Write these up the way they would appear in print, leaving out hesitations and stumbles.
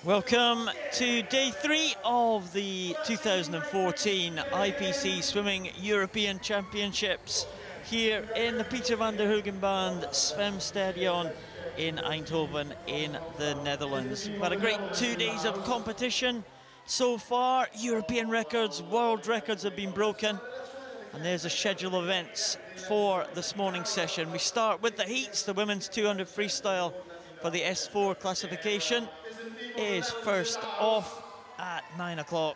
Welcome to day 3 of the 2014 IPC Swimming European Championships here in the Peter van der Hoogenband Zwemstadion in Eindhoven in the Netherlands. We've had a great 2 days of competition so far. European records, world records have been broken, and there's a schedule of events for this morning's session. We start with the heats. The women's 200 freestyle for the S4 classification is first off at 9 o'clock.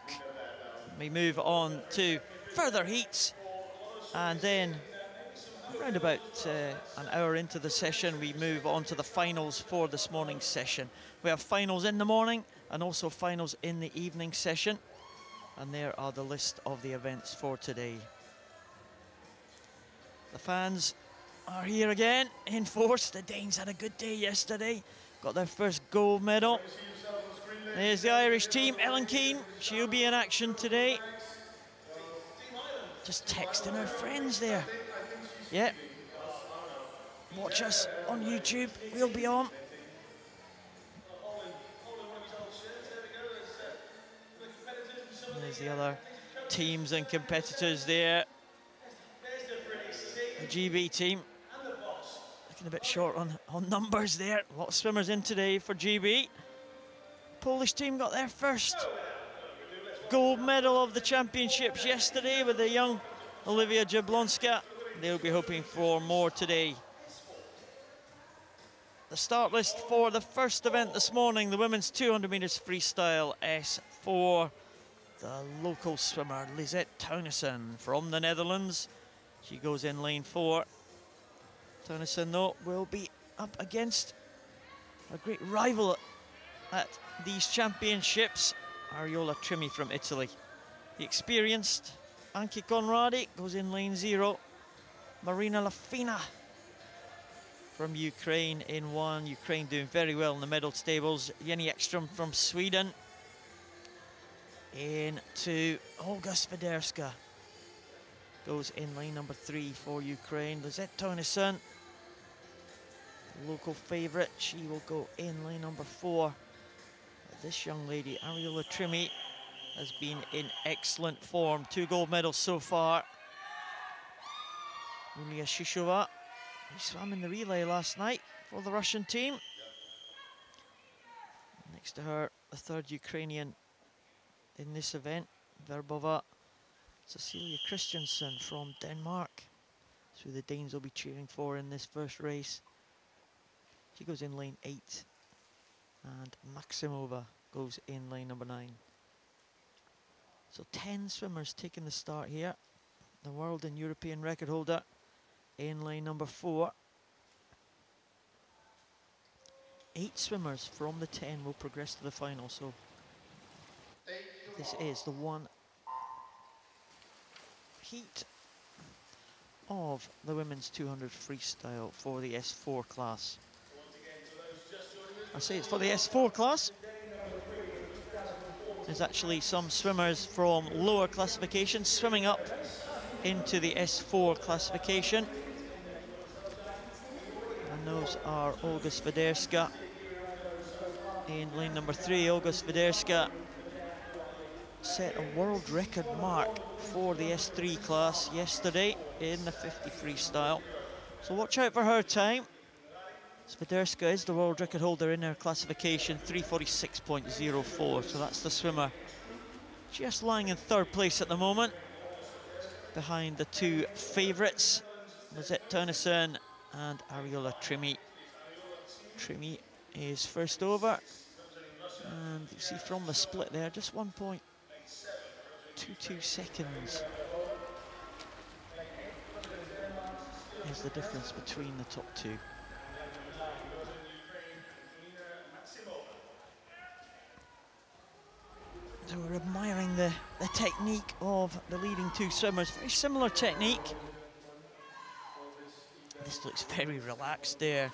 We move on to further heats, and then around about an hour into the session we move on to the finals for this morning's session. We have finals in the morning and also finals in the evening session, and there are the list of the events for today. The fans are here again in force. The Danes had a good day yesterday, got their first gold medal. There's the Irish team, Ellen Keane. She'll be in action today. Just texting her friends there. Yeah. Watch us on YouTube, we'll be on. There's the other teams and competitors there. The GB team looking a bit short on numbers there. A lot of swimmers in today for GB. Polish team got their first gold medal of the championships yesterday with the young Olivia Jablonska. They'll be hoping for more today. The start list for the first event this morning, the women's 200 metres freestyle S4. The local swimmer, Lisette Teunissen from the Netherlands. She goes in lane 4. Teunissen, though, will be up against a great rival at these championships, Ariola Trimmi from Italy. The experienced Anki Conradi goes in lane 0. Marina Lafina from Ukraine in 1. Ukraine doing very well in the medal tables. Jenny Ekström from Sweden in 2. Olga Svederska goes in lane number 3 for Ukraine. Lisette Teunissen, local favourite, she will go in lane number 4. This young lady, Ariola Trimmi, has been in excellent form. 2 gold medals so far. Yulia Shishova, who swam in the relay last night for the Russian team. Next to her, the 3rd Ukrainian in this event, Verbova Cecilia Christensen from Denmark. That's who the Danes will be cheering for in this first race. She goes in lane 8. And Maximova goes in lane number 9. So 10 swimmers taking the start here. The world and European record holder in lane number 4. 8 swimmers from the 10 will progress to the final. So this is the one heat of the women's 200 freestyle for the S4 class. I say it's for the S4 class. There's actually some swimmers from lower classifications swimming up into the S4 classification. And those are Olga Svederska in lane number 3. Olga Svederska set a world record mark for the S3 class yesterday in the 50 freestyle. So watch out for her time. Svederska is the world record holder in her classification, 3:46.04, so that's the swimmer just lying in 3rd place at the moment, behind the 2 favourites, Lisette Teunissen and Ariola Trimmi. Trimmi is first over, and you see from the split there, just 1.22 seconds is the difference between the top 2. So we're admiring the technique of the leading 2 swimmers. Very similar technique. This looks very relaxed there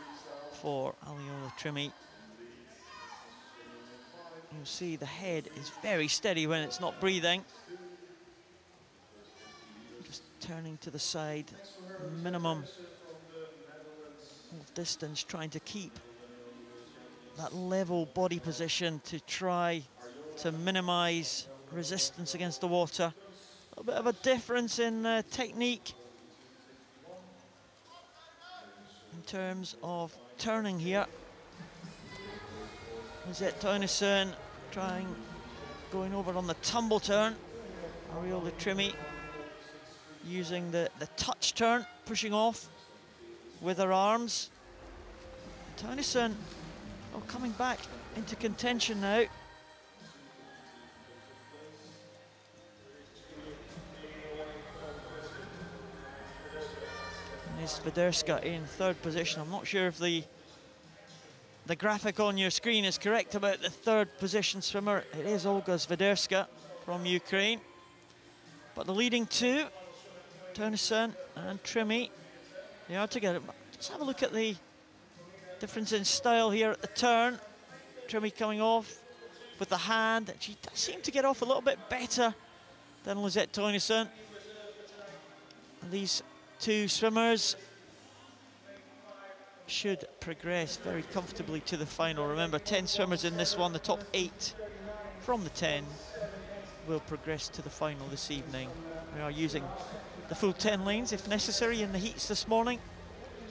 for Ariola Trimmi. You'll see the head is very steady when it's not breathing. Just turning to the side, minimum of distance, trying to keep that level body position to try to minimize resistance against the water. A bit of a difference in technique in terms of turning here. Lisette Teunissen going over on the tumble turn. Ariole Trimi using the touch turn, pushing off with her arms. Teunissen coming back into contention now. Swiderska in third position. I'm not sure if the graphic on your screen is correct about the third position swimmer. It is Olga Swiderska from Ukraine. But the leading two, Teunissen and Trimi, they are together. Let's have a look at the difference in style here at the turn. Trimi coming off with the hand. She does seem to get off a little bit better than Lisette Teunissen. These two swimmers should progress very comfortably to the final. Remember, 10 swimmers in this one. The top 8 from the 10 will progress to the final this evening. We are using the full 10 lanes if necessary in the heats this morning.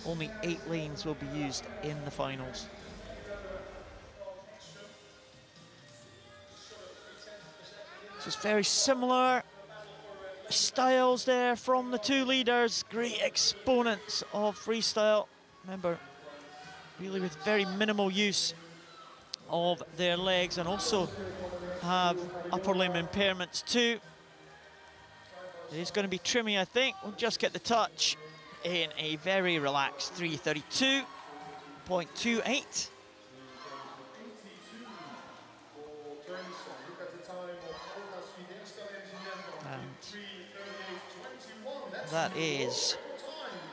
Only 8 lanes will be used in the finals. So it's very similar styles there from the two leaders, great exponents of freestyle. Remember, really with very minimal use of their legs, and also have upper limb impairments too. It is going to be Trimi, I think. We'll just get the touch in a very relaxed 3:32.28. That is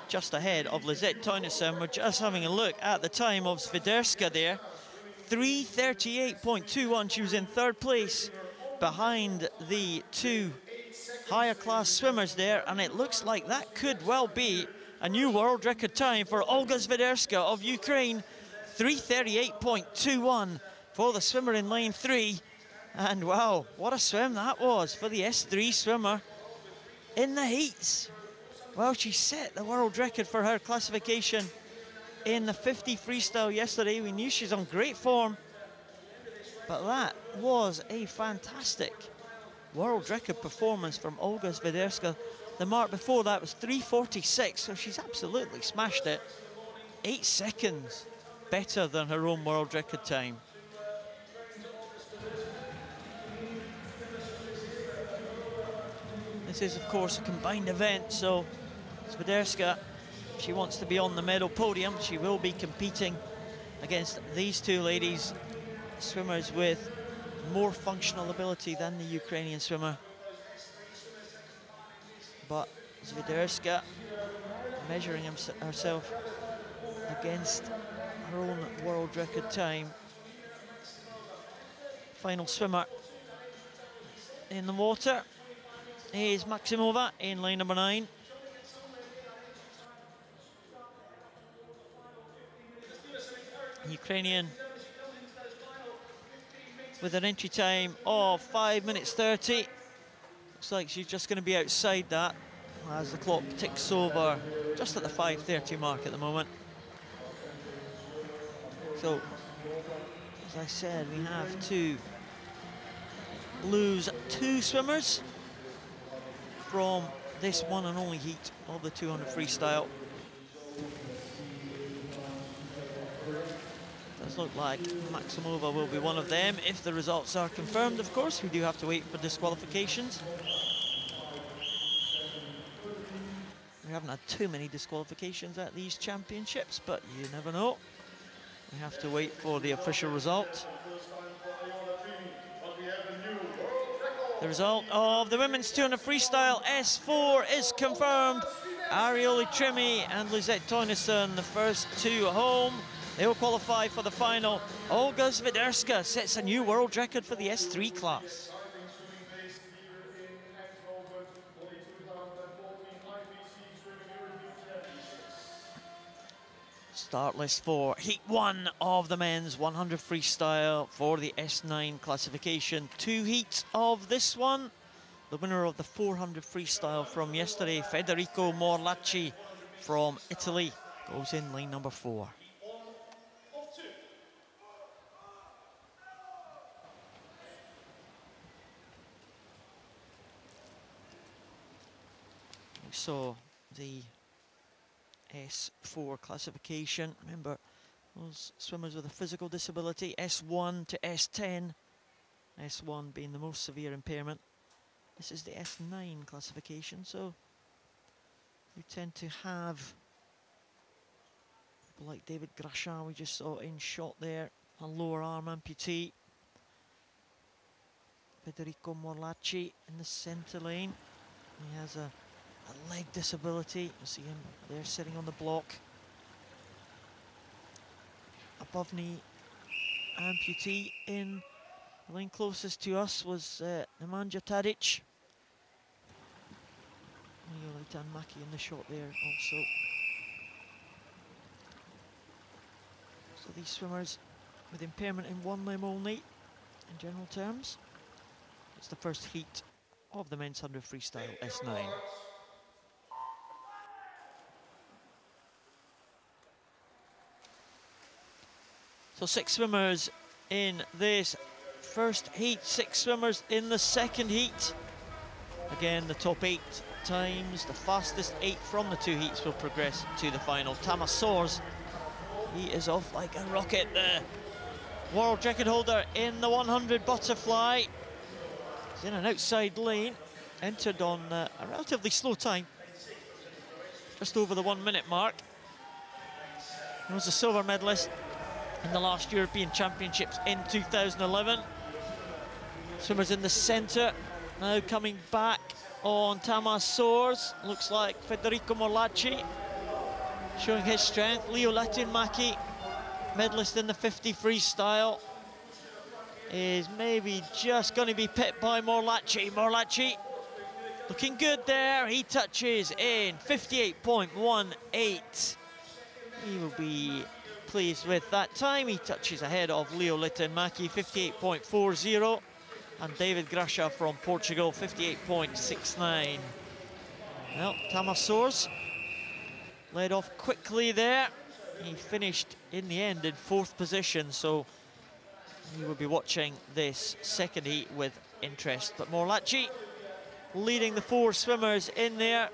just ahead of Lisette Teunissen. We're just having a look at the time of Swiderska there. 3:38.21. She was in third place behind the two higher class swimmers there, and it looks like that could well be a new world record time for Olga Swiderska of Ukraine. 3:38.21 for the swimmer in lane 3. And wow, what a swim that was for the S3 swimmer in the heats. Well, she set the world record for her classification in the 50 freestyle yesterday. We knew she's on great form, but that was a fantastic world record performance from Olga Swiderska. The mark before that was 3:46, so she's absolutely smashed it. 8 seconds better than her own world record time. This is, of course, a combined event, so Swiderska, if she wants to be on the medal podium, she will be competing against these two ladies, swimmers with more functional ability than the Ukrainian swimmer. But Swiderska measuring herself against her own world record time. Final swimmer in the water is Maximova in lane number 9. Ukrainian with an entry time of 5:30. Looks like she's just going to be outside that as the clock ticks over just at the 5:30 mark at the moment. So, as I said, we have to lose 2 swimmers from this one and only heat of the 200 freestyle. Does look like Maximova will be one of them if the results are confirmed. Of course, we do have to wait for disqualifications. We haven't had too many disqualifications at these championships, but you never know. We have to wait for the official result. The result of the women's 200 freestyle S4 is confirmed. Ariole Trimi and Lisette Teunissen, the first 2 home. They will qualify for the final. Olga Swiderska sets a new world record for the S3 class. Start list for Heat 1 of the men's 100 freestyle for the S9 classification. 2 heats of this one. The winner of the 400 freestyle from yesterday, Federico Morlacci from Italy, goes in lane number 4. We saw the S4 classification. Remember, those swimmers with a physical disability, S1 to S10, S1 being the most severe impairment. This is the S9 classification, so you tend to have people like David Grachin, we just saw in shot there, a lower arm amputee. Federico Morlacci in the centre lane. He has a leg disability. You see him there sitting on the block. Above knee amputee in the lane closest to us was Nemanja Tadic. Litan Maki in the shot there also. So these swimmers with impairment in one limb only, in general terms. It's the first heat of the men's 100 freestyle S9. So 6 swimmers in this first heat, 6 swimmers in the second heat. Again, the top 8 times, the fastest 8 from the 2 heats will progress to the final. Tamas Soers, he is off like a rocket. The world record holder in the 100 butterfly. He's in an outside lane, entered on a relatively slow time, just over the 1 minute mark. He was a silver medalist in the last European Championships in 2011. Swimmers in the centre, now coming back on Tamas Soers. Looks like Federico Morlacci showing his strength. Leo Latinmäki, medalist in the 50 freestyle, is maybe just going to be pipped by Morlacci. Morlacci looking good there. He touches in 58.18. He will be pleased with that time. He touches ahead of Leo Latinmäki, 58.40, and David Grachin from Portugal, 58.69. Well, Tamas Soers led off quickly there. He finished in the end in 4th position, so he will be watching this second heat with interest. But Morlacci leading the 4 swimmers in there.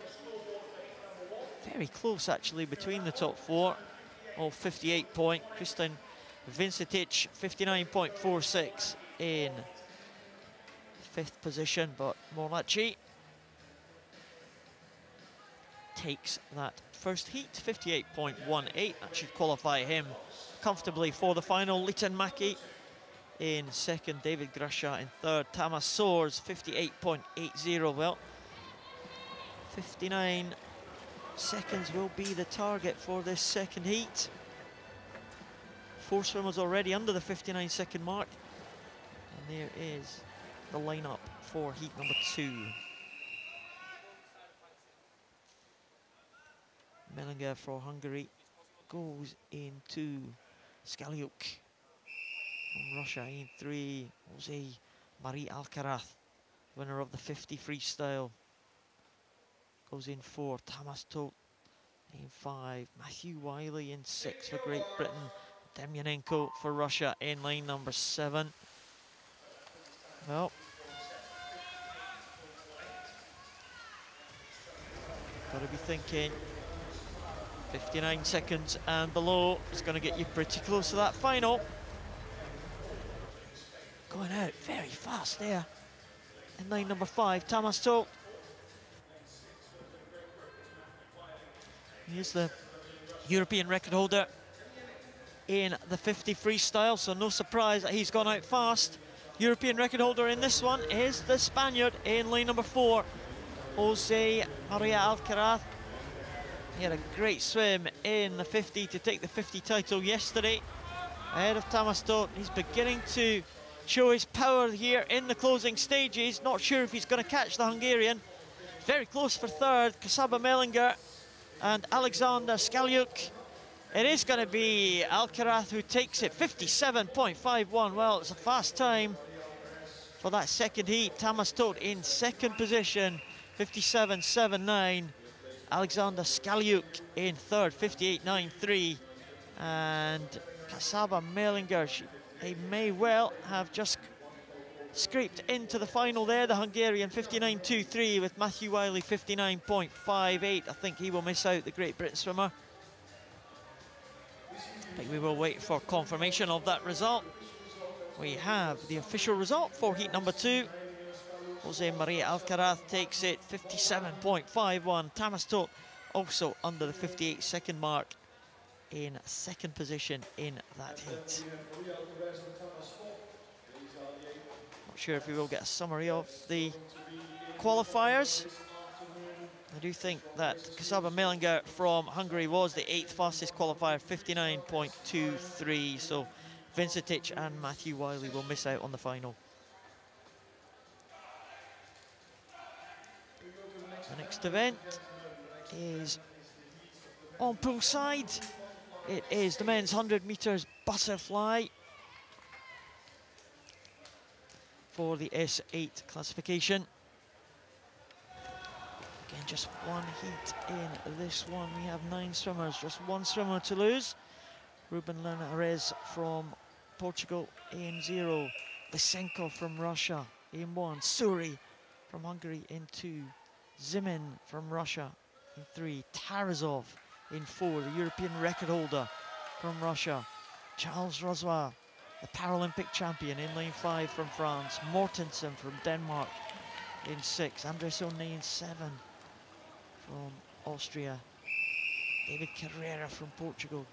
Very close actually between the top 4. All 58 point. Kristin Vincetic, 59.46 in 5th position, but Morlacci takes that first heat, 58.18. That should qualify him comfortably for the final. Latinmäki in 2nd, David Grachin in 3rd, Tamas Soers, 58.80. Well, 59 seconds will be the target for this second heat. 4 swimmers already under the 59-second mark. And there is the lineup for heat number 2. Mellinger for Hungary goes into Skaliuk. From Russia in 3, Jose Marie Alcaraz, winner of the 50 freestyle, goes in 4. Tamas Toth in 5. Matthew Wiley in 6 for Great Britain. Demyanenko for Russia in lane number 7. Well, got to be thinking 59 seconds and below is going to get you pretty close to that final. Going out very fast there in lane number 5, Tamas Toth. Here's the European record holder in the 50 freestyle, so no surprise that he's gone out fast. European record holder in this one is the Spaniard in lane number 4, Jose Maria Alcaraz. He had a great swim in the 50 to take the 50 title yesterday ahead of Tamas Toth. He's beginning to show his power here in the closing stages. Not sure if he's going to catch the Hungarian. Very close for 3rd, Kasaba Mellinger and Alexander Skaliuk. It is going to be Alcaraz who takes it, 57.51. Well, it's a fast time for that second heat. Tamas Todt in second position, 57.79. Alexander Skaliuk in third, 58.93. And Kasaba Melinger, he may well have just scraped into the final there, the Hungarian, 59.23, with Matthew Wiley 59.58. I think he will miss out, the Great Britain swimmer. I think we will wait for confirmation of that result. We have the official result for heat number 2. Jose Maria Alcaraz takes it, 57.51. Tamas Todt also under the 58-second mark in second position in that heat. Not sure if we will get a summary of the qualifiers. I do think that Kasaba Melinger from Hungary was the 8th fastest qualifier, 59.23. So Vincetic and Matthew Wiley will miss out on the final. The next event is on poolside. It is the men's 100 meters butterfly for the S8 classification. Again, just one heat in this one. We have 9 swimmers, just one swimmer to lose. Ruben Linares from Portugal, in 0. Lysenko from Russia, in 1. Suri from Hungary, in 2. Zimin from Russia, in 3. Tarasov in 4, the European record holder from Russia. Charles Rosoy, the Paralympic champion, in lane 5 from France. Mortensen from Denmark, in 6. Andres Oney in 7 from Austria. David Carrera from Portugal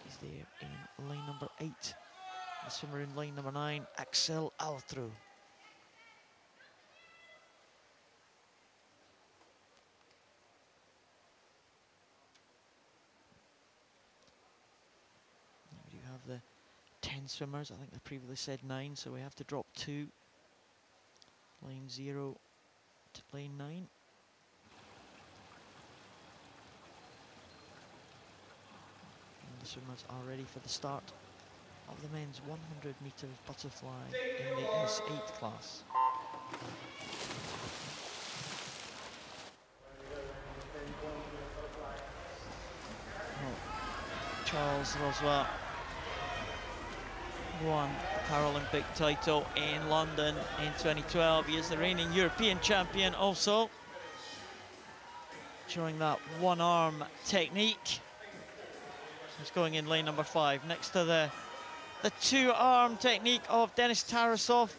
is there in lane number 8. The swimmer in lane number 9, Axel Altru. We do have the 10 swimmers. I think they previously said 9, so we have to drop 2. Lane 0 to lane 9. And the swimmers are ready for the start of the men's 100 meters butterfly in the S8 class. Charles Rosoy won the Paralympic title in London in 2012. He is the reigning European champion also, showing that one-arm technique. He's going in lane number 5, next to the two-arm technique of Denis Tarasov,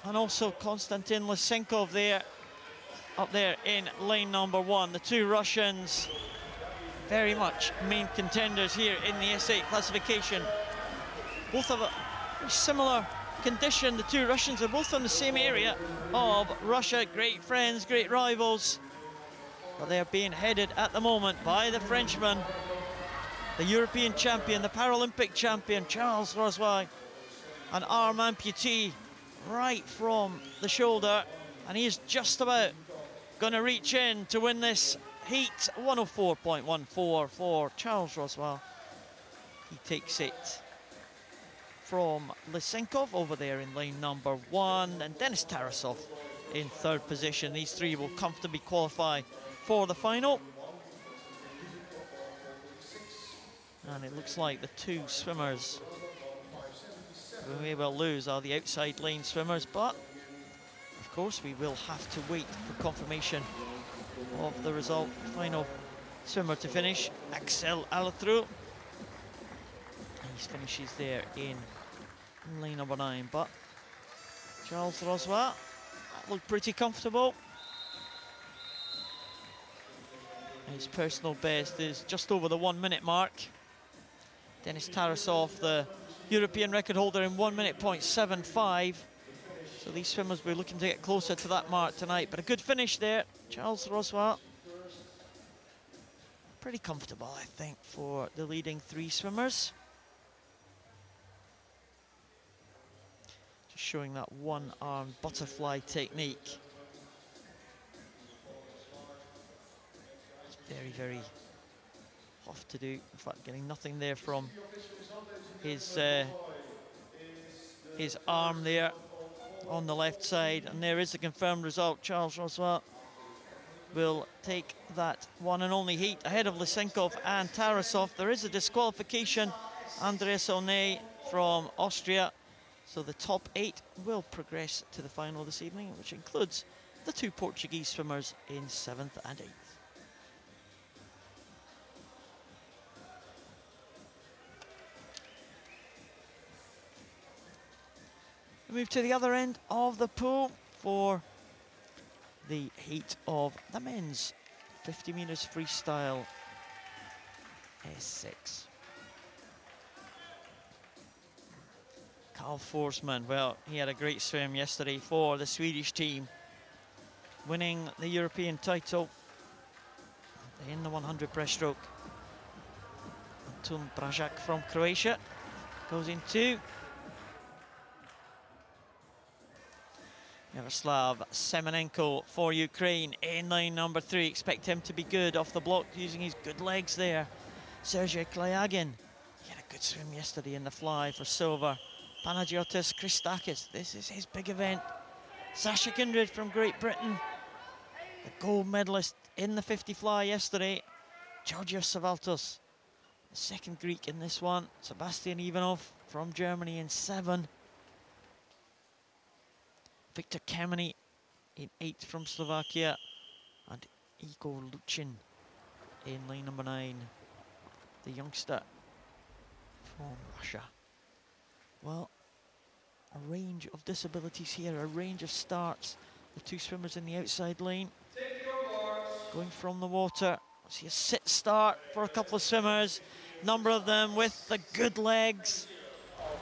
and also Konstantin Lysenkov there, up there in lane number 1. The two Russians, very much main contenders here in the S8 classification. Both have a very similar condition. The two Russians are both from the same area of Russia, great friends, great rivals. But they are being headed at the moment by the Frenchman, the European champion, the Paralympic champion, Charles Rosoy, an arm amputee right from the shoulder, and he is just about going to reach in to win this heat. 104.14 for Charles Rosoy. He takes it from Lysenkov over there in lane number 1, and Denis Tarasov in 3rd position. These three will comfortably qualify for the final. And it looks like the two swimmers we may well lose are the outside lane swimmers, but of course we will have to wait for confirmation of the result. Final swimmer to finish, Axel Altru. He finishes there in lane number 9, but Charles Rosoy, that looked pretty comfortable. His personal best is just over the 1 minute mark. Denis Tarasov, the European record holder, in 1 minute .75. So these swimmers will be looking to get closer to that mark tonight. But a good finish there. Charles Rosoy, pretty comfortable, I think, for the leading 3 swimmers. Just showing that one-arm butterfly technique. It's very, very Tough to do. In fact, getting nothing there from his arm there on the left side. And there is the confirmed result. Charles Roswell will take that one and only heat ahead of Lysenkov and Tarasov. There is a disqualification. Andreas One from Austria. So the top 8 will progress to the final this evening, which includes the 2 Portuguese swimmers in 7th and 8th. We move to the other end of the pool for the heat of the men's 50 meters freestyle S6. Carl Forsman, well, he had a great swim yesterday for the Swedish team, winning the European title in the 100 breaststroke. Antun Brazak from Croatia goes in 2. Yaroslav Semenenko for Ukraine in line number 3. Expect him to be good off the block using his good legs there. Sergei Klayagin, he had a good swim yesterday in the fly for silver. Panagiotis Christakis, this is his big event. Sasha Kindred from Great Britain, the gold medalist in the 50 fly yesterday. Georgios Savaltos, the second Greek in this one. Sebastian Ivanov from Germany in 7. Viktor Kameny in 8 from Slovakia, and Igor Luchin in line number 9, the youngster from Russia. Well, a range of disabilities here, a range of starts. The 2 swimmers in the outside lane going from the water. See a sit start for a couple of swimmers, number of them with the good legs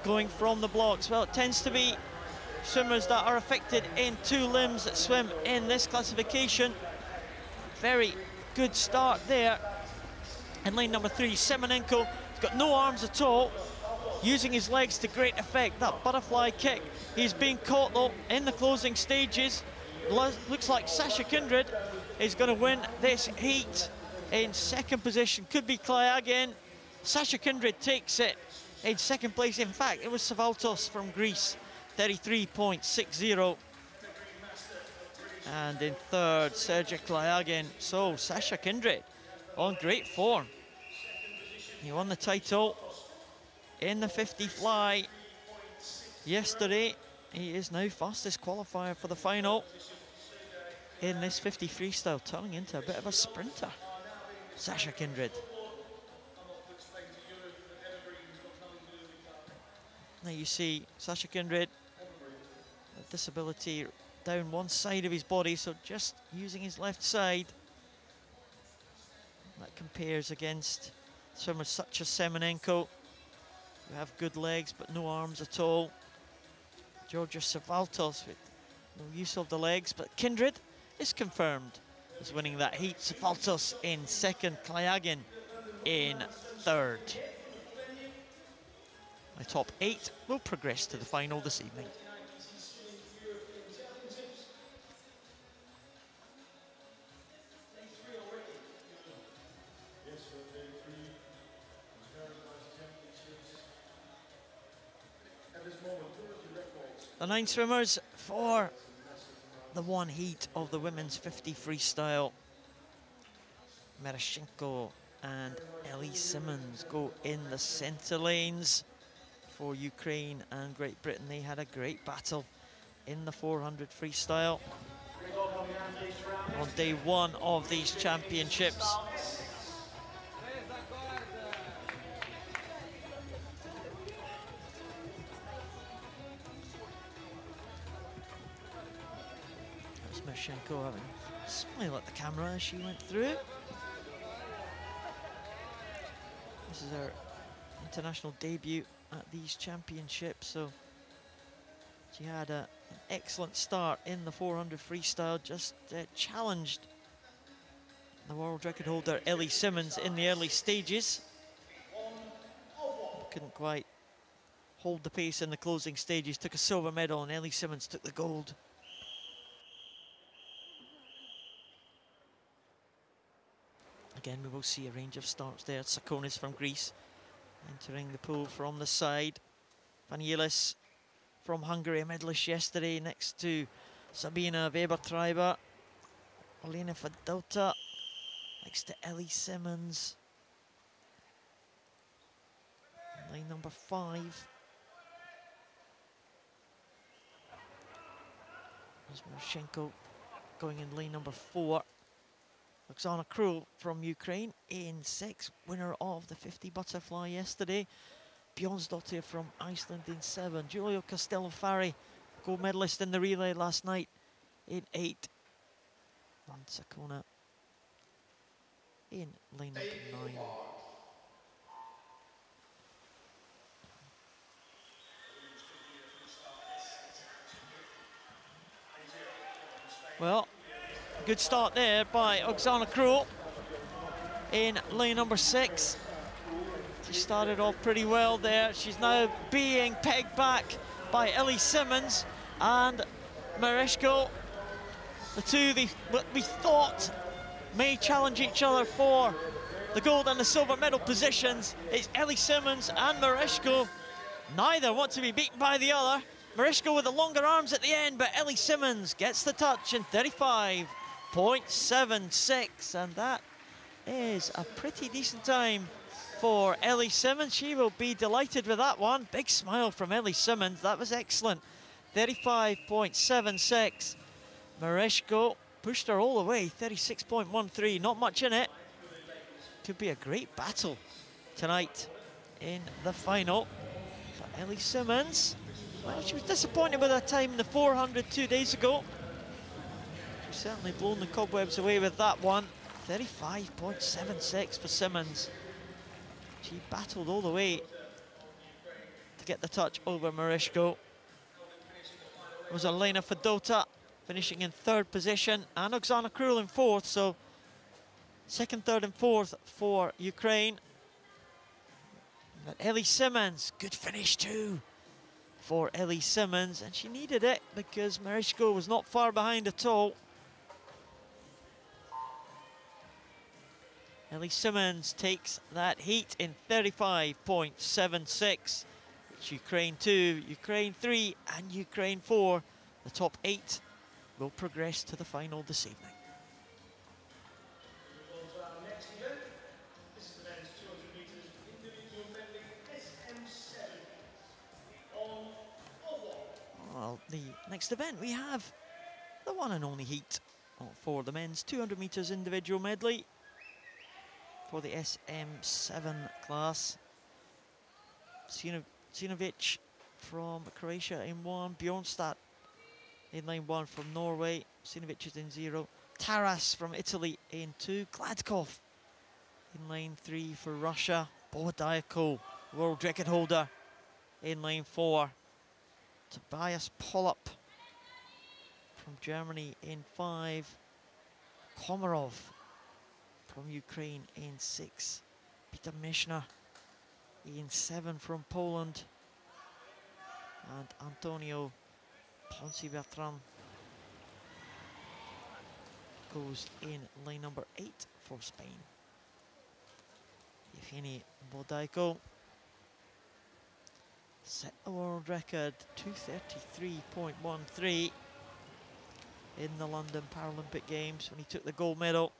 going from the blocks. Well, it tends to be swimmers that are affected in 2 limbs that swim in this classification. Very good start there. In lane number 3, Semenenko, he's got no arms at all, using his legs to great effect. That butterfly kick, he's being caught though in the closing stages. Looks like Sasha Kindred is going to win this heat in 2nd position. Could be Klayagin. Sasha Kindred takes it in 2nd place. In fact, it was Savaltos from Greece, 33.60. And in 3rd, Sergei Klayagin. So Sasha Kindred on great form. He won the title in the 50 fly yesterday. He is now fastest qualifier for the final in this 50 freestyle, turning into a bit of a sprinter. Sasha Kindred. Now you see Sasha Kindred, a disability down one side of his body, so just using his left side. That compares against swimmers such as Semenenko, who have good legs but no arms at all. Georgios Savaltos with no use of the legs, but Kindred is confirmed as winning that heat. Savaltos in 2nd, Klayagin in 3rd. The top 8 will progress to the final this evening. The 9 swimmers for the one heat of the women's 50 freestyle. Merashenko and Ellie Simmons go in the centre lanes for Ukraine and Great Britain. They had a great battle in the 400 freestyle on day 1 of these championships. Merashenko having a smile at the camera as she went through. This is her international debut at these championships, so she had an excellent start in the 400 freestyle, just challenged the world record holder Ellie Simmons in the early stages. Couldn't quite hold the pace in the closing stages, took a silver medal, and Ellie Simmons took the gold. Again, we will see a range of starts there. Tsakonis from Greece entering the pool from the side. Vangelis from Hungary, a medalist yesterday, next to Sabina Weber-Treiber. Olena Fedota next to Ellie Simmons. Lane number 5. Marchenko going in lane number 4. Oksana Krul from Ukraine in 6, winner of the 50 butterfly yesterday. Bjornsdottir from Iceland in 7. Giulio Castello-Fari, gold medalist in the relay last night, in 8. And Sakona in lane number 9. Well, good start there by Oksana Krul in lane number 6. She started off pretty well there. She's now being pegged back by Ellie Simmons and Mereshko. The two what we thought may challenge each other for the gold and the silver medal positions. It's Ellie Simmons and Mereshko. Neither want to be beaten by the other. Mereshko with the longer arms at the end, but Ellie Simmons gets the touch in 35.76, and that is a pretty decent time for Ellie Simmons. She will be delighted with that one. Big smile from Ellie Simmons. That was excellent. 35.76. Mereshko pushed her all the way. 36.13. Not much in it. Could be a great battle tonight in the final. But Ellie Simmons, well, she was disappointed with her time in the 400 2 days ago. She's certainly blown the cobwebs away with that one. 35.76 for Simmons. She battled all the way to get the touch over Mereshko. It was Olena Fedota finishing in 3rd position, and Oksana Krul in 4th, so 2nd, 3rd and 4th for Ukraine. But Ellie Simmons, good finish too for Ellie Simmons, and she needed it because Mereshko was not far behind at all. Ellie Simmons takes that heat in 35.76. It's Ukraine 2, Ukraine 3 and Ukraine 4. The top 8 will progress to the final this evening. Next event, this is the men's 200 meters individual medley SM7 on oval. Well, the next event we have the one and only heat for the men's 200 meters individual medley for the SM7 class. Sinovic from Croatia in 1, Bjornstad in lane 1 from Norway, Sinovic is in 0, Taras from Italy in 2, Gladkov in lane 3 for Russia, Bohodayko, world record holder, in lane 4, Tobias Pollup from Germany in 5, Komarov from Ukraine in 6, Peter Mischner in 7 from Poland, and Antonio Ponce-Bertrand goes in lane number 8 for Spain. Evgeny Bohodayko set a world record 2:33.13 in the London Paralympic Games when he took the gold medal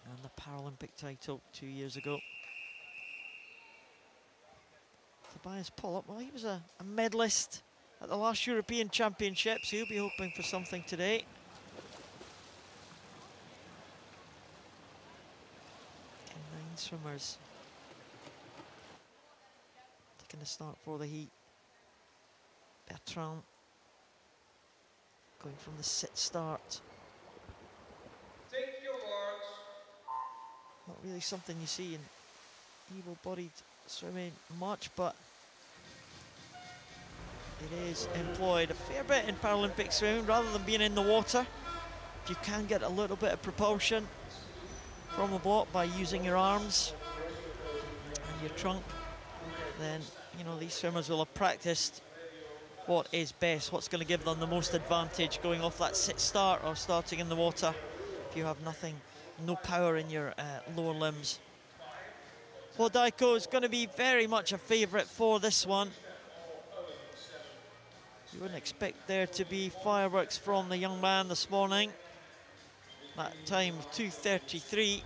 and the Paralympic title 2 years ago. Tobias Pollup, well, he was a medalist at the last European Championships. He'll be hoping for something today. And 9 swimmers taking the start for the heat. Bertrand going from the sit start. Take your marks. Not really something you see in able-bodied swimming much, but it is employed a fair bit in Paralympic swimming. Rather than being in the water, if you can get a little bit of propulsion from the block by using your arms and your trunk, then, you know, these swimmers will have practiced what is best, what's going to give them the most advantage going off that sit start or starting in the water. if you have no power in your lower limbs. Bodaiko is going to be very much a favourite for this one. You wouldn't expect there to be fireworks from the young man this morning. That time of 2:33.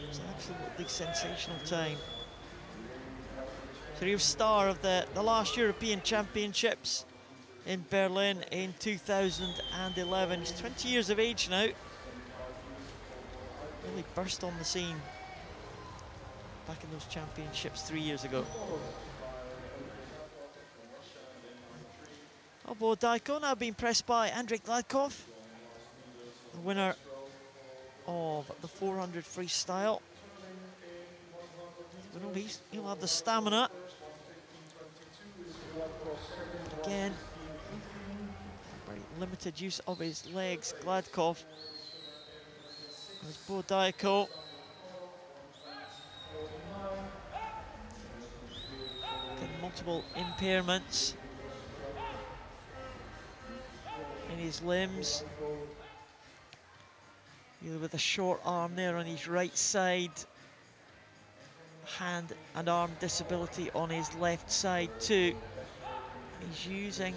It's an absolutely sensational time. So he was star of the last European Championships in Berlin in 2011. He's 20 years of age now. Really burst on the scene back in those championships 3 years ago. Bodaiko now being pressed by Andrei Gladkov, the winner of the 400 freestyle. He'll have the stamina. But again, very limited use of his legs, Gladkov. There's Bodaiko. Multiple impairments in his limbs. Either with a short arm there on his right side, hand and arm disability on his left side too. He's using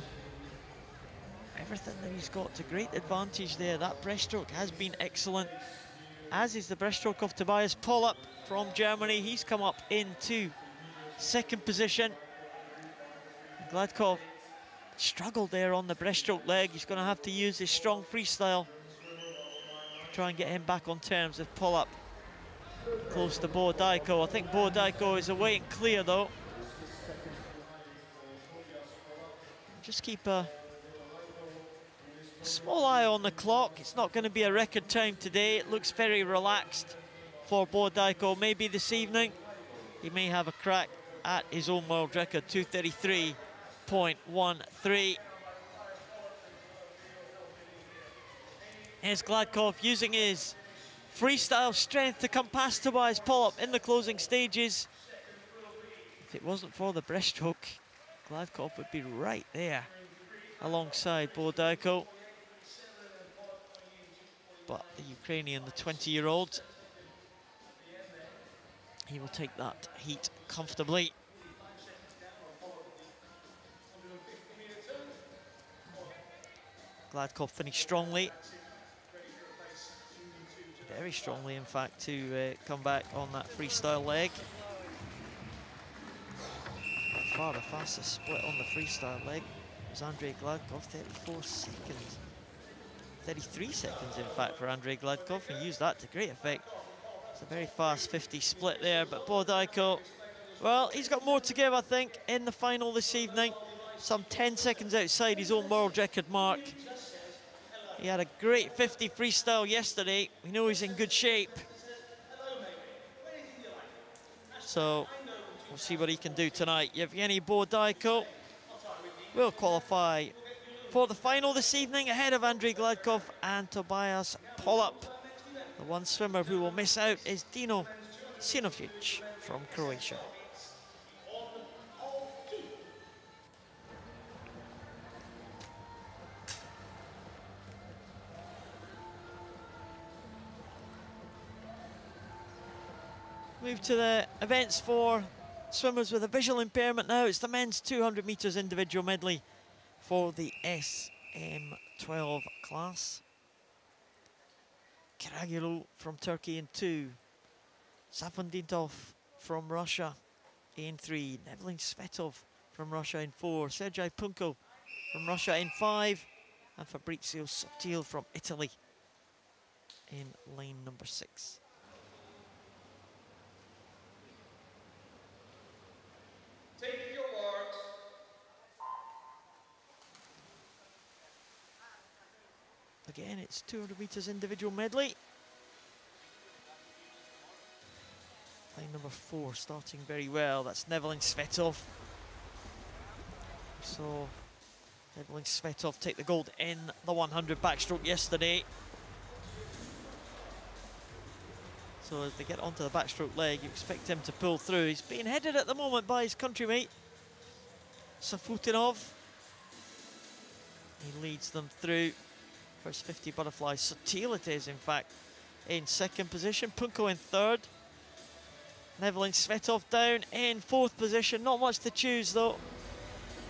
everything that he's got to great advantage there. That breaststroke has been excellent, as is the breaststroke of Tobias Pollap from Germany. He's come up into second position. Gladkov struggled there on the breaststroke leg. He's going to have to use his strong freestyle to try and get him back on terms with Pollap close to Bodaiko. I think Bodaiko is away and clear though. Just keep a small eye on the clock. It's not going to be a record time today. It looks very relaxed for Bodaiko. Maybe this evening he may have a crack at his own world record, 2:33.13. Here's Gladkov using his freestyle strength to come past Tobias Pollap in the closing stages. If it wasn't for the breaststroke, Gladkov would be right there alongside Bodaiko. But the Ukrainian, the 20-year-old, he will take that heat comfortably. Gladkov finished strongly. Very strongly, in fact, to come back on that freestyle leg. By far the fastest split on the freestyle leg was Andrei Gladkov, 34 seconds. 33 seconds, in fact, for Andrei Gladkov. He used that to great effect. It's a very fast 50 split there, but Bodaiko, well, he's got more to give, I think, in the final this evening. Some 10 seconds outside his own world record mark. He had a great 50 freestyle yesterday. We know he's in good shape. So we'll see what he can do tonight. Yevgeny Bodaiko will qualify for the final this evening ahead of Andrei Gladkov and Tobias Pollap. The one swimmer who will miss out is Dino Sinovic from Croatia. Move to the events for swimmers with a visual impairment now. It's the men's 200 metres individual medley for the SM12 class. Karagilou from Turkey in 2. Safondintov from Russia in 3. Nevlin Svetov from Russia in 4. Sergei Punko from Russia in 5. And Fabrizio Sottil from Italy in lane number 6. Take your marks. Again, it's 200 metres individual medley. Lane number 4 starting very well. That's Nevlin Svetov. So Nevlin Svetov take the gold in the 100 backstroke yesterday. So as they get onto the backstroke leg, you expect him to pull through. He's being headed at the moment by his countrymate, Safutinov. He leads them through First 50 butterflies. Sotil it is, in fact, in second position. Punko in third. Nevelin Svetov down in fourth position. Not much to choose, though,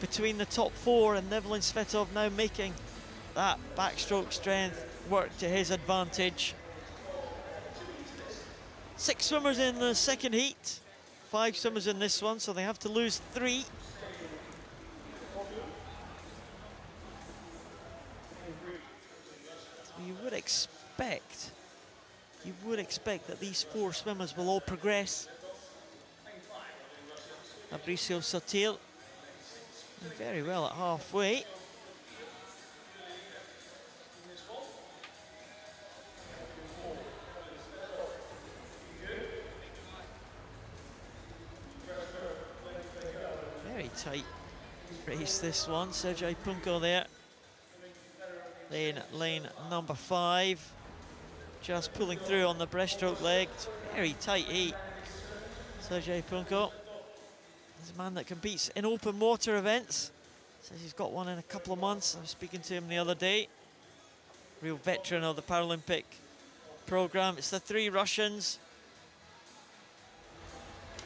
between the top four, and Nevelin Svetov now making that backstroke strength work to his advantage. 6 swimmers in the second heat. 5 swimmers in this one, so they have to lose 3. You would expect that these 4 swimmers will all progress. Fabricio Sotil very well at halfway. Very tight race this one. Sergei Punko there in lane number 5. Just pulling through on the breaststroke leg. It's very tight heat. Sergei Punko is a man that competes in open water events. Says he's got one in a couple of months. I was speaking to him the other day. Real veteran of the Paralympic program. It's the 3 Russians.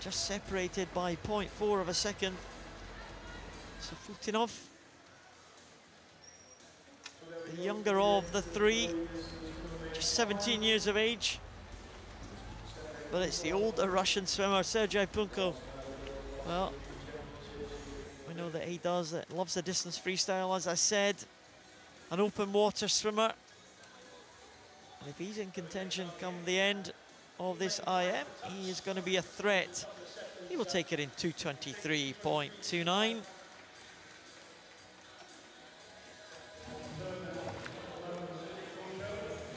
Just separated by 0.4 of a second. So Futinov, the younger of the 3. Just 17 years of age, but it's the older Russian swimmer, Sergei Punko. Well, we know that he loves the distance freestyle, as I said, an open water swimmer. And if he's in contention come the end of this IM, he is going to be a threat. He will take it in 2:23.29.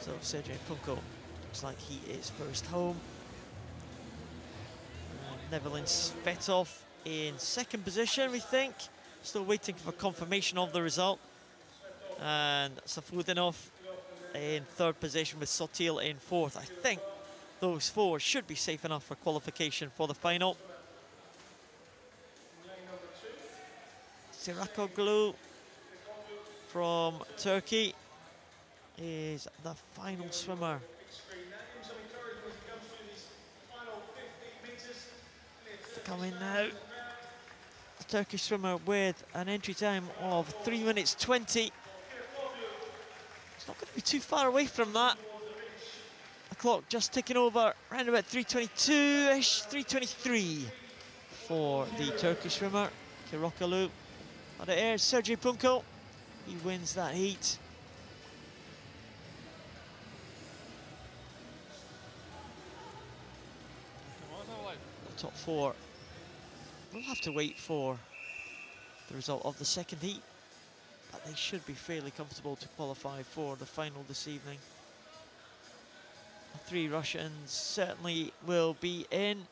So Sergei Punko looks like he is first home. Nevelin Svetov in second position, we think. Still waiting for confirmation of the result. And Safudinov in third position with Sotil in fourth. I think those 4 should be safe enough for qualification for the final. Sirakoglu from Turkey is the final swimmer. To come in now, the Turkish swimmer with an entry time of 3 minutes 20. It's not going to be too far away from that. The clock just ticking over around about 3:22-ish, 3:23 for the Turkish swimmer, Kirokalu. Out of air, Sergei Punko. He wins that heat. The top 4. We'll have to wait for the result of the second heat, but they should be fairly comfortable to qualify for the final this evening. The 3 Russians certainly will be in.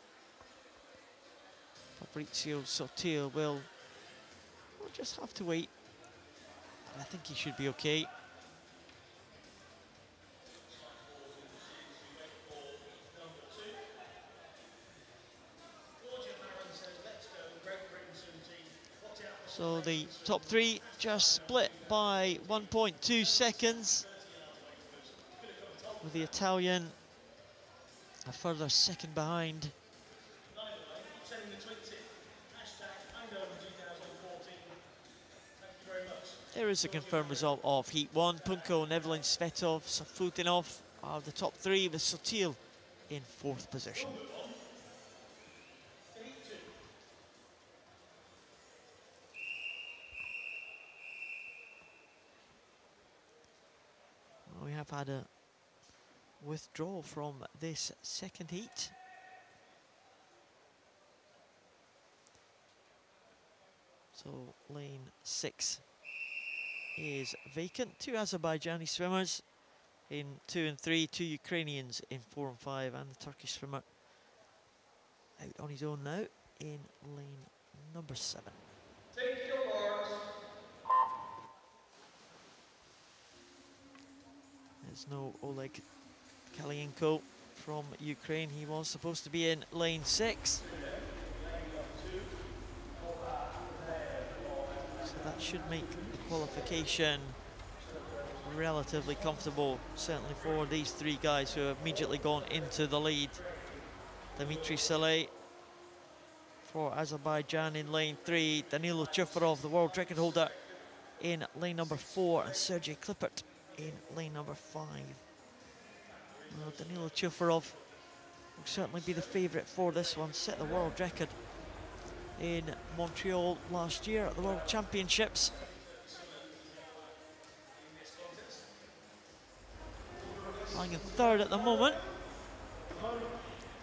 Fabricio Sotil will just have to wait. I think he should be okay. So the top 3 just split by 1.2 seconds, with the Italian a further second behind. There is a confirmed result of Heat 1. Punko, Nevelin Svetov, Safutinov are the top 3, with Sotil in fourth position. Well, we have had a withdrawal from this second heat. So lane 6 is vacant. 2 Azerbaijani swimmers in 2 and 3, 2 Ukrainians in 4 and 5, and the Turkish swimmer out on his own now in lane number 7. Take your marks. There's no Oleg Kalyenko from Ukraine. He was supposed to be in lane 6. So that should make the qualification relatively comfortable, certainly for these three guys who have immediately gone into the lead. Dmitry Saleh for Azerbaijan in lane 3, Danilo Chufarov, the world record holder, in lane number 4, and Sergei Klippert in lane number 5. Well, Danilo Chufarov will certainly be the favourite for this one, set the world record in Montreal last year at the World Championships. Lying in third at the moment,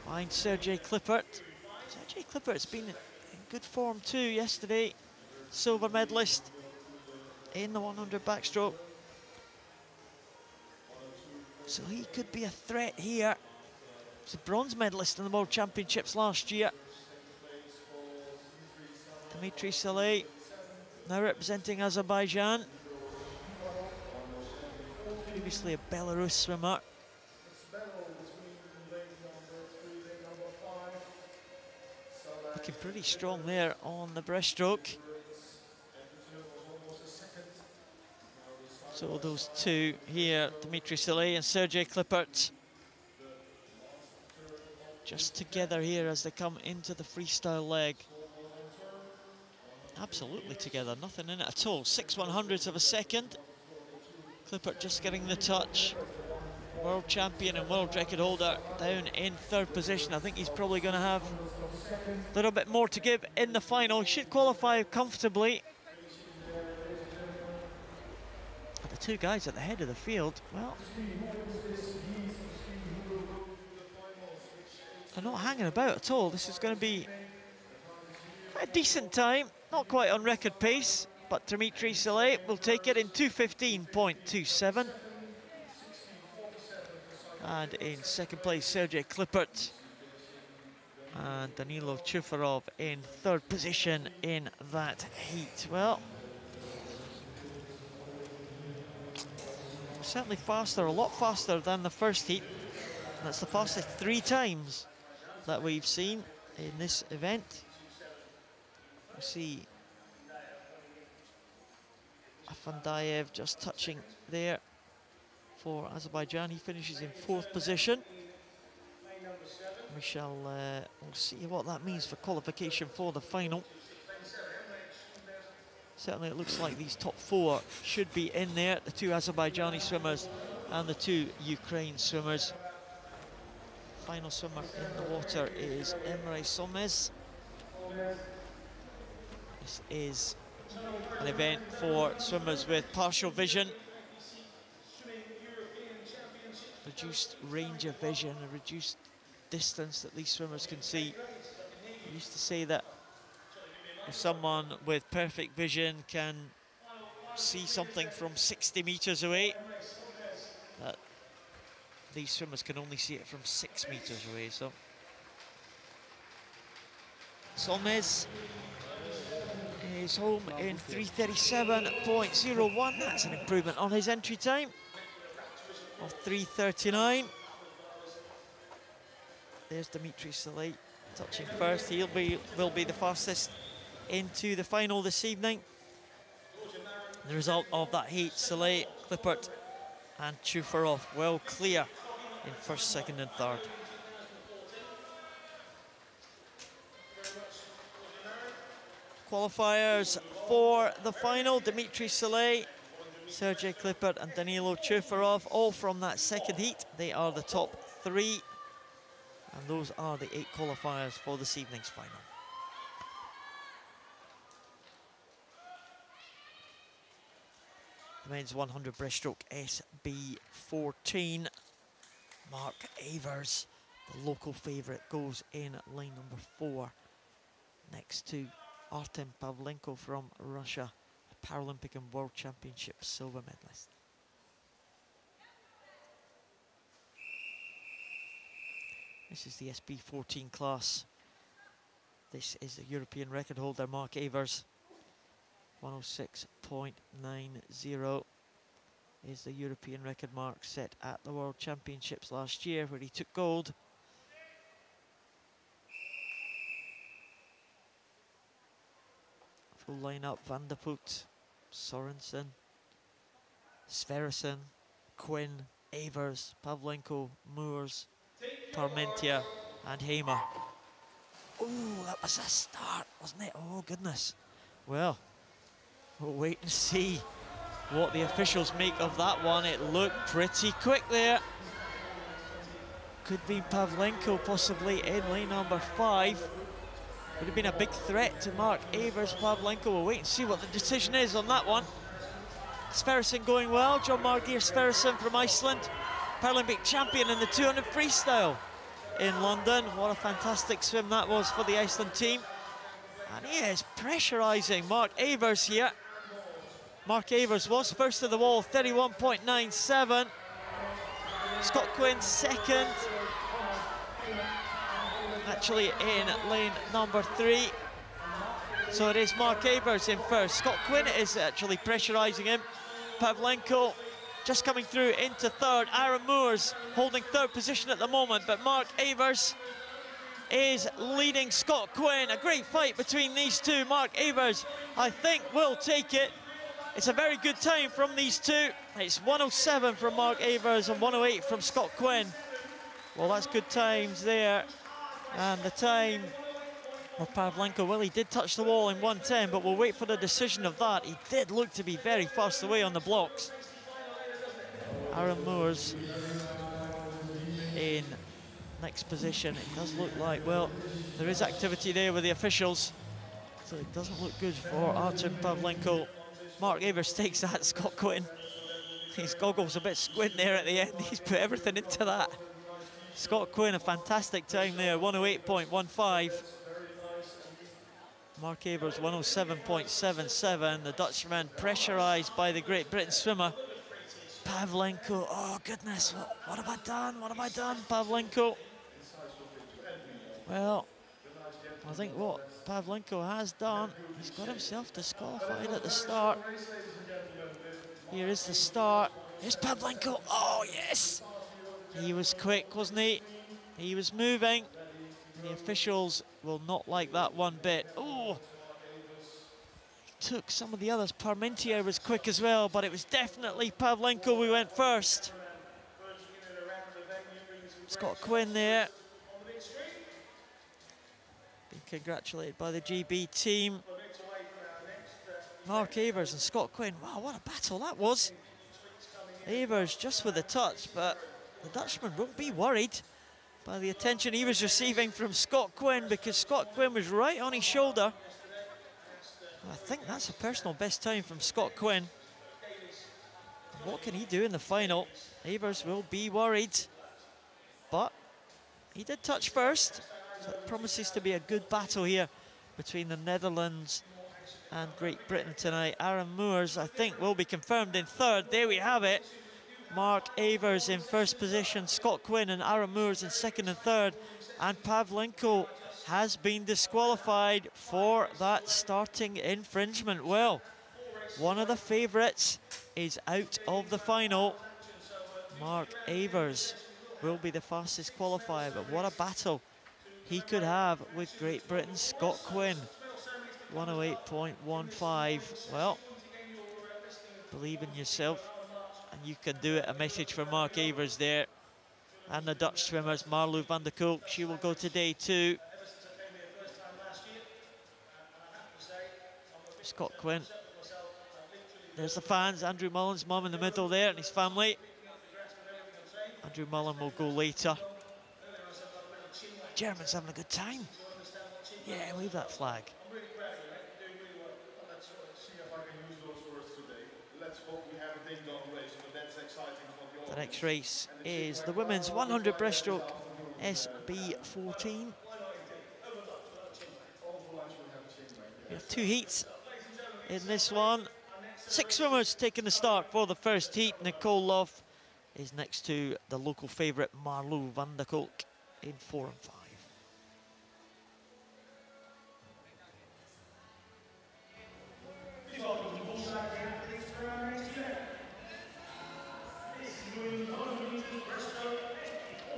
behind Sergei Klippert. Sergei Klippert's been in good form too yesterday, silver medalist in the 100 backstroke. So he could be a threat here. He's a bronze medalist in the World Championships last year. Dmitry Saleh, now representing Azerbaijan. Previously a Belarus swimmer. Looking pretty strong there on the breaststroke. So those two here, Dmitry Saleh and Sergei Klippert, just together here as they come into the freestyle leg. Absolutely together, nothing in it at all. 6/100ths of a second. Klippert just getting the touch. World champion and world record holder down in third position. I think he's probably going to have a little bit more to give in the final. He should qualify comfortably. But the two guys at the head of the field, well, they're not hanging about at all. This is going to be a decent time, not quite on record pace, but Dmitry Saleh will take it in 2:15.27. And in second place, Sergei Klippert. And Danilo Chufarov in third position in that heat. Well, certainly faster, a lot faster than the first heat. That's the fastest 3 times that we've seen in this event. We see Afandayev just touching there for Azerbaijan. He finishes in 4th position. We shall we'll see what that means for qualification for the final. Certainly it looks like these top 4 should be in there, the 2 Azerbaijani swimmers and the 2 Ukraine swimmers. Final swimmer in the water is Emre Solmez. This is an event for swimmers with partial vision, reduced range of vision, a reduced distance that these swimmers can see. I used to say that if someone with perfect vision can see something from 60 meters away, that these swimmers can only see it from 6 meters away. So Solmez is home in 3:37.01. That's an improvement on his entry time of 3:39. There's Dmitry Saleh touching first. Will be the fastest into the final this evening. The result of that heat, Saleh, Klippert and Chufarov well clear in first, second and third. Qualifiers for the final, Dmitry Saleh, Sergei Klippert and Danilo Chufarov, all from that second heat. They are the top 3. And those are the 8 qualifiers for this evening's final. The men's 100 breaststroke SB14. Mark Avers, the local favourite, goes in lane number 4, next to Artem Pavlenko from Russia, a Paralympic and World Championship silver medalist. This is the SB14 class. This is the European record holder, Mark Avers. 106.90 is the European record mark set at the World Championships last year, where he took gold. Full lineup: Van der Poot, Sorensen, Sverrisson, Quinn, Avers, Pavlenko, Moores, Parmentia and Hamer. Oh, that was a start, wasn't it? Oh, goodness. Well, we'll wait and see what the officials make of that one. It looked pretty quick there. Could be Pavlenko possibly in lane number 5. Would have been a big threat to Mark Avers. Pavlenko, we'll wait and see what the decision is on that one. Sverrisson going well. John Margeir Sverrisson from Iceland, Paralympic champion in the 200 freestyle in London. What a fantastic swim that was for the Iceland team. And he is pressurising Mark Avers here. Mark Avers was first to the wall, 31.97. Scott Quinn second. Actually in lane number 3. So it is Mark Avers in first. Scott Quinn is actually pressurising him. Pavlenko just coming through into third. Aaron Moores holding third position at the moment, but Mark Avers is leading Scott Quinn. A great fight between these two. Mark Avers, I think, will take it. It's a very good time from these two. It's 107 from Mark Avers and 108 from Scott Quinn. Well, that's good times there. And the time of Pavlenko, well, he did touch the wall in 1:10, but we'll wait for the decision of that. He did look to be very fast away on the blocks. Aaron Moores in next position. It does look like, well, there is activity there with the officials, so it doesn't look good for Artem Pavlenko. Mark Avers takes that. Scott Quinn, his goggles a bit squint there at the end. He's put everything into that. Scott Quinn, a fantastic time there, 108.15. Mark Avers, 107.77. The Dutchman pressurised by the Great Britain swimmer. Pavlenko, oh goodness, what have I done? What have I done, Pavlenko? Well, I think what Pavlenko has done, he's got himself disqualified at the start. Here is the start. Here's Pavlenko, oh yes! He was quick, wasn't he? He was moving. The officials will not like that one bit. Oh! He took some of the others. Parmentier was quick as well, but it was definitely Pavlenko who went first. Scott Quinn there. Being congratulated by the GB team. Mark Avers and Scott Quinn. Wow, what a battle that was. Avers just with a touch, but the Dutchman won't be worried by the attention he was receiving from Scott Quinn, because Scott Quinn was right on his shoulder. I think that's a personal best time from Scott Quinn. What can he do in the final? Avers will be worried, but he did touch first, so it promises to be a good battle here between the Netherlands and Great Britain tonight. Aaron Moores, I think, will be confirmed in third. There we have it. Mark Avers in first position, Scott Quinn and Aaron Moores in second and third, and Pavlenko has been disqualified for that starting infringement. Well, one of the favourites is out of the final. Mark Avers will be the fastest qualifier, but what a battle he could have with Great Britain's Scott Quinn. 108.15. Well, believe in yourself and you can do it. A message for Mark Avers there. And the Dutch swimmers, Marlou van der Kolk, she will go to day 2. Scott Quinn. There's the fans, Andrew Mullen's mum in the middle there and his family. Andrew Mullen will go later. Germans having a good time. Yeah, wave that flag. The next race is the women's 100 breaststroke SB14. We have 2 heats in this one. 6 swimmers taking the start for the first heat. Nicole Loff is next to the local favourite Marlou van der Kolk in 4 and 5.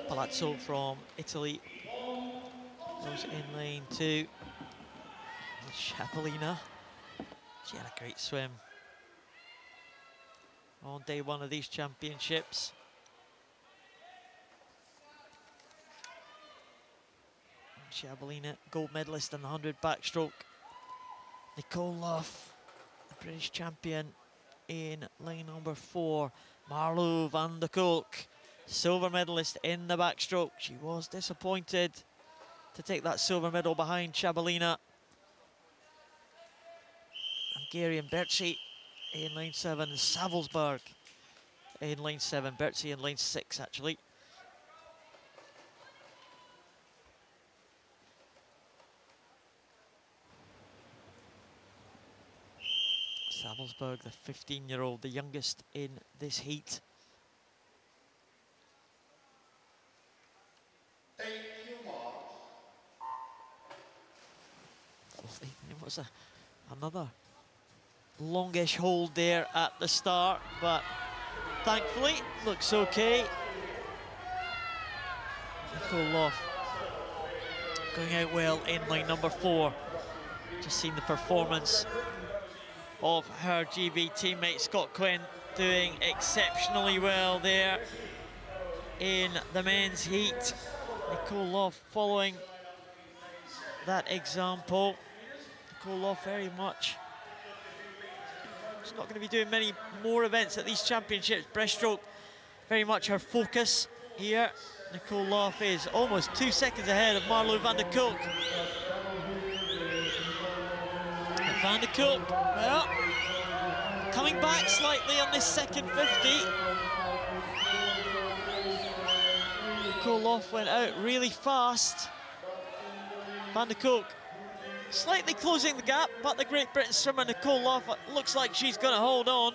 Palazzo from Italy goes in lane 2. Sciapolina, she had a great swim. on day one of these championships. Shabalina, gold medalist in the 100 backstroke. Nicole Luff, the British champion in lane number 4. Marlo van der Kolk, silver medalist in the backstroke. She was disappointed to take that silver medal behind Shabalina. Hungarian Bertzi in lane 7, Savelsberg in lane 7, Bertzi in lane 6 actually. Savelsberg, the 15-year-old, the youngest in this heat. It was another longish hold there at the start, but thankfully looks okay. Nicole Luff going out well in lane number 4. Just seen the performance of her GB teammate Scott Quinn, doing exceptionally well there in the men's heat. Nicole Luff following that example. Nicole Luff very much, she's not going to be doing many more events at these championships. Breaststroke very much her focus here. Nicole Luff is almost 2 seconds ahead of Marlo van der Kolk. Van der Kolk, well, coming back slightly on this second 50. Nicole Luff went out really fast. Van der Kolk slightly closing the gap, but the Great Britain swimmer Nicole Luff looks like she's going to hold on.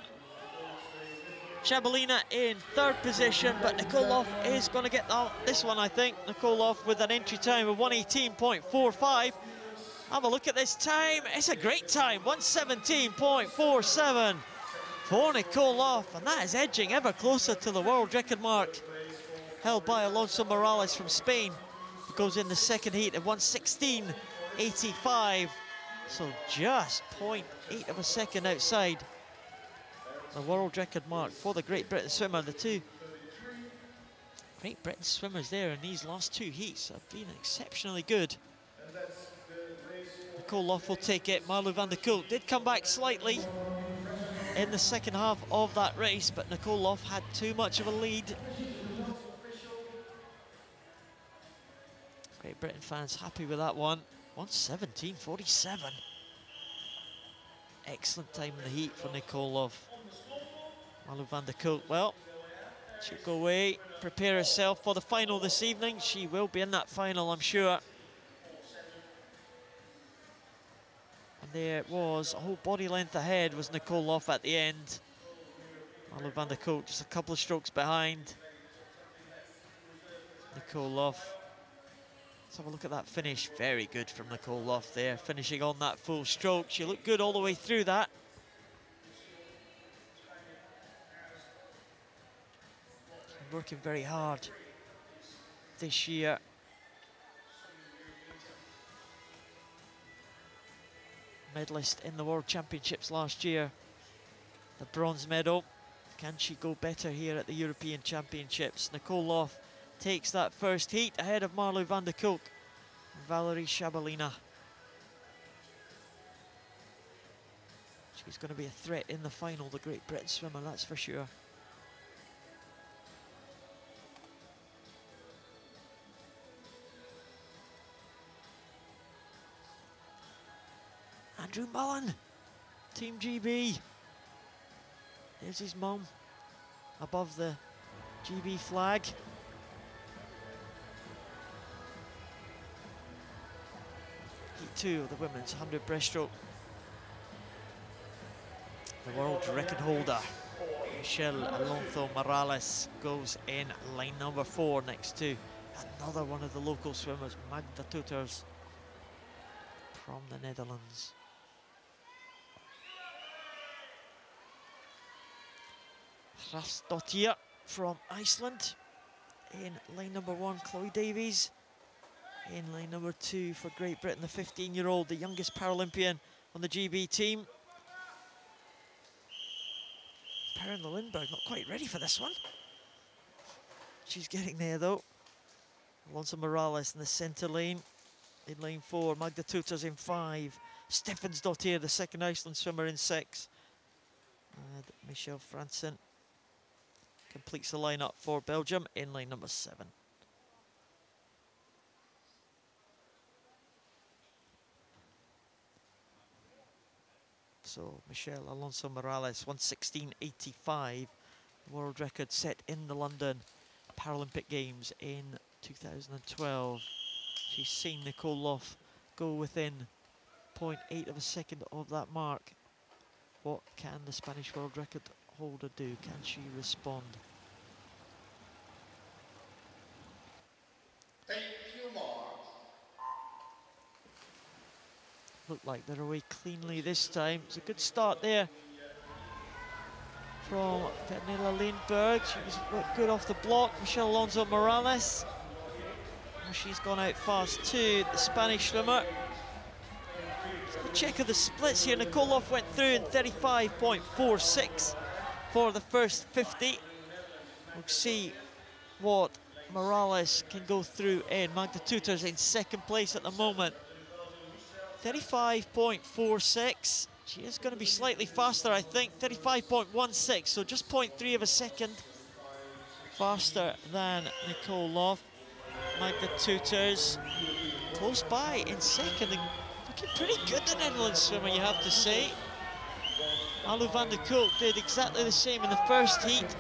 Shabalina in 3rd position, but Nicole Luff is going to get this one, I think. Nicole Luff with an entry time of 1:18.45. Have a look at this time. It's a great time, 1:17.47 for Nicole Luff, and that is edging ever closer to the world record mark held by Alonso Morales from Spain. He goes in the second heat at 1:16.85, so just 0.8 of a second outside the world record mark for the Great Britain swimmer. The two Great Britain swimmers there in these last 2 heats have been exceptionally good. Nicole Luff will take it. Marlo van der Kolk did come back slightly in the second half of that race, but Nicole Luff had too much of a lead. Great Britain fans happy with that one. 1:17.47. Excellent time in the heat for Nicole Luff. Marlo van der Kolk, well, she'll go away, prepare herself for the final this evening. She will be in that final, I'm sure. And there it was, a whole body length ahead was Nicole Luff at the end. Marlo van der Kolk just a couple of strokes behind Nicole Luff. Let's have a look at that finish. Very good from Nicole Luff there, finishing on that full stroke. She looked good all the way through that. She's working very hard this year. Medalist in the World Championships last year. The bronze medal. Can she go better here at the European Championships? Nicole Luff takes that first heat ahead of Marlo van der Kolk and Valerie Shabalina. She's going to be a threat in the final, the Great Britain swimmer, that's for sure. Andrew Mullen, Team GB. There's his mum above the GB flag. Heat 2 of the women's 100 breaststroke. The world record holder, Michelle Alonso Morales, goes in line number 4 next to another one of the local swimmers, Magda Toeters from the Netherlands. Hrafsdottir from Iceland in lane number 1, Chloe Davies in lane number 2 for Great Britain, the 15-year-old, the youngest Paralympian on the GB team. Perrin Lindberg not quite ready for this one. She's getting there though. Alonso Morales in the centre lane. In lane 4, Magda Tuters in 5. Steffensdottir, the second Iceland swimmer, in 6. And Michelle Fransen completes the lineup for Belgium in lane number 7. So Michelle Alonso Morales, 1:16.85, world record set in the London Paralympic Games in 2012. She's seen Nicole Loff go within 0.8 of a second of that mark. What can the Spanish world record holder do? Can she respond? Thank you, Mark. Look like they're away cleanly this time. It's a good start there from Pernilla Lindberg. She was good off the block. Michelle Alonso Morales. She's gone out fast too, the Spanish swimmer. Let's check of the splits here. Nicole Loff went through in 35.46 for the first 50. We'll see what Morales can go through in. Magda Tuters in second place at the moment. 35.46. She is going to be slightly faster, I think. 35.16, so just 0.3 of a second faster than Nicole Loff. Magda Tuters close by in second, and looking pretty good, the Netherlands swimmer, you have to say. Malu van der Kolk did exactly the same in the first heat.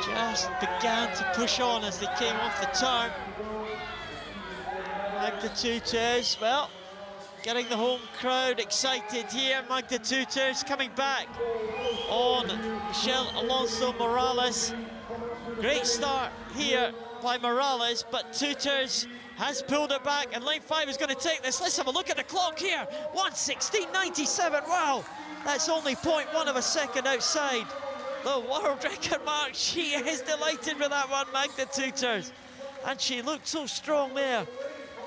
Just began to push on as they came off the turn. Magda Tuters, well, getting the home crowd excited here. Magda Tuters coming back on Michelle Alonso Morales. Great start here by Morales, but Tuters has pulled it back, and lane 5 is going to take this. Let's have a look at the clock here. 1:16.97. Wow, that's only 0.1 of a second outside the world record mark. She is delighted with that one, Magda Tuters, and she looked so strong there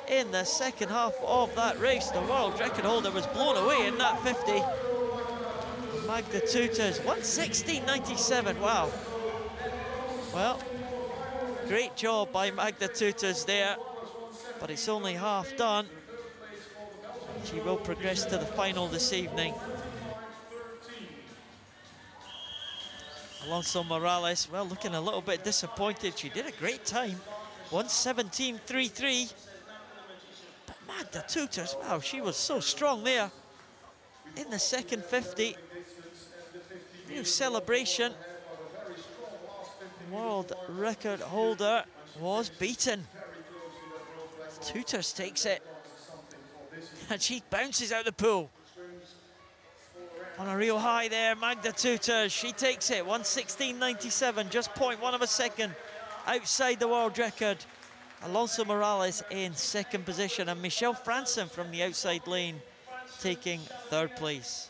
in the second half of that race. The world record holder was blown away in that 50. Magda Tuters, 1:16.97. Wow. Well, great job by Magda Tuters there, but it's only half done. She will progress to the final this evening. Alonso Morales, well, looking a little bit disappointed. She did a great time, 1:17.33. But Magda Tuters, wow, she was so strong there in the second 50. Real celebration. World record holder was beaten. Tuters takes it, and she bounces out the pool on a real high there. Magda Tuters, she takes it, 1:16.97, just 0.1 of a second outside the world record. Alonso Morales in second position, and Michelle Fransen from the outside lane taking third place.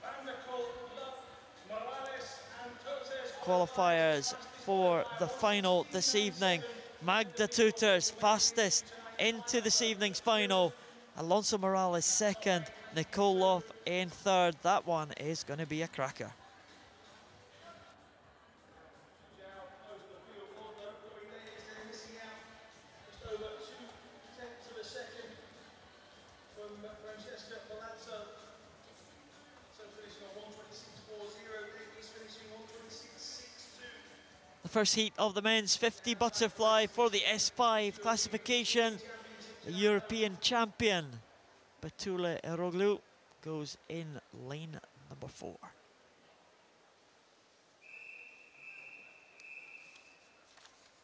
Qualifiers for the final this evening. Magda Tuters fastest into this evening's final. Alonso Morales second, Nicole Loff in third. That one is going to be a cracker. The first heat of the men's 50 butterfly for the S5 classification. The European champion, Betula Eroglu, goes in lane number 4.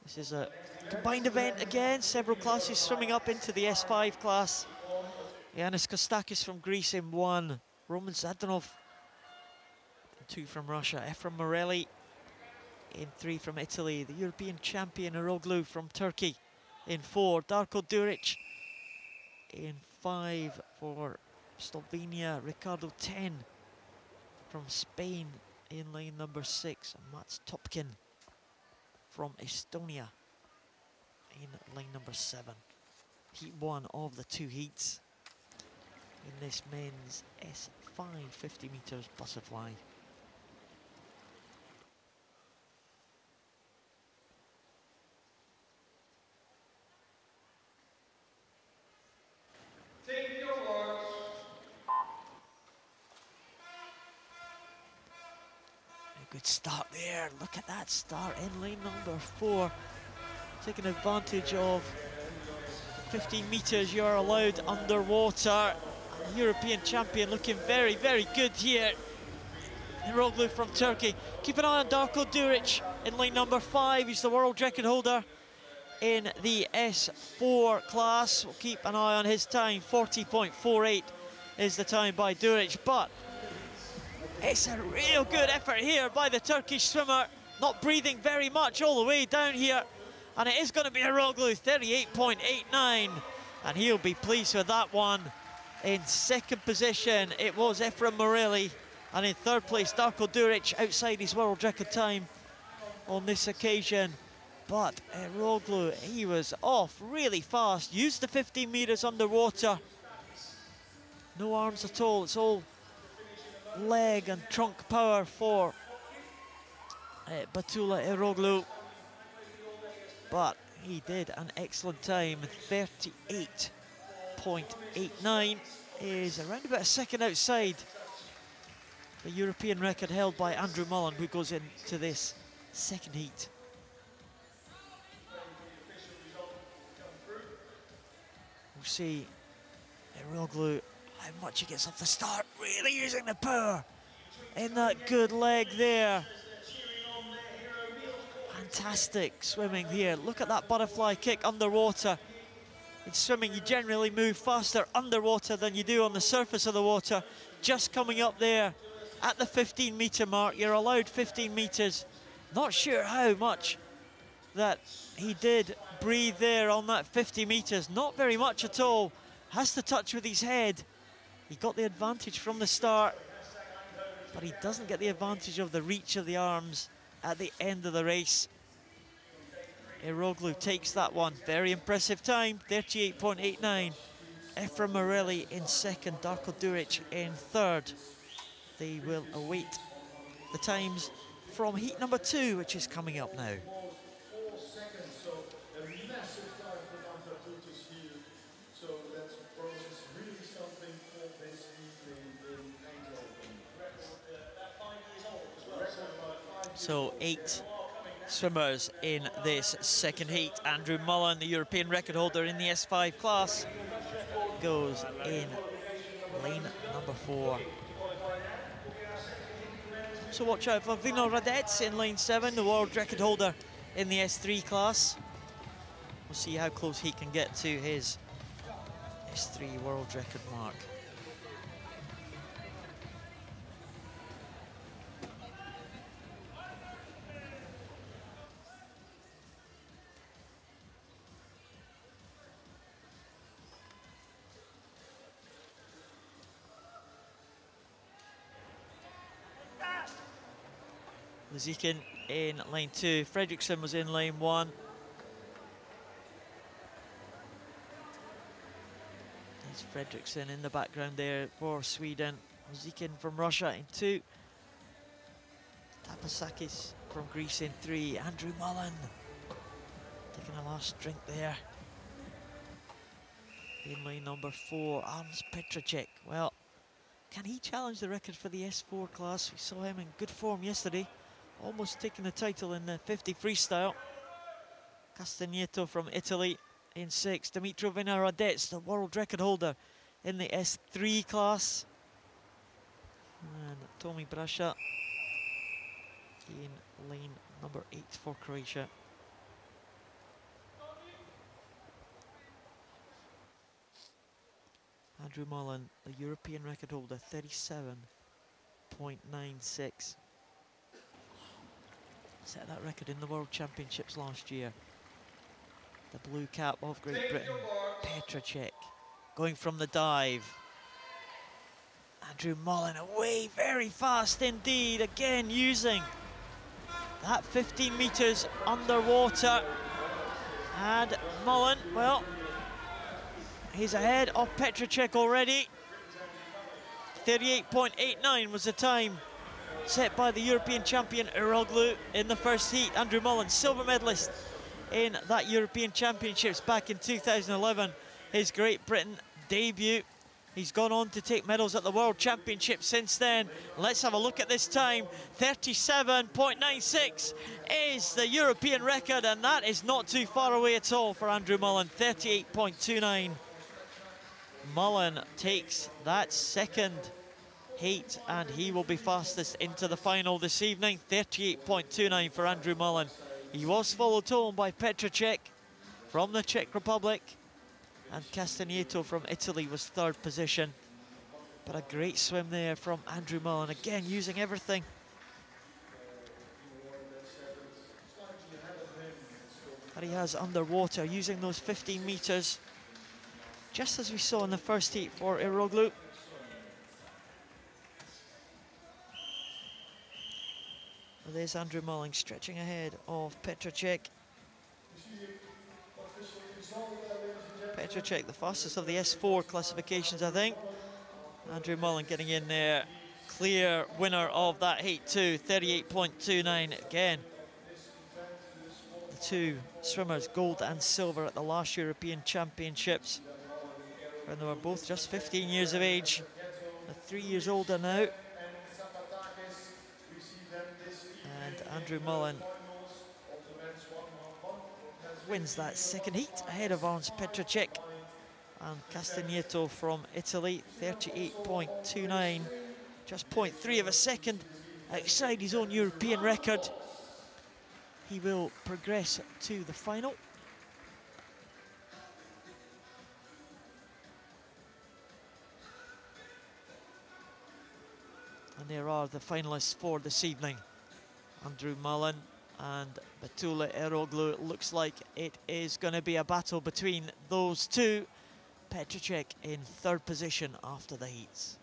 This is a combined event again, several classes swimming up into the S5 class. Yannis Kostakis from Greece in 1, Roman Zadanov in 2 from Russia, Efrem Morelli in 3 from Italy, the European champion Eroglu from Turkey in 4, Darko Duric in 5 for Slovenia, Ricardo 10 from Spain in lane number 6, and Mats Topkin from Estonia in lane number 7. Heat 1 of the 2 heats in this men's S5 50 meters butterfly. Good start there. Look at that start in lane number 4. Taking advantage of 15 meters you're allowed underwater. European champion looking very, very good here. Eroglu from Turkey. Keep an eye on Darko Duric in lane number 5. He's the world record holder in the S4 class. We'll keep an eye on his time. 40.48 is the time by Duric, but it's a real good effort here by the Turkish swimmer. Not breathing very much all the way down here. And it is going to be Eroglu, 38.89. And he'll be pleased with that one. In second position, it was Efrem Morelli. And in third place, Darko Duric, outside his world record time on this occasion. But Eroglu, he was off really fast. Used the 15 meters underwater. No arms at all. It's all leg and trunk power for Batula Eroglu. But he did an excellent time. 38.89 is around about a second outside the European record held by Andrew Mullen, who goes into this second heat. We'll see Eroglu, how much he gets off the start, really using the power in that good leg there. Fantastic swimming here. Look at that butterfly kick underwater. In swimming, you generally move faster underwater than you do on the surface of the water. Just coming up there at the 15-meter mark. You're allowed 15 meters. Not sure how much that he did breathe there on that 50 meters. Not very much at all. Has to touch with his head. He got the advantage from the start, but he doesn't get the advantage of the reach of the arms at the end of the race. Eroglu takes that one. Very impressive time, 38.89. Efrem Morelli in second, Darko Duric in third. They will await the times from heat number 2, which is coming up now. 4 seconds, so a massive time for Eindhoven here. So that's really something for this evening in Eindhoven. That 5 years old as well. So 8 swimmers in this second heat. Andrew Mullen, the European record holder in the S5 class, goes in lane number 4. So watch out for Vino Radets in lane 7, the world record holder in the S3 class. We'll see how close he can get to his S3 world record mark. Zikin in lane 2, Fredriksson was in lane 1. There's Fredriksson in the background there for Sweden. Zikin from Russia in 2. Tapasakis from Greece in 3. Andrew Mullen taking a last drink there. In lane number 4, Arms Petracek. Well, can he challenge the record for the S4 class? We saw him in good form yesterday. Almost taking the title in the 50 freestyle. Castagneto from Italy in 6. Dimitro Vinaradets, the world record holder in the S3 class. And Tomi Brasha in lane number 8 for Croatia. Andrew Mullen, the European record holder, 37.96. Set that record in the World Championships last year. The blue cap of Great Britain, Petracek, going from the dive. Andrew Mullen away very fast indeed, again using that 15 meters underwater. And Mullen, well, he's ahead of Petracek already. 38.89 was the time set by the European champion Eroglu in the first heat. Andrew Mullen, silver medalist in that European Championships back in 2011. His Great Britain debut. He's gone on to take medals at the World Championship since then. Let's have a look at this time. 37.96 is the European record, and that is not too far away at all for Andrew Mullen. 38.29. Mullen takes that second heat, and he will be fastest into the final this evening. 38.29 for Andrew Mullen. He was followed home by Petracek from the Czech Republic, and Castagneto from Italy was third position. But a great swim there from Andrew Mullen, again using everything. That he has underwater, using those 15 meters, just as we saw in the first heat for Eroglu. Well, there's Andrew Mullen stretching ahead of Petracek. Petracek, the fastest of the S4 classifications, I think. Andrew Mullen getting in there. Clear winner of that heat too, 38.29 again. The two swimmers, gold and silver at the last European Championships. And they were both just 15 years of age. They're 3 years older now. And Andrew Mullen wins that second heat ahead of Arns Petracek and Castagneto from Italy. 38.29, just 0.3 of a second outside his own European record. He will progress to the final. And there are the finalists for this evening. Andrew Mullen and Batula Eroglu. It looks like it is going to be a battle between those two. Petracek in third position after the heats.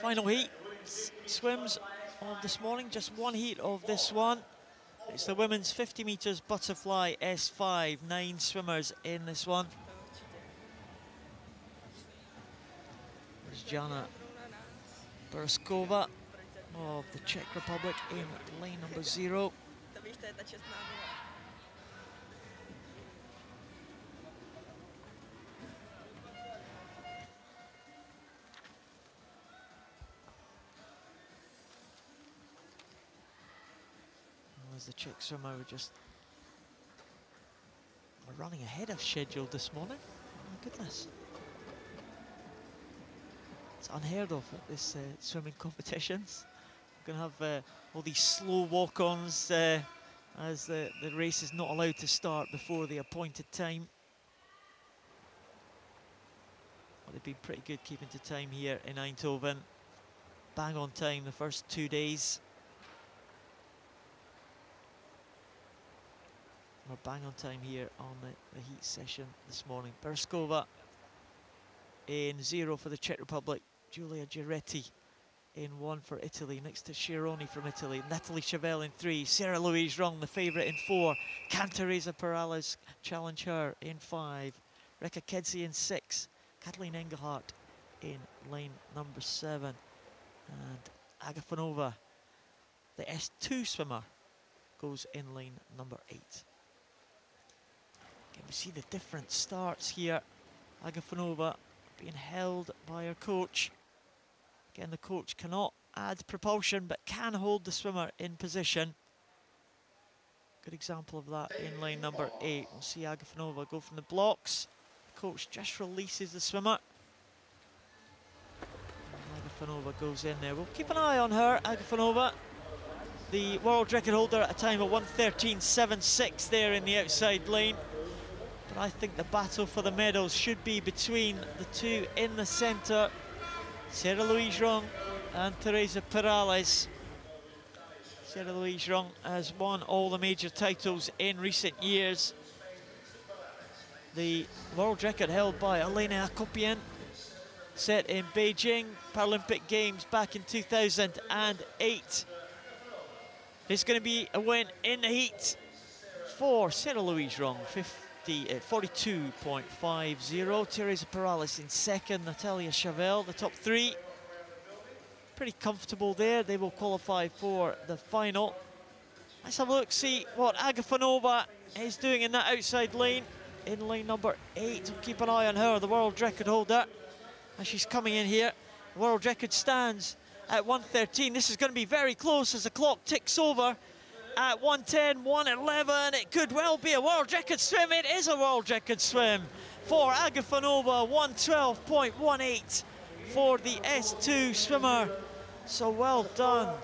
Final heat swims of this morning, just one heat of this one. It's the women's 50 meters butterfly S5, 9 swimmers in this one. There's Jana Berskova of the Czech Republic in lane number 0. The Czech swimmer we're running ahead of schedule this morning. Oh my goodness. It's unheard of at this swimming competitions. We're going to have all these slow walk-ons as the race is not allowed to start before the appointed time. Well, they've been pretty good keeping to time here in Eindhoven. Bang on time the first 2 days. We're bang on time here on the heat session this morning. Berskova in 0 for the Czech Republic. Giulia Giretti in 1 for Italy, next to Chironi from Italy. Natalie Chauvel in 3. Sarah Louise Rung, the favourite, in 4. Cantareza Perales challenge her in 5. Rekha Kedzi in 6. Kathleen Engelhardt in lane number 7. And Agafonova, the S2 swimmer, goes in lane number 8. Again, we see the different starts here. Agafonova being held by her coach. Again, the coach cannot add propulsion, but can hold the swimmer in position. Good example of that in lane number 8. We'll see Agafonova go from the blocks. The coach just releases the swimmer. And Agafonova goes in there. We'll keep an eye on her, Agafonova. The world record holder at a time of 1:13.76 there in the outside lane. But I think the battle for the medals should be between the two in the centre. Sarah Louise Rung and Teresa Perales. Sarah Louise Rung has won all the major titles in recent years. The world record held by Elena Akopyan, set in Beijing Paralympic Games back in 2008. It's going to be a win in the heat for Sarah Louise Rung, 42.50. Teresa Perales in second. Natalia Chauvel, the top 3. pretty comfortable there. They will qualify for the final. Let's have a look, see what Agafonova is doing in that outside lane. In lane number 8, we'll keep an eye on her, the world record holder, as she's coming in here. The world record stands at 1:13. This is going to be very close as the clock ticks over at 1:10, 1:11. It could well be a world record swim. It is a world record swim for Agafonova, 1:12.18 for the S2 swimmer. So well done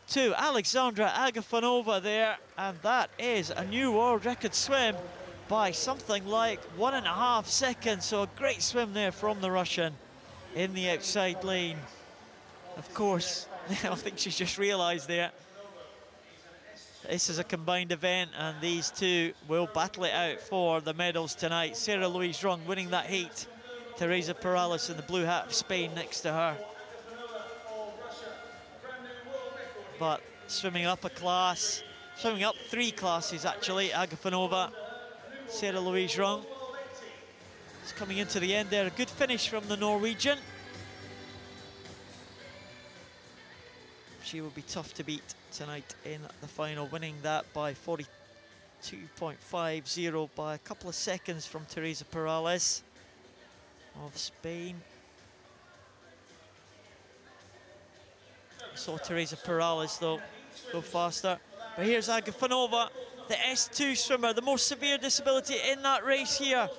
to Alexandra Agafonova there, and that is a new world record swim by something like 1.5 seconds. So a great swim there from the Russian in the outside lane. Of course, I think she's just realized there, this is a combined event and these two will battle it out for the medals tonight. Sarah Louise Rung winning that heat. Teresa Perales in the blue hat of Spain next to her. But swimming up a class, swimming up 3 classes actually, Agafonova, Sarah Louise Rung. It's coming into the end there, a good finish from the Norwegian. She will be tough to beat tonight in the final, winning that by 42.50 by a couple of seconds from Teresa Perales of Spain. Saw Teresa Perales though go faster, but here's Agafonova, the S2 swimmer, the most severe disability in that race here.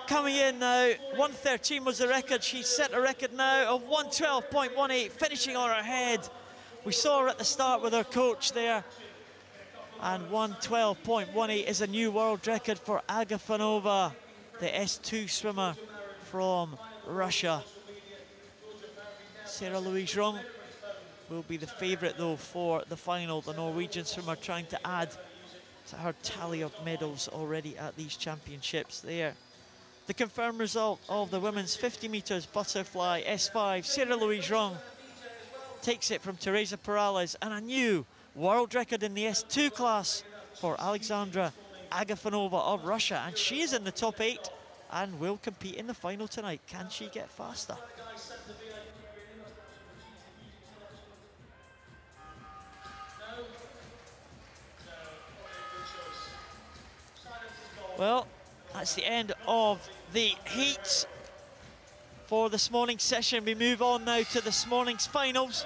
Coming in now, 1:13 was the record. She set a record now of 1:12.18, finishing on her head. We saw her at the start with her coach there, and 1:12.18 is a new world record for Agafonova, the S2 swimmer from Russia. Sarah Louise Rung will be the favourite though for the final. The Norwegian swimmer trying to add to her tally of medals already at these championships there. The confirmed result of the women's 50 metres butterfly S5, Sarah Louise Rung takes it from Teresa Perales, and a new world record in the S2 class for Alexandra Agafonova of Russia, and she is in the top 8 and will compete in the final tonight. Can she get faster? Well, that's the end of the heats for this morning's session. We move on now to this morning's finals.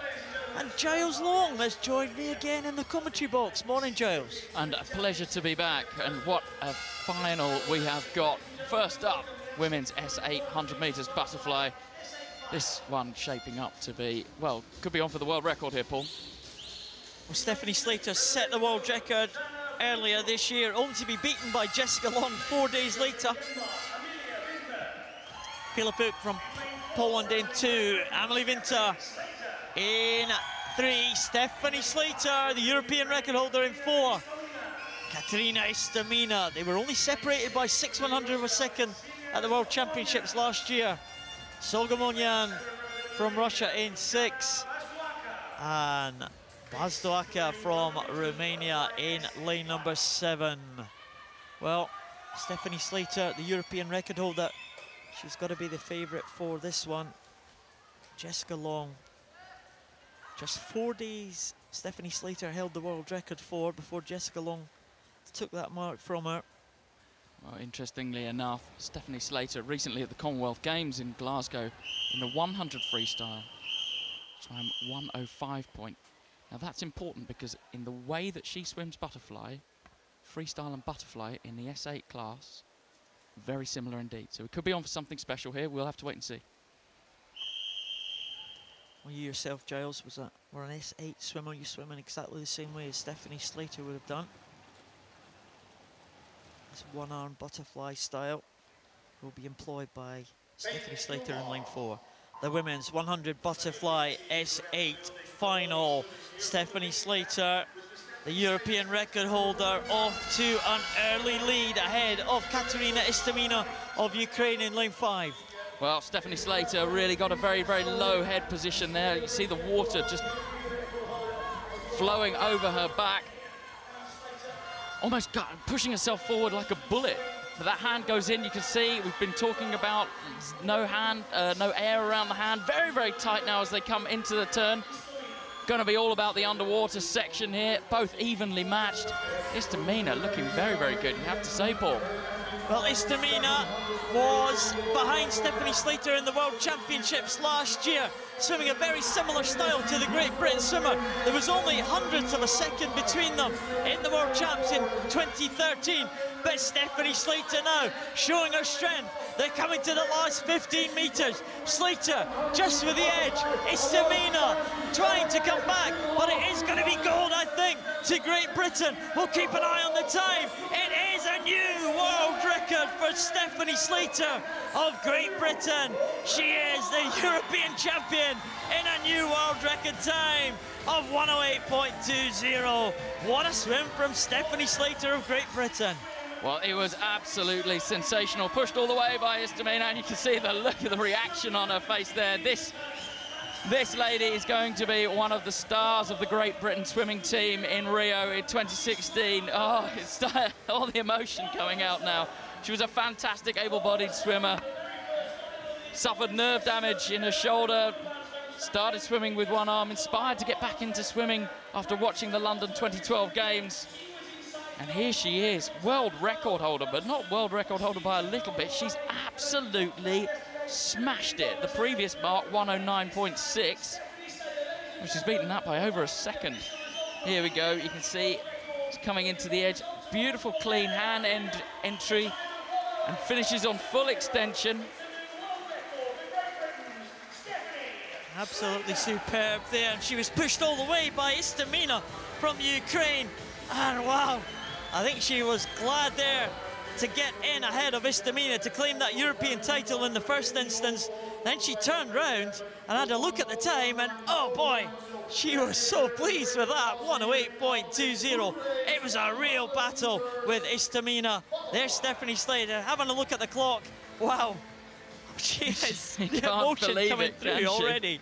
And Giles Long has joined me again in the commentary box. Morning, Giles. And a pleasure to be back. And what a final we have got. First up, women's S8 100 metres butterfly. This one shaping up to be, well, could be on for the world record here, Paul. Well, Stephanie Slater set the world record earlier this year, only to be beaten by Jessica Long 4 days later. Filipuk from Poland in 2, Amelie Winter in 3, Stephanie Slater, the European record holder, in 4. Katerina Istomina, they were only separated by 6/100 of a second at the World Championships last year. Sogomonyan from Russia in 6. And Bazdoaka from Romania in lane number 7. Well, Stephanie Slater, the European record holder, she's got to be the favourite for this one. Jessica Long, just 4 days Stephanie Slater held the world record for before Jessica Long took that mark from her. Well, interestingly enough, Stephanie Slater recently at the Commonwealth Games in Glasgow in the 100 freestyle, swam 1:05. Now that's important because in the way that she swims butterfly, freestyle and butterfly in the S8 class, very similar indeed. So it could be on for something special here. We'll have to wait and see. Well, you yourself, Giles, were an S8 swimmer. You swim in exactly the same way as Stephanie Slater would have done. This one-arm butterfly style will be employed by Stephanie Slater in lane 4. The women's 100 butterfly S8 final. Stephanie Slater, the European record holder, off to an early lead ahead of Katerina Istomina of Ukraine in lane 5. Well, Stephanie Slater really got a very, very low head position there. You see the water just flowing over her back. Almost pushing herself forward like a bullet. But that hand goes in, you can see, we've been talking about no hand, no air around the hand. Very, very tight now as they come into the turn. Going to be all about the underwater section here, both evenly matched. Istamina looking very, very good, you have to say, Paul. Well, Istamina was behind Stephanie Slater in the World Championships last year, swimming a very similar style to the Great Britain swimmer. There was only hundredths of a second between them in the World Champs in 2013. But Stephanie Slater now showing her strength. They're coming to the last 15 metres. Slater just with the edge. Istamina trying to come back, but it is going to be gold, I think, to Great Britain. We'll keep an eye on the time. It is a new world record for Stephanie Slater of Great Britain. She is the European champion in a new world record time of 108.20. What a swim from Stephanie Slater of Great Britain. Well, it was absolutely sensational, pushed all the way by Istamina, and you can see the look of the reaction on her face there. This lady is going to be one of the stars of the Great Britain swimming team in Rio in 2016. Oh, it's all the emotion coming out now. She was a fantastic able-bodied swimmer, suffered nerve damage in her shoulder, started swimming with one arm, inspired to get back into swimming after watching the London 2012 Games. And here she is, world record holder, but not world record holder by a little bit. She's absolutely smashed it. The previous mark, 109.6. Well, she's beaten that by over a second. Here we go, you can see it's coming into the edge. Beautiful clean hand end entry and finishes on full extension. Absolutely superb there, and she was pushed all the way by Istamina from Ukraine. And wow, I think she was glad there to get in ahead of Istamina to claim that European title in the first instance. Then she turned round and had a look at the time, and oh boy, she was so pleased with that, 108.20. It was a real battle with Istamina. There's Stephanie Slater having a look at the clock. Wow, she is the emotion coming through already.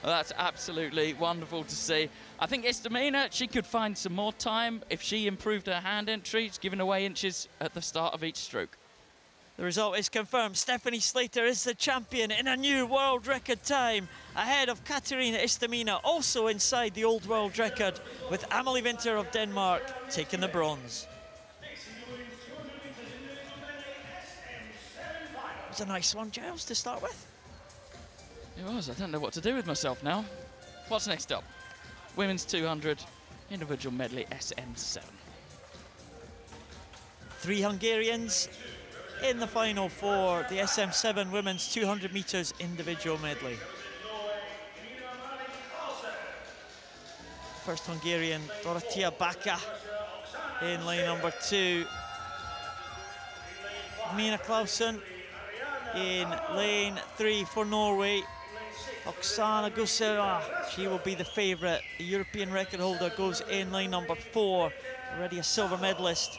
Well, that's absolutely wonderful to see. I think Istamina, she could find some more time if she improved her hand entry. It's giving away inches at the start of each stroke. The result is confirmed. Stephanie Slater is the champion in a new world record time, ahead of Katarina Istamina, also inside the old world record, with Amelie Winter of Denmark taking the bronze. It was a nice one, Giles, to start with. It was. I don't know what to do with myself now. What's next up? Women's 200 individual medley SM7. 3 Hungarians in the final for the SM7 women's 200 metres individual medley. First Hungarian, Dorothea Baka in lane number 2. Mina Clausen in lane 3 for Norway. Oksana Guseva, she will be the favourite. The European record holder goes in lane number 4, already a silver medalist.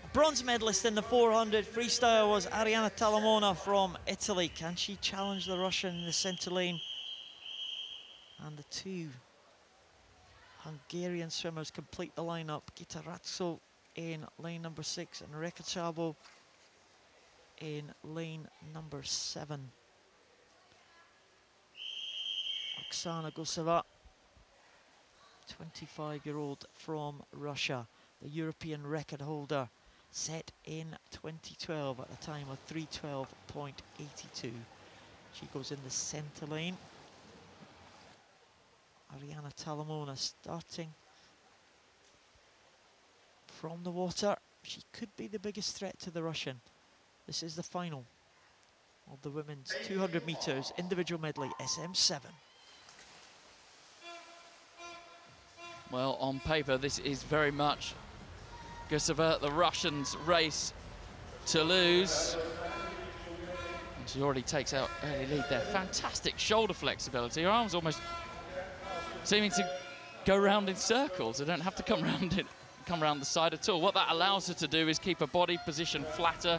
A bronze medalist in the 400 freestyle was Arianna Talamona from Italy. Can she challenge the Russian in the centre lane? And the 2 Hungarian swimmers complete the lineup. Gita Ratso in lane number 6 and Reka Chabo in lane number 7. Oksana Guseva, 25-year-old from Russia, the European record holder, set in 2012 at a time of 3:12.82. She goes in the centre lane. Arianna Talamona starting from the water. She could be the biggest threat to the Russian. This is the final of the women's 200 metres individual medley SM7. Well, on paper, this is very much Guseva, the Russians' race to lose. And she already takes out early lead there. Fantastic shoulder flexibility. Her arms almost seeming to go round in circles. They don't have to come round the side at all. What that allows her to do is keep her body position flatter,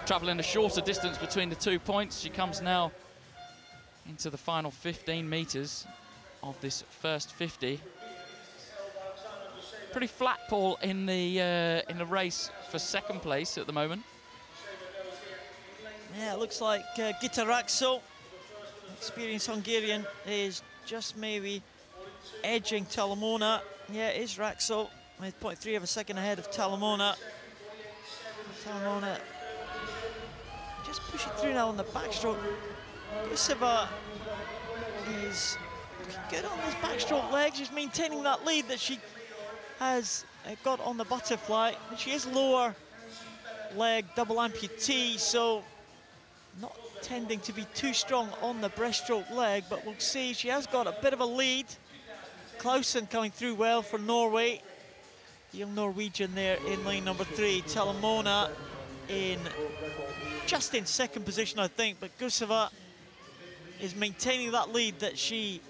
travelling a shorter distance between the 2 points. She comes now into the final 15 metres of this first 50. Pretty flat, Paul, in the race for second place at the moment. Yeah, it looks like Gita Rakso, experienced Hungarian, is just maybe edging Talamona. Yeah, it is Rakso, with 0.3 of a second ahead of Talamona. Talamona just pushing through now on the backstroke. Guseva is looking good on his backstroke legs. She's maintaining that lead that she has got on the butterfly. And she is lower leg double amputee, so not tending to be too strong on the breaststroke leg, but we'll see. She has got a bit of a lead. Clausen coming through well for Norway. The young Norwegian there in lane number 3. Talamona just in second position, I think, but Guseva is maintaining that lead that she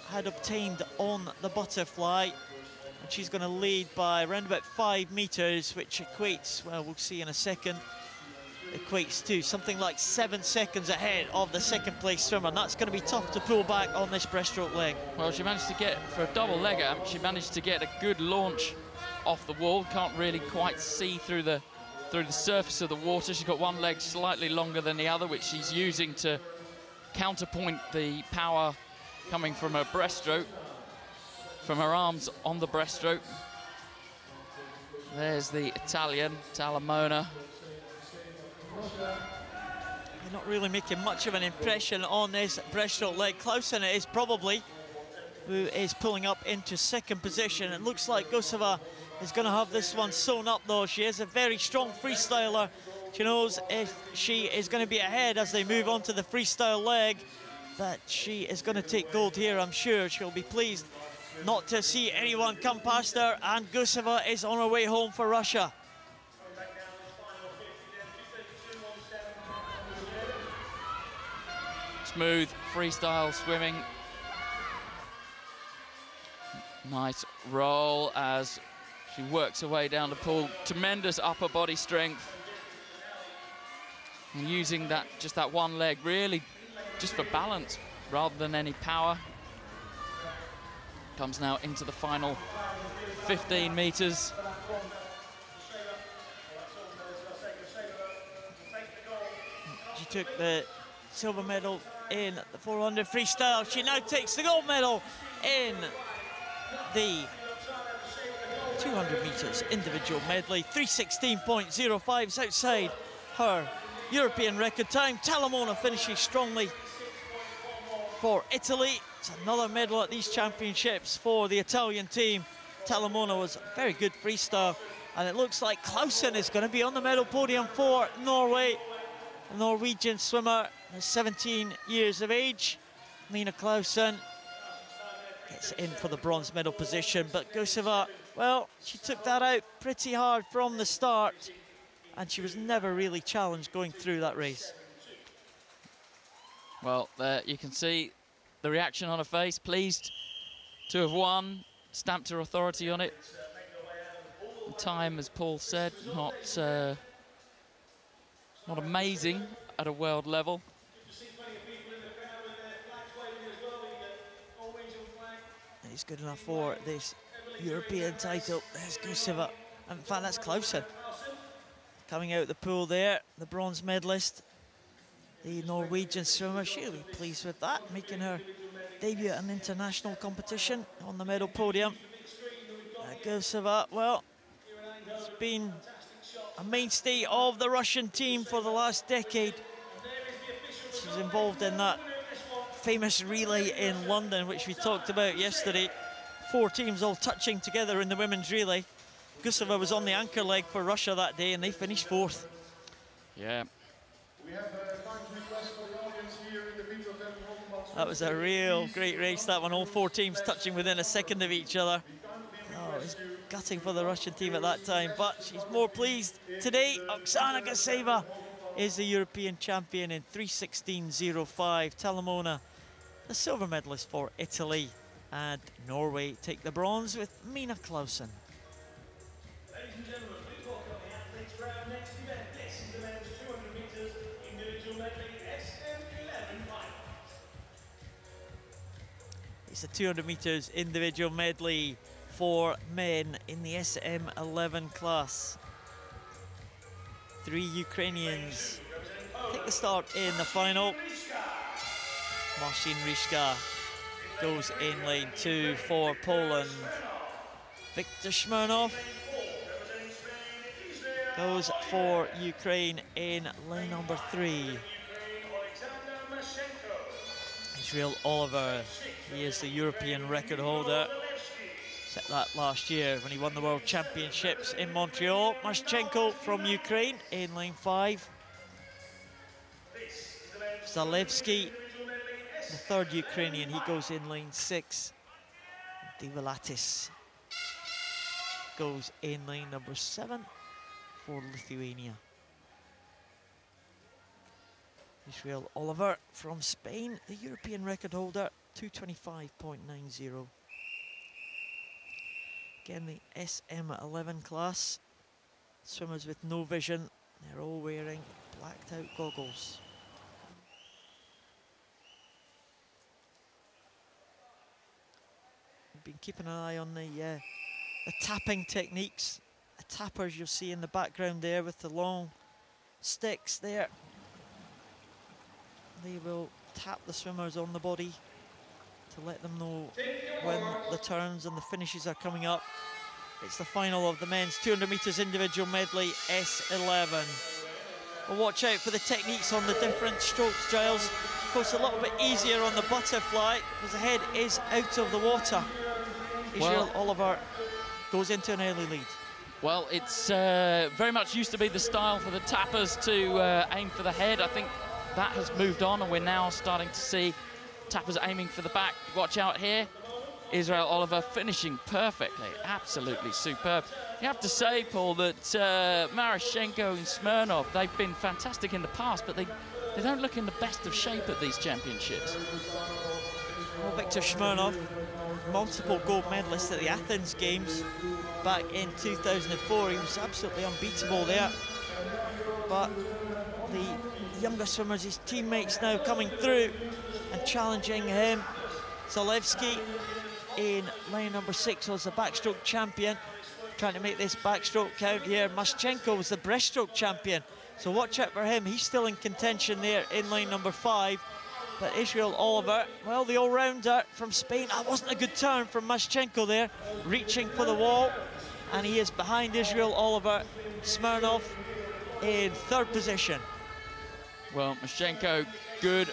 had obtained on the butterfly. And she's going to lead by around about 5 meters, which equates, well, we'll see in a second, equates to something like 7 seconds ahead of the second place swimmer. And that's going to be tough to pull back on this breaststroke leg. Well, she managed to get, for a double legger, she managed to get a good launch off the wall. Can't really quite see through the surface of the water. She's got one leg slightly longer than the other, which she's using to counterpoint the power coming from her breaststroke, from her arms on the breaststroke. There's the Italian, Talamona. They're not really making much of an impression on this breaststroke leg. Clausen is probably who is pulling up into second position. It looks like Guseva is going to have this one sewn up, though. She is a very strong freestyler. She knows if she is going to be ahead as they move on to the freestyle leg, that she is going to take gold here. I'm sure she'll be pleased not to see anyone come past her, and Guseva is on her way home for Russia. Smooth freestyle swimming. Nice roll as she works her way down the pool. Tremendous upper body strength. And using that, just that one leg, really just for balance rather than any power. Comes now into the final 15 meters. She took the silver medal in the 400 freestyle. She now takes the gold medal in the 200 meters individual medley. 3:16.05 is outside her European record time. Talamona finishing strongly for Italy. It's another medal at these championships for the Italian team. Talamona was a very good freestyle, and it looks like Clausen is going to be on the medal podium for Norway. A Norwegian swimmer, 17 years of age. Mina Clausen gets in for the bronze medal position, but Guseva, well, she took that out pretty hard from the start, and she was never really challenged going through that race. Well, there you can see the reaction on her face, pleased to have won, stamped her authority on it. The time, as Paul said, not amazing at a world level. He's good enough for this European title. There's Guseva. In fact, that's Clausen coming out the pool there, the bronze medalist. The Norwegian swimmer, she'll be pleased with that, making her debut at an international competition on the medal podium. Guseva, well, it's been a mainstay of the Russian team for the last decade. She's involved in that famous relay in London, which we talked about yesterday. 4 teams all touching together in the women's relay. Guseva was on the anchor leg for Russia that day, and they finished 4th. Yeah. That was a real great race, that one. All 4 teams touching within a second of each other. Oh, it was gutting for the Russian team at that time, but she's more pleased today. Oksana Guseva is the European champion in 3:16.05. Talamona, the silver medalist for Italy, and Norway take the bronze with Mina Clausen. Ladies and gentlemen, please welcome the athletes for our next event. This is the men's 200 meters individual medley SM11 final. It's the 200 meters individual medley for men in the SM11 class. 3 Ukrainians take the start in the final. Marcin Ryszka goes in lane 2 for Poland. Viktor Smirnov goes for Ukraine in lane number 3. Israel Oliver, he is the European record holder. Set that last year when he won the World Championships in Montreal. Maschenko from Ukraine in lane 5. Zalewski, the 3rd Ukrainian, he goes in lane 6. Divalatis goes in lane number 7 for Lithuania. Israel Oliver from Spain, the European record holder, 225.90. Again, the SM11 class. Swimmers with no vision, they're all wearing blacked out goggles. I've been keeping an eye on the tapping techniques. The tappers you'll see in the background there with the long sticks there. They will tap the swimmers on the body to let them know when the turns and the finishes are coming up. It's the final of the men's 200 metres individual medley S11. Well, watch out for the techniques on the different strokes, Giles. Of course, a little bit easier on the butterfly because the head is out of the water. Israel Oliver goes into an early lead. Well, it's very much used to be the style for the tappers to aim for the head. I think that has moved on, and we're now starting to see tappers aiming for the back. Watch out here. Israel Oliver finishing perfectly, absolutely superb. You have to say, Paul, that Marashenko and Smirnov, they've been fantastic in the past, but they don't look in the best of shape at these championships. Well, Viktor Smirnov, multiple gold medalist at the Athens Games back in 2004. He was absolutely unbeatable there. But the younger swimmers, his teammates now coming through and challenging him. Zalewski in lane number 6 was the backstroke champion, trying to make this backstroke count here. Maschenko was the breaststroke champion, so watch out for him. He's still in contention there in lane number 5. But Israel Oliver, well, the all-rounder from Spain, that wasn't a good turn from Maschenko there, reaching for the wall, and he is behind Israel Oliver. Smirnov in 3rd position. Well, Maschenko good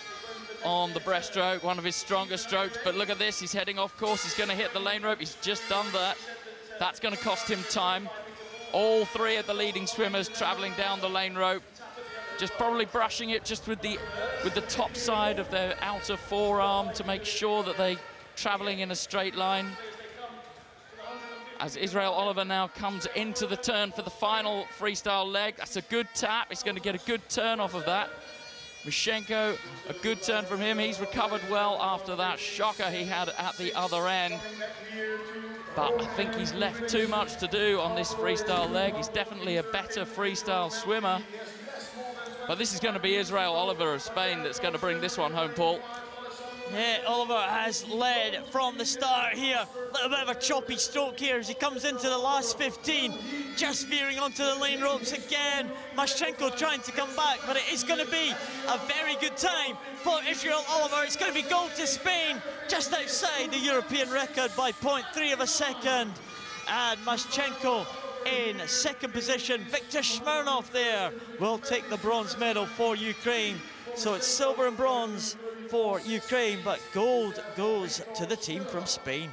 on the breaststroke, one of his stronger strokes, but look at this, he's heading off course, he's going to hit the lane rope, he's just done that. That's going to cost him time. All 3 of the leading swimmers travelling down the lane rope, just probably brushing it just with the top side of their outer forearm to make sure that they're travelling in a straight line. As Israel Oliver now comes into the turn for the final freestyle leg. That's a good tap, he's going to get a good turn off of that. Maschenko, a good turn from him. He's recovered well after that shocker he had at the other end. But I think he's left too much to do on this freestyle leg. He's definitely a better freestyle swimmer. But this is going to be Israel Oliver of Spain that's going to bring this one home, Paul. Yeah, Oliver has led from the start here. A little bit of a choppy stroke here as he comes into the last 15. Just veering onto the lane ropes again. Maschenko trying to come back, but it is going to be a very good time for Israel Oliver. It's going to be gold to Spain, just outside the European record by 0.3 of a second. And Maschenko in 2nd position. Viktor Smirnov there will take the bronze medal for Ukraine. So it's silver and bronze for Ukraine, but gold goes to the team from Spain.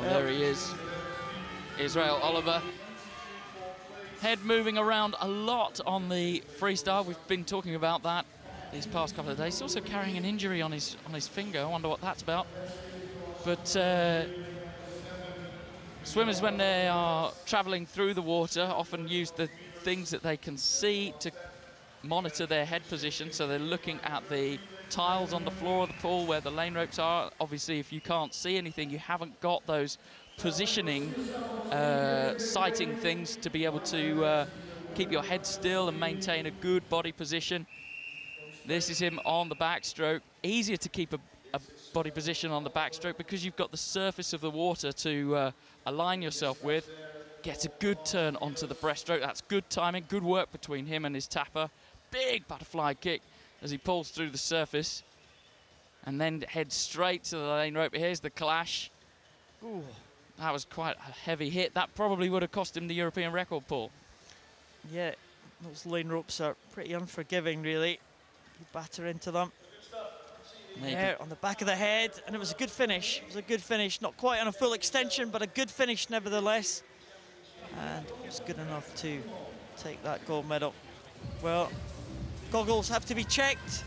Well, there he is, Israel Oliver. Head moving around a lot on the freestyle. We've been talking about that these past couple of days. He's also carrying an injury on his finger. I wonder what that's about. But swimmers, when they are traveling through the water, often use the things that they can see to monitor their head position. So they're looking at the tiles on the floor of the pool where the lane ropes are. Obviously, if you can't see anything, you haven't got those positioning, sighting things to be able to keep your head still and maintain a good body position. This is him on the backstroke. Easier to keep a body position on the backstroke because you've got the surface of the water to align yourself with. Gets a good turn onto the breaststroke. That's good timing, good work between him and his tapper. Big butterfly kick as he pulls through the surface. And then heads straight to the lane rope. Here's the clash. Ooh, that was quite a heavy hit. That probably would have cost him the European record, Paul. Yeah, those lane ropes are pretty unforgiving, really. You batter into them. There on the back of the head, and it was a good finish. It was a good finish, not quite on a full extension, but a good finish nevertheless. And it was good enough to take that gold medal. Well, goggles have to be checked.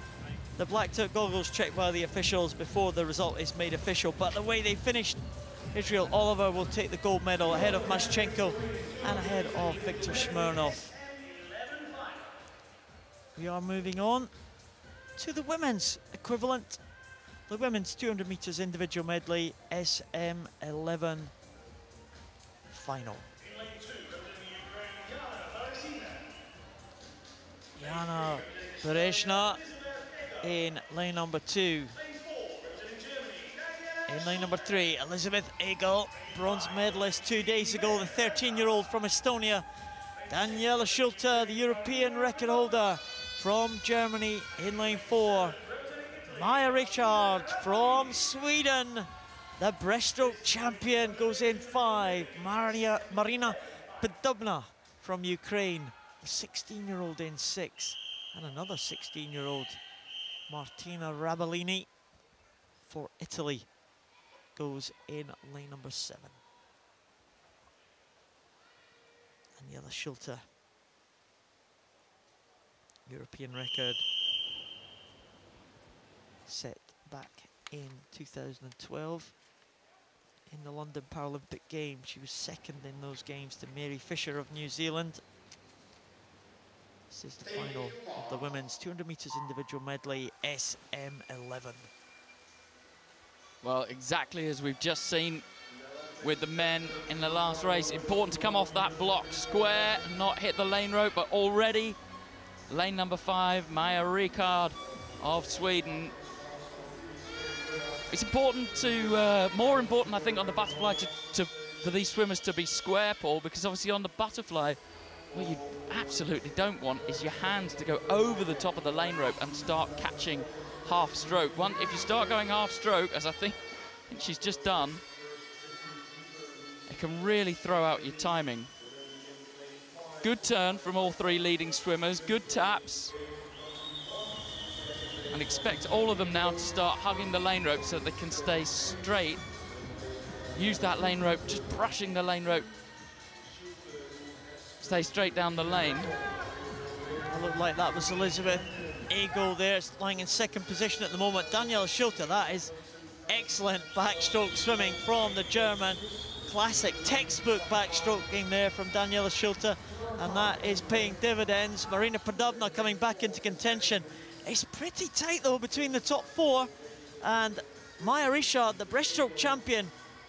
The black took goggles checked by the officials before the result is made official. But the way they finished, Israel Oliver will take the gold medal ahead of Maschenko and ahead of Viktor Smirnov. We are moving on to the women's equivalent. The women's 200 meters individual medley SM11 final. Jana Bereshna in lane number 2. In lane number 3, Elizabeth Egel, bronze medalist 2 days ago, the 13-year-old from Estonia. Daniela Schulte, the European record holder from Germany in lane 4. Maja Richard from Sweden, the breaststroke champion, goes in 5. Marina Podubna from Ukraine, the 16-year-old in 6. And another 16-year-old, Martina Rabellini for Italy, goes in lane number 7. Daniela Schulte, European record set back in 2012 in the London Paralympic Games. She was second in those games to Mary Fisher of New Zealand. This is the final of the women's 200 meters individual medley SM11. Well, exactly as we've just seen with the men in the last race. Important to come off that block square and not hit the lane rope, but already lane number 5, Maja Richard of Sweden. It's important to, more important I think on the butterfly for these swimmers to be square, Paul, because obviously on the butterfly, what you absolutely don't want is your hands to go over the top of the lane rope and start catching half stroke. If you start going half stroke, as I think she's just done, it can really throw out your timing. Good turn from all 3 leading swimmers, good taps. And expect all of them now to start hugging the lane rope so that they can stay straight. Use that lane rope, just brushing the lane rope. Stay straight down the lane. It looked like that was Elizabeth Egel there, lying in 2nd position at the moment. Daniela Schulte, that is excellent backstroke swimming from the German. Classic textbook backstroking there from Daniela Schulte, and that is paying dividends. Marina Podubna coming back into contention. It's pretty tight though between the top 4, and Maja Richard, the breaststroke champion,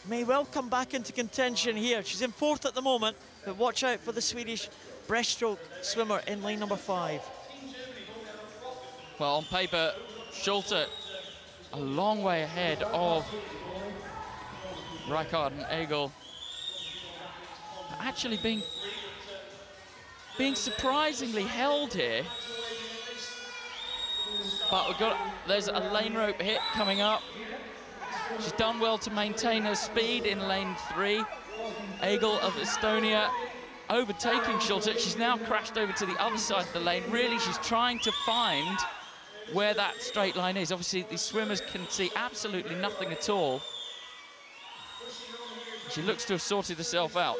may well come back into contention here. She's in 4th at the moment, but watch out for the Swedish breaststroke swimmer in lane number 5. Well, on paper, Schulte a long way ahead of Richard and Egel. Actually being surprisingly held here. But there's a lane rope hit coming up. She's done well to maintain her speed in lane 3. Egel of Estonia overtaking Schulte. She's now crashed over to the other side of the lane. Really, she's trying to find where that straight line is. Obviously, these swimmers can see absolutely nothing at all. She looks to have sorted herself out.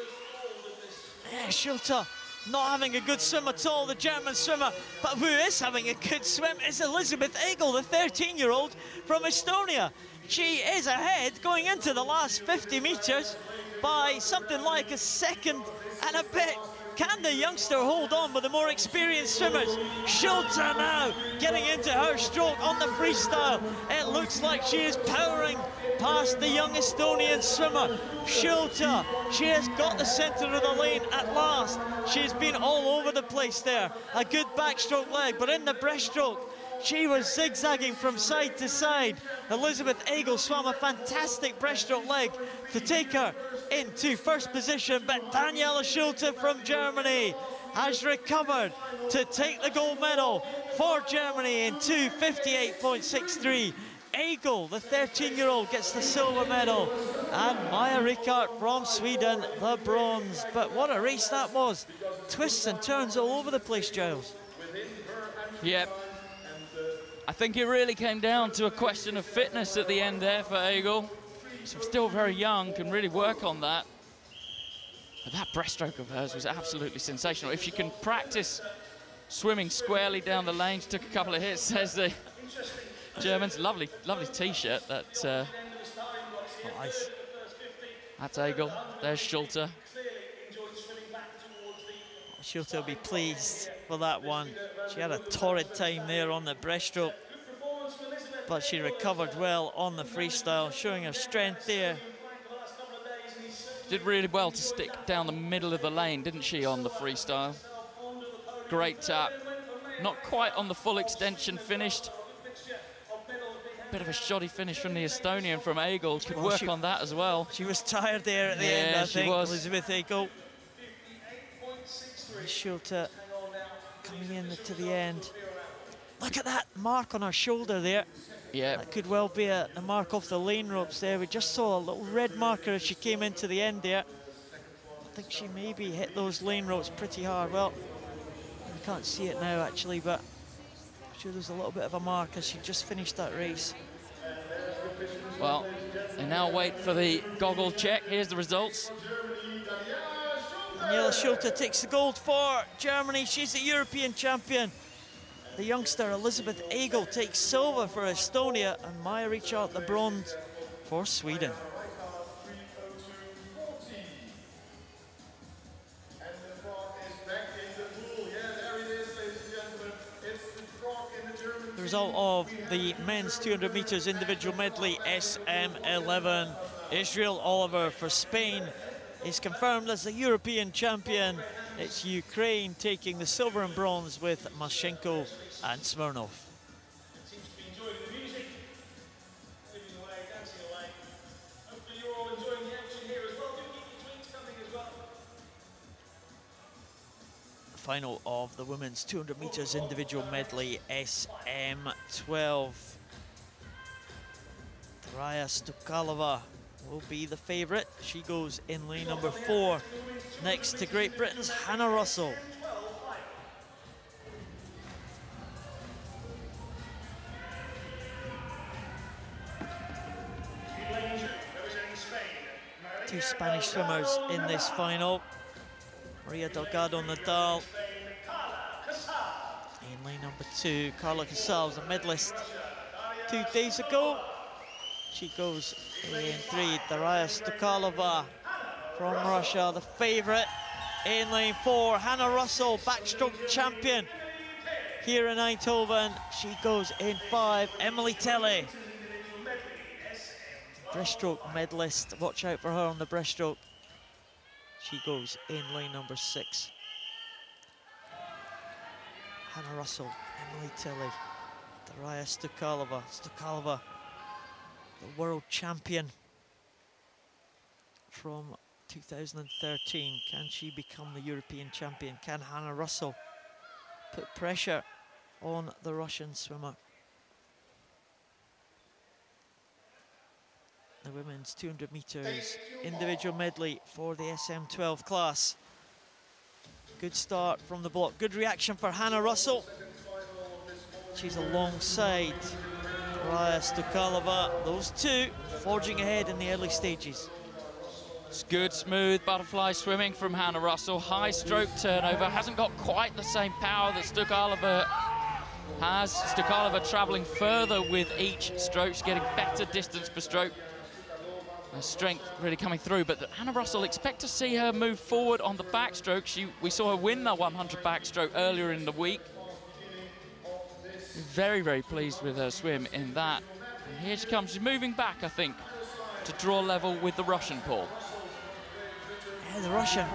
Yeah, Schulte not having a good swim at all, the German swimmer, but who is having a good swim is Elizabeth Egel, the 13-year-old from Estonia. She is ahead going into the last 50 meters by something like a second and a bit. Can the youngster hold on with the more experienced swimmers? Schulte now getting into her stroke on the freestyle. It looks like she is powering past the young Estonian swimmer. Schulte, she has got the center of the lane at last. She's been all over the place there. A good backstroke leg, but in the breaststroke, She was zigzagging from side to side. Elizabeth Egel swam a fantastic breaststroke leg to take her into first position, but Daniela Schulte from Germany has recovered to take the gold medal for Germany in 2:58.63. Egel, the 13-year-old, gets the silver medal, and Maja Rickardt from Sweden, the bronze. But what a race that was. Twists and turns all over the place, Giles. Yep. I think it really came down to a question of fitness at the end there for Egel. She's still very young, can really work on that. But that breaststroke of hers was absolutely sensational. If she can practice swimming squarely down the lane, she took a couple of hits, says the Germans. Lovely, lovely T-shirt. Nice. That's Egel. There's Schulte. Schulte will be pleased for that one. She had a torrid time there on the breaststroke, but she recovered well on the freestyle, showing her strength there. Did really well to stick down the middle of the lane, didn't she, on the freestyle? Great tap. Not quite on the full extension finished. Bit of a shoddy finish from the Estonian, from Egel. Could work on that as well. She was tired there at the end, I think, Elizabeth Egel. Schulte coming in to the end. Look at that mark on her shoulder there. Yeah. That could well be a mark off the lane ropes there. We just saw a little red marker as she came into the end there. I think she maybe hit those lane ropes pretty hard. Well, you can't see it now actually, but I'm sure there's a little bit of a mark as she just finished that race. Well, they now wait for the goggle check. Here's the results. Daniela Schulte takes the gold for Germany. She's the European champion. The youngster Elizabeth Egel takes silver for Estonia, and Maja Rickardt the bronze for Sweden. The result of the men's 200 meters individual medley SM11. Israel Oliver for Spain is confirmed as the European champion. It's Ukraine taking the silver and bronze with Mashenko and Smirnov. Seems to be enjoying the music, moving away, dancing away. Hopefully you're all enjoying the action here as well. Do keep your tweets coming as well. The final of the women's 200 meters individual medley SM12. Daraya Stukalova will be the favourite. She goes in lane number 4, next to Great Britain's Hannah Russell. Two Spanish swimmers in this final. Maria Delgado Nadal. In lane number 2, Carla Casal was a medalist 2 days ago. She goes in 3, Daraya Stukalova from Russia, the favourite. In lane 4, Hannah Russell, backstroke champion here in Eindhoven. She goes in 5, Emily Telly, breaststroke medalist. Watch out for her on the breaststroke. She goes in lane number 6. Hannah Russell, Emily Telly, Daraya Stukalova. Stukalova, the world champion from 2013. Can she become the European champion? Can Hannah Russell put pressure on the Russian swimmer? The women's 200 meters individual medley for the SM12 class. Good start from the block. Good reaction for Hannah Russell. She's alongside Daraya Stukalova. Those two forging ahead in the early stages. It's good, smooth butterfly swimming from Hannah Russell. High stroke turnover. Hasn't got quite the same power that Stukalova has. Stukalova travelling further with each stroke. She's getting better distance per stroke. Her strength really coming through, but Hannah Russell, expect to see her move forward on the backstroke. We saw her win the 100 backstroke earlier in the week. Very, very pleased with her swim in that. And here she comes. She's moving back, I think, to draw level with the Russian, Paul. Yeah, the Russian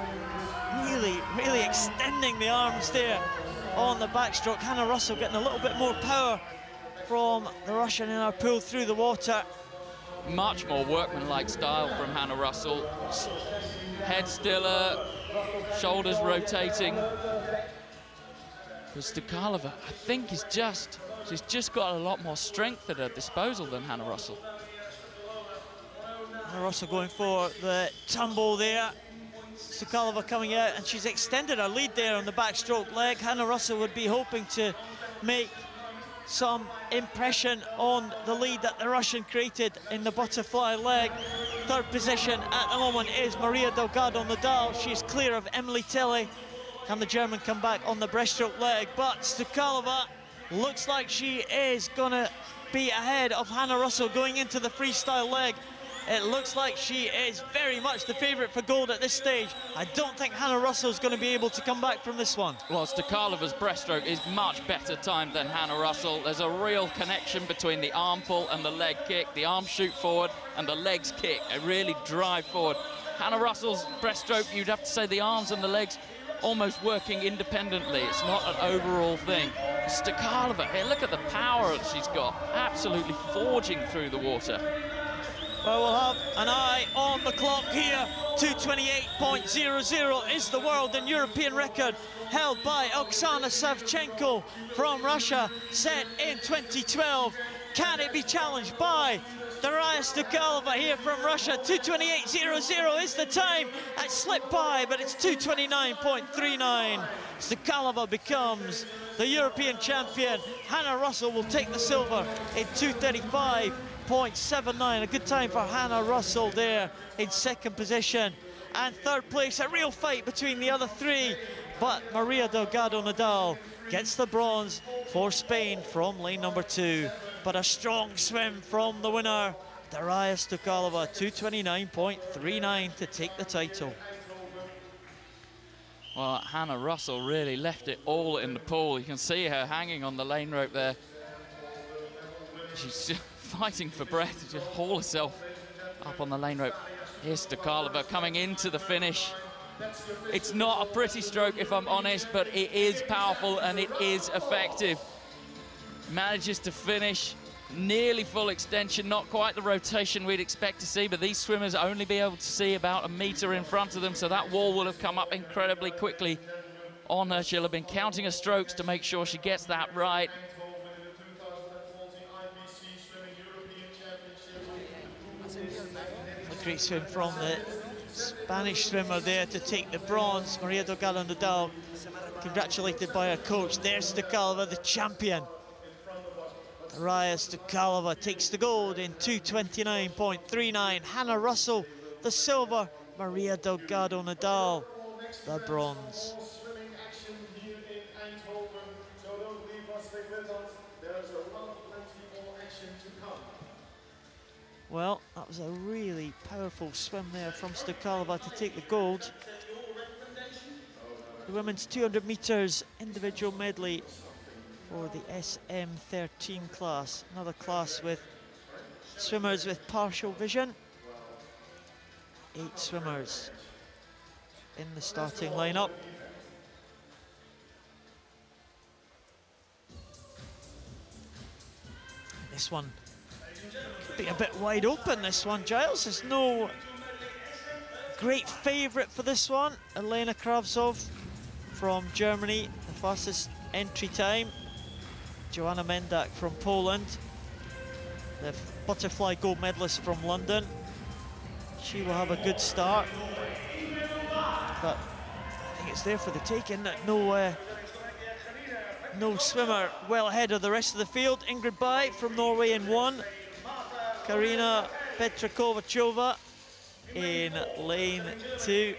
really, really extending the arms there on the backstroke. Hannah Russell getting a little bit more power from the Russian in her pull through the water. Much more workmanlike style from Hannah Russell. Head stiller, shoulders rotating. But Stokalova, I think, she's just got a lot more strength at her disposal than Hannah Russell. Hannah Russell going for the tumble there. Stokalova coming out, and she's extended her lead there on the backstroke leg. Hannah Russell would be hoping to make some impression on the lead that the Russian created in the butterfly leg. Third position at the moment is Maria Delgado on the dial. She's clear of Emily Tilly. Can the German come back on the breaststroke leg? But Stokalova looks like she is gonna be ahead of Hannah Russell going into the freestyle leg. It looks like she is very much the favourite for gold at this stage. I don't think Hannah Russell's going to be able to come back from this one. Well, Stokalova's breaststroke is much better timed than Hannah Russell. There's a real connection between the arm pull and the leg kick. The arms shoot forward and the legs kick. They really drive forward. Hannah Russell's breaststroke, you'd have to say the arms and the legs almost working independently. It's not an overall thing. Stokalova, here, look at the power that she's got. Absolutely forging through the water. Well, we'll have an eye on the clock here. 2:28.00 is the world and European record held by Oksana Savchenko from Russia, set in 2012. Can it be challenged by Darya Stokalova here from Russia? 2:28.00 is the time. It slipped by, but it's 2:29.39. Stokalova becomes the European champion. Hannah Russell will take the silver in 2:35.79. A good time for Hannah Russell there in second position. And third place, a real fight between the other three. But Maria Delgado Nadal gets the bronze for Spain from lane number 2. But a strong swim from the winner, Darya Stokalova, 2:29.39 to take the title. Well, Hannah Russell really left it all in the pool. You can see her hanging on the lane rope there. She's fighting for breath to haul herself up on the lane rope. Here's Stokalova coming into the finish. It's not a pretty stroke, if I'm honest, but it is powerful and it is effective. Manages to finish nearly full extension, not quite the rotation we'd expect to see, but these swimmers only be able to see about a metre in front of them, so that wall will have come up incredibly quickly on her. She'll have been counting her strokes to make sure she gets that right. A great swim from the Spanish swimmer there to take the bronze. Maria Delgado Nadal, congratulated by her coach. There's Stokalova, the champion. Darya Stokalova takes the gold in 2:29.39. Hannah Russell, the silver. Maria Delgado Nadal, the bronze. Swimming action here in Eindhoven, so don't leave us with us. There's a lot of plenty more action to come. Well, that was a really powerful swim there from Stokalova to take the gold. The women's 200 metres individual medley for the SM13 class, another class with swimmers with partial vision. 8 swimmers in the starting lineup. This one could be a bit wide open, this one, Giles. There's no great favourite for this one. Elena Kravtsov from Germany, the fastest entry time. Joanna Mendak from Poland, the butterfly gold medalist from London. She will have a good start, but I think it's there for the taking. No swimmer well ahead of the rest of the field. Ingrid Bai from Norway in 1. Karina Petrakovachova in lane 2.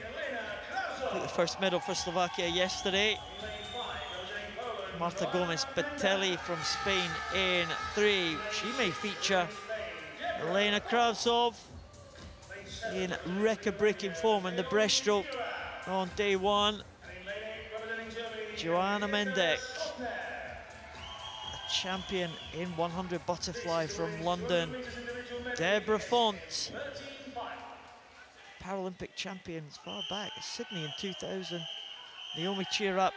Took the first medal for Slovakia yesterday. Marta Gomez Batelli from Spain in 3. She may feature. Elena Kravtsov in record-breaking form in the breaststroke on day 1. Joanna Mendek, a champion in 100 butterfly from London. Deborah Font, Paralympic champions far back at Sydney in 2000. Naomi Cheerup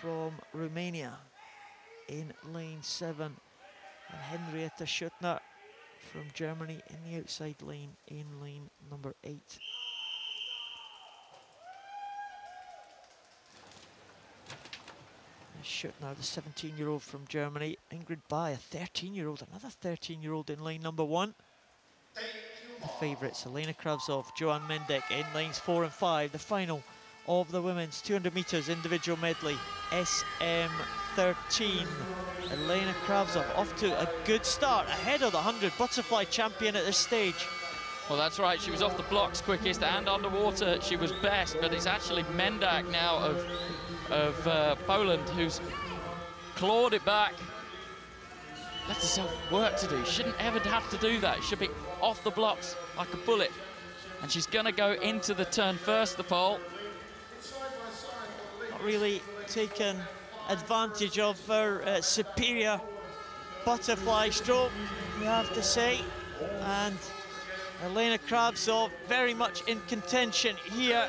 from Romania in lane 7, and Henrietta Schuttner from Germany in the outside lane in lane number 8. Schuttner, the 17-year-old from Germany. Ingrid Bai, a 13-year-old, another 13-year-old in lane number 1. The favourites, Elena Kravtsov, Joanne Mendek in lanes 4 and 5. The final of the women's 200 metres individual medley, SM13. Elena Kravtsov off to a good start, ahead of the 100 butterfly champion at this stage. Well, that's right, she was off the blocks quickest, and underwater she was best, but it's actually Mendak now of Poland who's clawed it back. Left herself work to do. Shouldn't ever have to do that. Should be off the blocks like a bullet. And she's going to go into the turn first, the pole. Not really taken advantage of her superior butterfly stroke, you have to say. And Elena Kravtsov very much in contention here.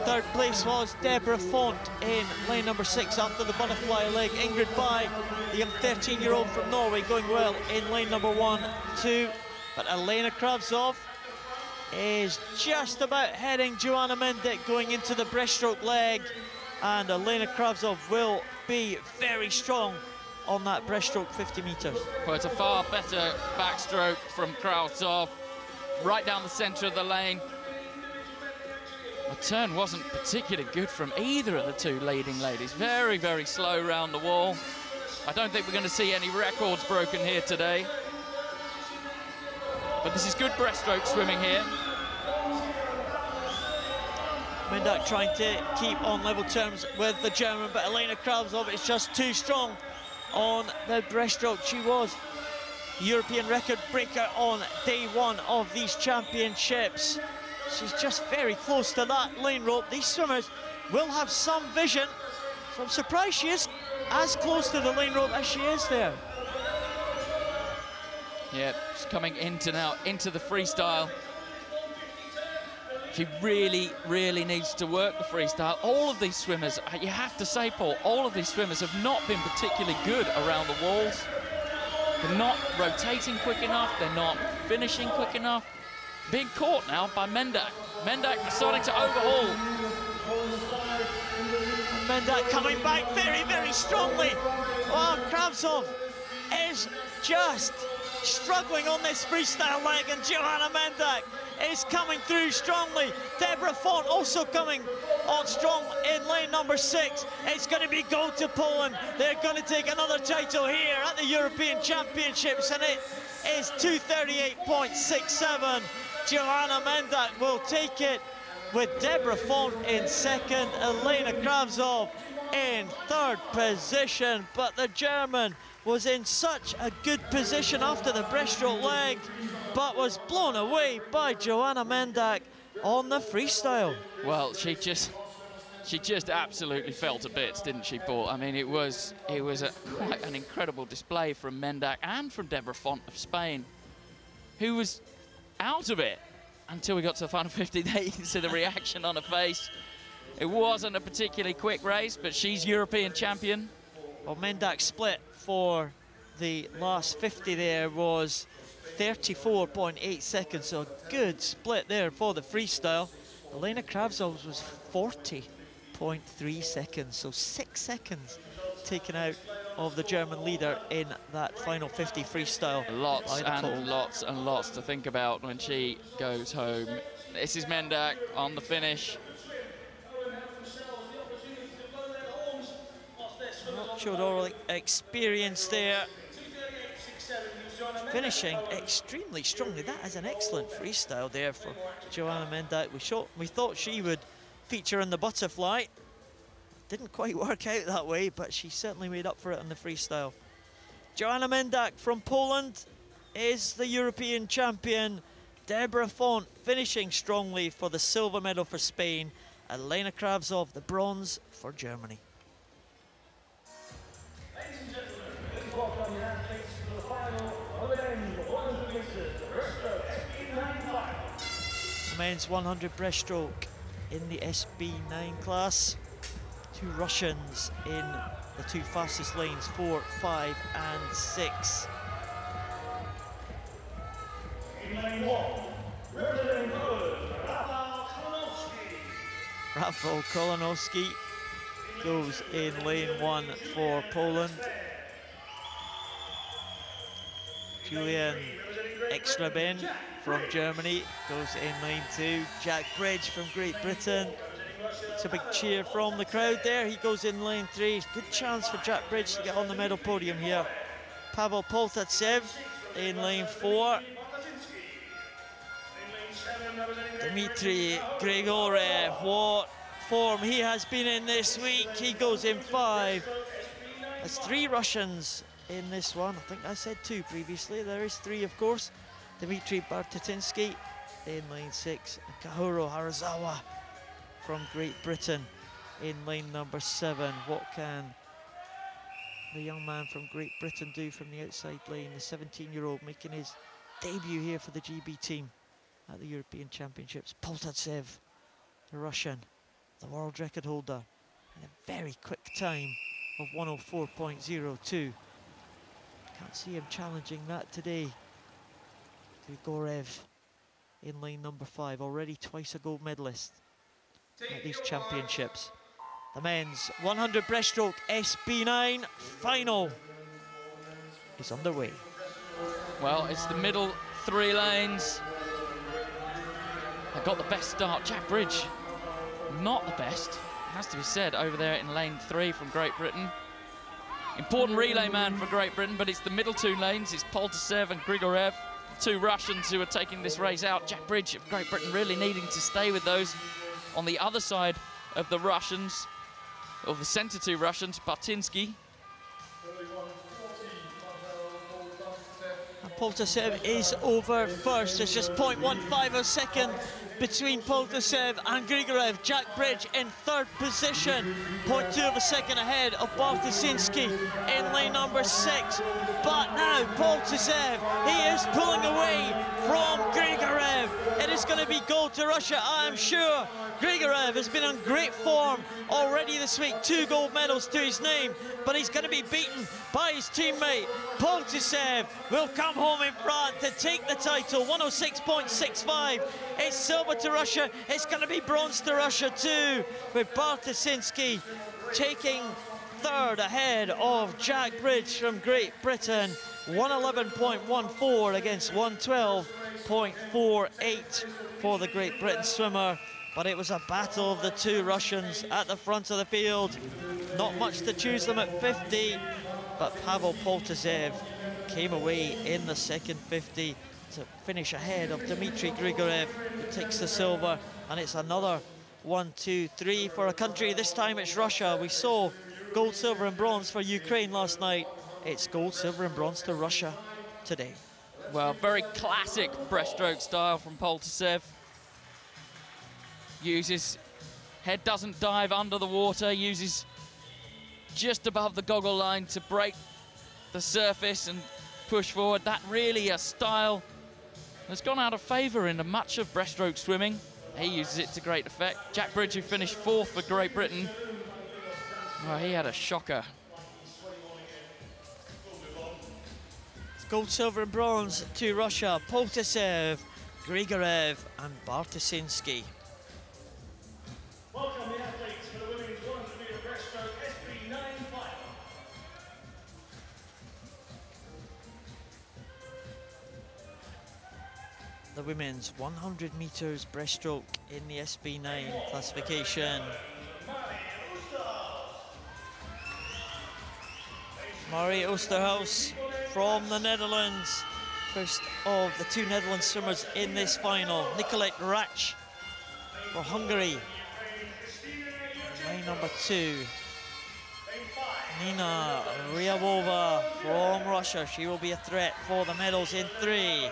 Third place was Deborah Font in lane number 6 after the butterfly leg. Ingrid Bai, the young 13-year-old from Norway, going well in lane number 1, 2. But Elena Kravtsov is just about heading Joanna Mendek going into the breaststroke leg. And Elena Kravtsov will be very strong on that breaststroke 50 metres. Well, it's a far better backstroke from Kravtsov, right down the centre of the lane. The turn wasn't particularly good from either of the two leading ladies. Very, very slow round the wall. I don't think we're going to see any records broken here today. But this is good breaststroke swimming here. Mendak trying to keep on level terms with the German, but Elena Kravtsov is just too strong on the breaststroke. She was European record breaker on day 1 of these championships. She's just very close to that lane rope. These swimmers will have some vision, so I'm surprised she is as close to the lane rope as she is there. Yeah, she's coming into the freestyle. She really, really needs to work the freestyle. All of these swimmers, you have to say, Paul, all of these swimmers have not been particularly good around the walls. They're not rotating quick enough, they're not finishing quick enough. Being caught now by Mendak. Mendak starting to overhaul. Mendak coming back very, very strongly. Oh, Kravtsov is just struggling on this freestyle leg, and Joanna Mendak is coming through strongly. Deborah Font also coming on strong in lane number 6. It's going to be gold to Poland. They're going to take another title here at the European Championships, and it is 2:38.67. Joanna Mendak will take it with Deborah Font in 2nd, Elena Kravtsov in 3rd position. But the German was in such a good position after the breaststroke leg, but was blown away by Joanna Mendak on the freestyle. Well, she just absolutely fell to bits, didn't she, Paul? I mean, it was quite an incredible display from Mendak and from Deborah Font of Spain, who was out of it until we got to the final 50. There you can see the reaction on her face. It wasn't a particularly quick race, but she's European champion. Well, Mendak's split for the last 50 there was 34.8 seconds, so a good split there for the freestyle. Elena Kravtsov's was 40.3 seconds, so 6 seconds taken out of the German leader in that final 50 freestyle. Lots and lots and lots to think about when she goes home. This is Mendak on the finish. Showed all experience there. Finishing extremely strongly. That is an excellent freestyle there for Joanna Mendak. We thought she would feature in the butterfly. Didn't quite work out that way, but she certainly made up for it on the freestyle. Joanna Mendak from Poland is the European champion. Deborah Font finishing strongly for the silver medal for Spain. Elena Kravtsov, the bronze for Germany. Ladies and gentlemen, please welcome the athletes to the final of the 100 meters breaststroke SB9 Men's 100 breaststroke in the SB9 class. Two Russians in the two fastest lanes, 4, 5 and 6. In lane 1, representing Poland, Rafał Kolanowski goes in lane 1 for Poland. Julian Ekstraben from Germany goes in lane 2. Jack Bridge from Great Britain. It's a big cheer from the crowd there. He goes in lane 3. Good chance for Jack Bridge to get on the medal podium here. Pavel Poltatsev in lane 4. Dmitry Grigorev, what form he has been in this week. He goes in 5. There's 3 Russians in this one. I think I said 2 previously. There is 3, of course. Dmitry Bartatinsky in lane 6. And Kahuro Harazawa from Great Britain in lane number 7. What can the young man from Great Britain do from the outside lane? The 17-year-old making his debut here for the GB team at the European Championships. Poltatsev, the Russian, the world record holder, and a very quick time of 104.02. Can't see him challenging that today. Grigorev in lane number 5, already twice a gold medalist at these championships. The men's 100 breaststroke SB9 final is underway. Well, it's the middle 3 lanes. They got the best start. Jack Bridge, not the best, has to be said, over there in lane 3 from Great Britain. Important relay man for Great Britain, but it's the middle 2 lanes. It's Poltatsev and Grigorev, 2 Russians who are taking this race out. Jack Bridge of Great Britain really needing to stay with those. On the other side of the Russians, of the centre 2 Russians, Bartinsky. And Poltatsev is over first. It's just 0.15 of a second between Poltatsev and Grigorev. Jack Bridge in 3rd position, 0.2 of a second ahead of Bartasinsky in lane number 6. But now Poltatsev, he is pulling away from Grigorev. It is going to be gold to Russia, I am sure. Grigorev has been in great form already this week, 2 gold medals to his name, but he's going to be beaten by his teammate. Poltatsev will come home in front to take the title, 106.65. It's silver to Russia. It's going to be bronze to Russia too, with Bartasinsky taking 3rd ahead of Jack Bridge from Great Britain. 111.14 against 112.48 for the Great Britain swimmer. But it was a battle of the 2 Russians at the front of the field. Not much to choose them at 50, but Pavel Poltatsev came away in the second 50 to finish ahead of Dmitry Grigorev, who takes the silver. And it's another 1, 2, 3 for a country. This time it's Russia. We saw gold, silver and bronze for Ukraine last night. It's gold, silver and bronze to Russia today. Well, very classic breaststroke style from Poltatsev. Uses, head doesn't dive under the water, uses just above the goggle line to break the surface and push forward. That really a style that's gone out of favour in much of breaststroke swimming. He uses it to great effect. Jack Bridge, who finished 4th for Great Britain, well, he had a shocker. It's gold, silver and bronze to Russia. Poltatsev, Grigorev and Bartasinsky. Welcome the athletes for the women's 100-metre breaststroke SB9 final. The women's 100 metres breaststroke in the SB9 classification. Marie Oosterhuis from the Netherlands. First of the 2 Netherlands swimmers in this final. Nicolette Ratch for Hungary. Lane number 2. Nina Ryabova from Russia. She will be a threat for the medals in 3.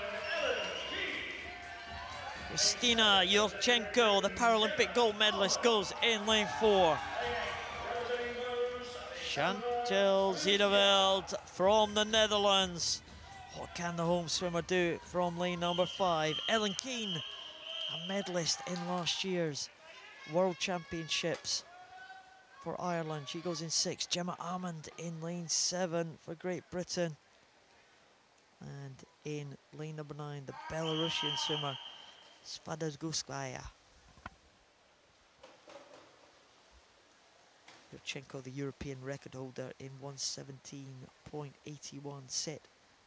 Kristina Yurchenko, the Paralympic gold medalist, goes in lane 4. Chantal Ziedeveld from the Netherlands. What can the home swimmer do from lane number 5? Ellen Keane, a medalist in last year's World Championships for Ireland. She goes in 6. Gemma Almond in lane 7 for Great Britain. And in lane number 9, the Belarusian swimmer, Svadazguskaya. Yurchenko, the European record holder, in 1:17.81 set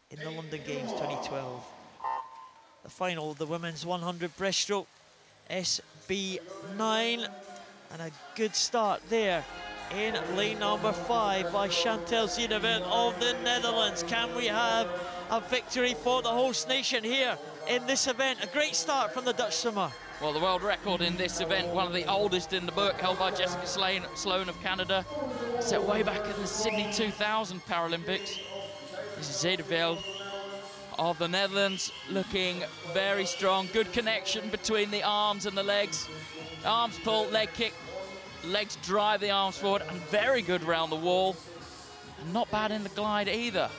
in the London Games 2012. The final of the women's 100 breaststroke, SB9, and a good start there in lane number 5 by Chantal Ziedeveld of the Netherlands. Can we have a victory for the host nation here in this event? A great start from the Dutch swimmer. Well, the world record in this event, one of the oldest in the book, held by Jessica Sloan of Canada, set way back in the Sydney 2000 Paralympics. This is Ziedeveld of the Netherlands, looking very strong. Good connection between the arms and the legs. Arms pull, leg kick, legs drive the arms forward, and very good round the wall. And not bad in the glide either.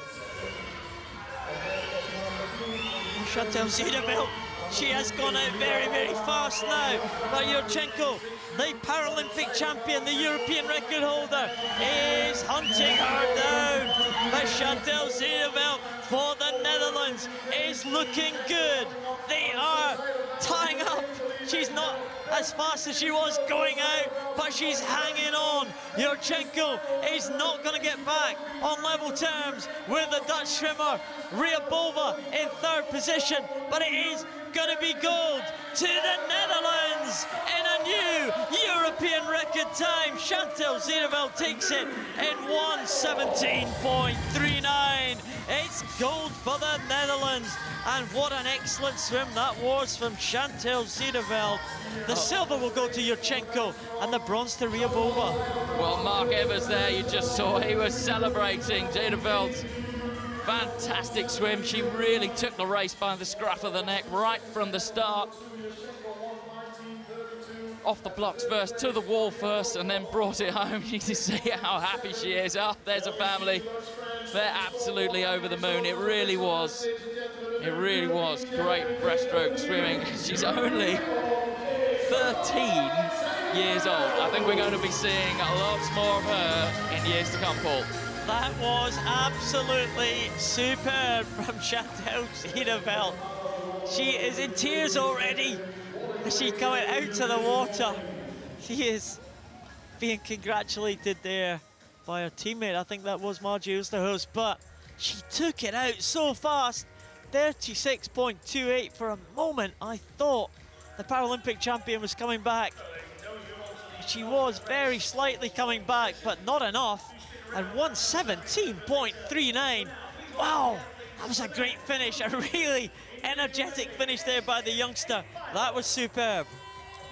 Chantal Ziedeveld, she has gone out very, very fast now. But Yurchenko, the Paralympic champion, the European record holder, is hunting her down. But Chantal Ziedeveld for the Netherlands is looking good. They are tying up. She's not as fast as she was going out, but she's hanging on. Yurchenko is not going to get back on level terms with the Dutch swimmer, Ryabova, in 3rd position, but it is going to be gold to the Netherlands in a new European record time. Chantal Ziedeveld takes it in 1:17.39. It's gold for the Netherlands, and what an excellent swim that was from Chantal Ziedeveld. The silver will go to Yurchenko and the bronze to Ryabova. Well, Mark Evers there, you just saw, he was celebrating Ziedeveld's fantastic swim. She really took the race by the scruff of the neck right from the start. Off the blocks first, to the wall first, and then brought it home. You can see how happy she is. Oh, there's a family. They're absolutely over the moon. It really was. It really was great breaststroke swimming. She's only 13 years old. I think we're going to be seeing lots more of her in years to come, Paul. That was absolutely superb from Chantal Ziedeveld. She is in tears already as she's coming out to the water. She is being congratulated there by her teammate. I think that was Margie Oosterhuis, but she took it out so fast. 36.28 for a moment. I thought the Paralympic champion was coming back. She was very slightly coming back, but not enough. And 1:17.39. Wow, that was a great finish, a really energetic finish there by the youngster. That was superb.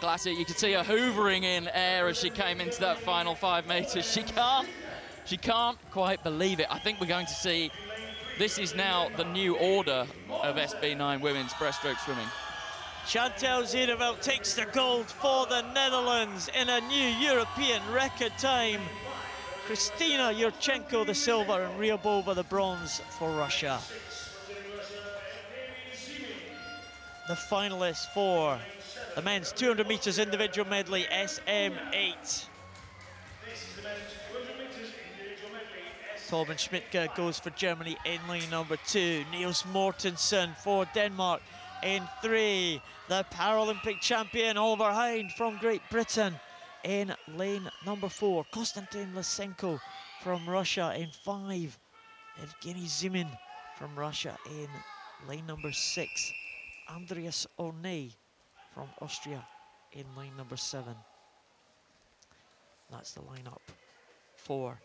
Classic, you could see her hoovering in air as she came into that final 5 meters. She can't quite believe it. I think we're going to see, this is now the new order of SB9 women's breaststroke swimming. Chantal Ziedeveld takes the gold for the Netherlands in a new European record time. Kristina Yurchenko the silver and Ryabova the bronze for Russia. The finalists for the men's 200 meters individual medley SM8. Torben Schmidtke goes for Germany in lane number 2. Niels Mortensen for Denmark in 3. The Paralympic champion Oliver Hind from Great Britain in lane number 4. Konstantin Lysenko from Russia in 5. Evgeny Zimin from Russia in lane number 6. Andreas Ornay from Austria in lane number 7. That's the lineup for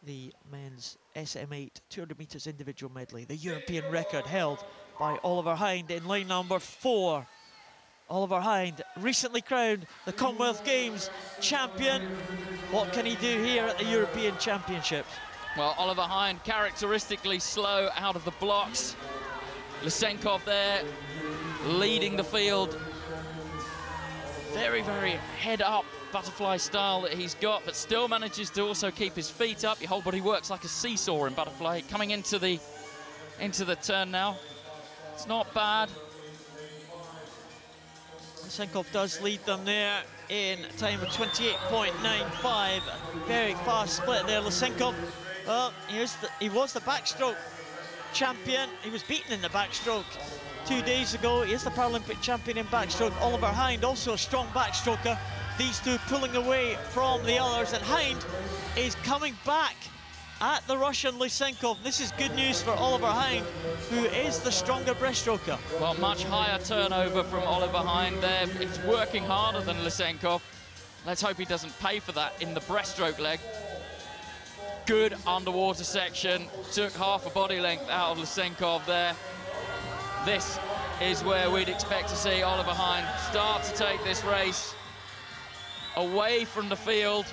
the men's SM8 200 meters individual medley. The European record held by Oliver Hind in lane number 4. Oliver Hind, recently crowned the Commonwealth Games champion. What can he do here at the European Championships? Well, Oliver Hind characteristically slow out of the blocks. Lysenkov there leading the field. Very, very head up butterfly style that he's got, but still manages to also keep his feet up. Your whole body works like a seesaw in butterfly. Coming into the turn now. It's not bad. Lysenkov does lead them there in time of 28.95. Very fast split there. Lysenkov, well, he was the backstroke champion. He was beaten in the backstroke 2 days ago. He is the Paralympic champion in backstroke. Oliver Hind, also a strong backstroker. These two pulling away from the others, and Hind is coming back at the Russian Lysenkov. This is good news for Oliver Hind, who is the stronger breaststroker. Well, much higher turnover from Oliver Hind there. He's working harder than Lysenkov. Let's hope he doesn't pay for that in the breaststroke leg. Good underwater section. Took half a body length out of Lysenkov there. This is where we'd expect to see Oliver Hind start to take this race away from the field.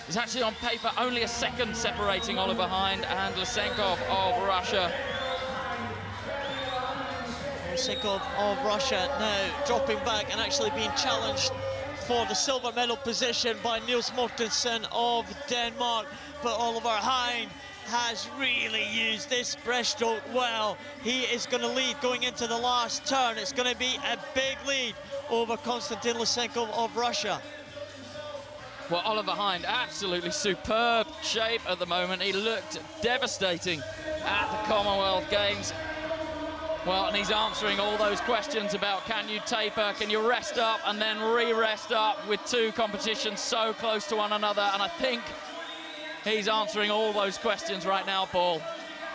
It's actually on paper only a second separating Oliver Hind and Lysenkov of Russia. Lysenkov of Russia now dropping back and actually being challenged for the silver medal position by Niels Mortensen of Denmark. But Oliver Hind has really used this breaststroke well. He is going to lead going into the last turn. It's going to be a big lead over Konstantin Lysenkov of Russia. Well, Oliver Hind, absolutely superb shape at the moment. He looked devastating at the Commonwealth Games. Well, and he's answering all those questions about can you taper, can you rest up and then re-rest up with two competitions so close to one another. And I think he's answering all those questions right now, Paul.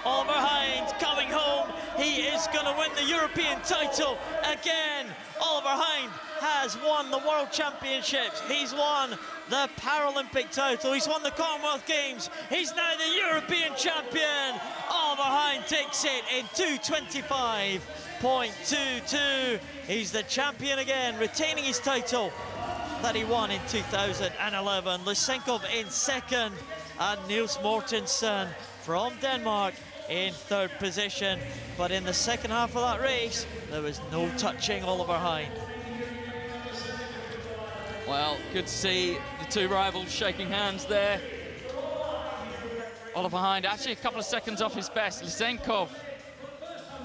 Oliver Hind coming home. He is going to win the European title again. Oliver Hind has won the World Championships. He's won the Paralympic title. He's won the Commonwealth Games. He's now the European champion. Oliver Hind takes it in 2:25.22. He's the champion again, retaining his title that he won in 2011. Lysenkov in second, and Niels Mortensen from Denmark in third position. But in the second half of that race, there was no touching Oliver Hind. Well, good to see the two rivals shaking hands there. Oliver Hind actually a couple of seconds off his best. Lysenkov,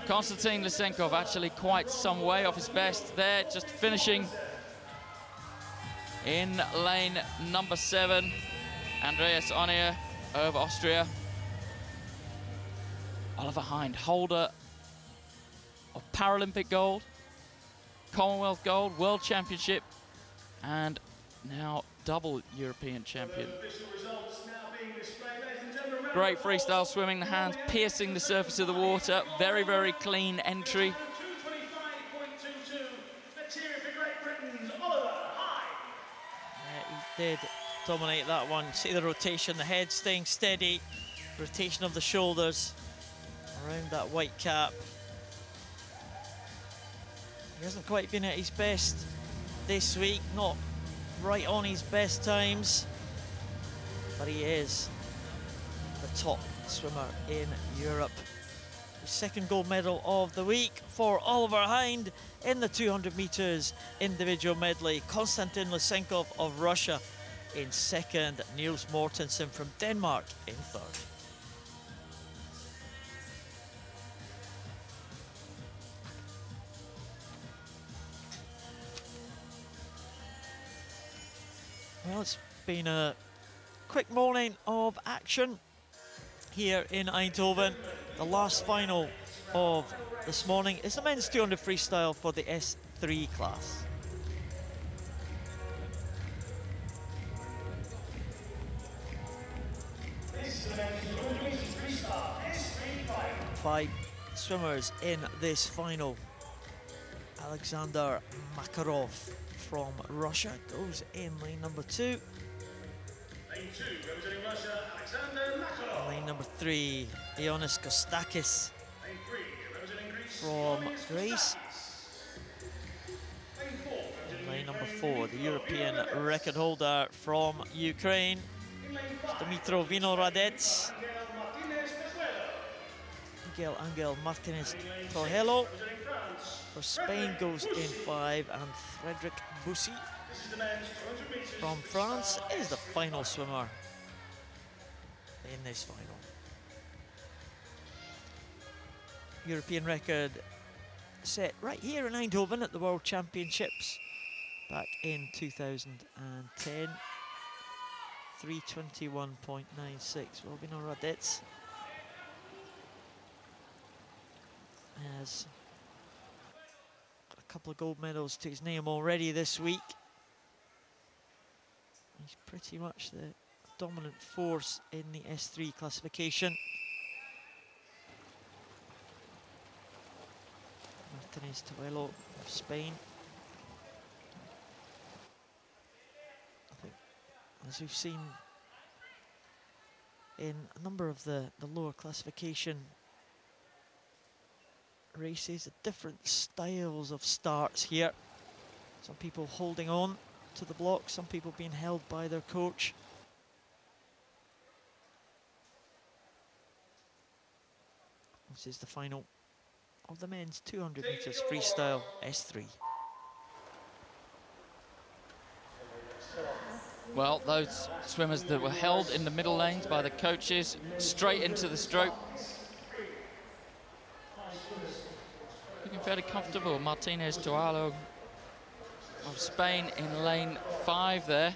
Konstantin Lysenkov, actually quite some way off his best there, just finishing in lane number 7. Andreas Onier of Austria. Oliver Hind, holder of Paralympic gold, Commonwealth gold, World Championship, and now double European champion. Great freestyle swimming, the hands piercing the surface of the water. Very, very clean entry. He did dominate that one. See the rotation, the head staying steady, rotation of the shoulders around that white cap. He hasn't quite been at his best this week, not right on his best times, but he is the top swimmer in Europe. The second gold medal of the week for Oliver Hind in the 200 meters individual medley. Konstantin Lysenkov of Russia in second, Niels Mortensen from Denmark in third. Well, it's been a quick morning of action here in Eindhoven. The last final of this morning is the men's 200 freestyle for the S3 class. Five swimmers in this final. Alexander Makarov from Russia goes in lane number 2. Lane 2, representing Russia, Alexander Makarov. Lane number 3, Ioannis Kostakis Lane 3, representing Greece, from Greece. Lane 4, representing Lane number 4, the European record holder from Ukraine, Dmitro Vinohradets. Miguel Angel Martinez Trujillo. For Spain goes in 5, and Frederic Bussy from France is the final swimmer in this final. European record set right here in Eindhoven at the World Championships back in 2010. 321.96. Well, Vino Radets has got a couple of gold medals to his name already this week. He's pretty much the dominant force in the S3 classification. Martinez Toello of Spain. I think, as we've seen in a number of the lower classification races, the different styles of starts here. Some people holding on to the block, some people being held by their coach. This is the final of the men's 200 meters freestyle S3. Well, those swimmers that were held in the middle lanes by the coaches straight into the stroke. Looking fairly comfortable. Martinez Toello of Spain in lane 5 there.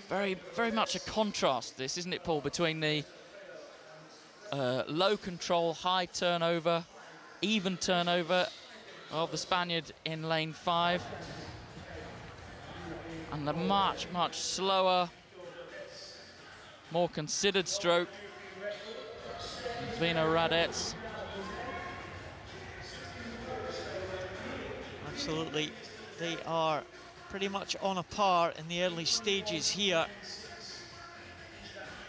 Very much a contrast, this, isn't it, Paul, between the low control, high turnover, even turnover of the Spaniard in lane 5, and the much slower, more considered stroke, Vino Radets. Absolutely, they are pretty much on a par in the early stages here.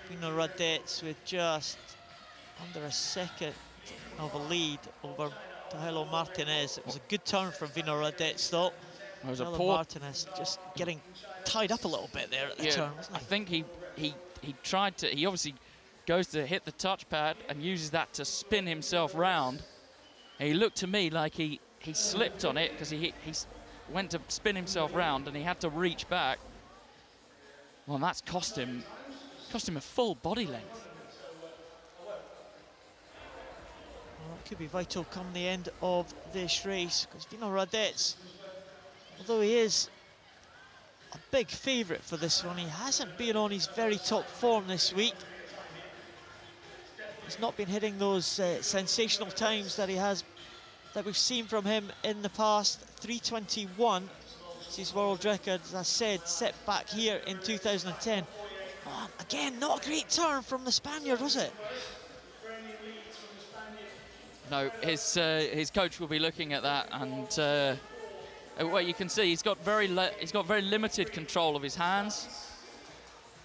Vino Radets with just under a second of a lead over Toello Martinez. It was a good turn from Vino Radets though. It was a Toello poor Martinez just getting tied up a little bit there at the turn, wasn't he? I think he tried to, he obviously goes to hit the touchpad and uses that to spin himself round. And he looked to me like he slipped on it because he went to spin himself round and he had to reach back. Well, that's cost him a full body length. Well, that could be vital come the end of this race, because Vino Radets, although he is a big favourite for this one, he hasn't been on his very top form this week. He's not been hitting those sensational times that we've seen from him in the past. 3:21 is his world record, as I said, set back here in 2010. Oh, again, not a great turn from the Spaniard, was it? No, his coach will be looking at that, and well, you can see he's got very limited control of his hands.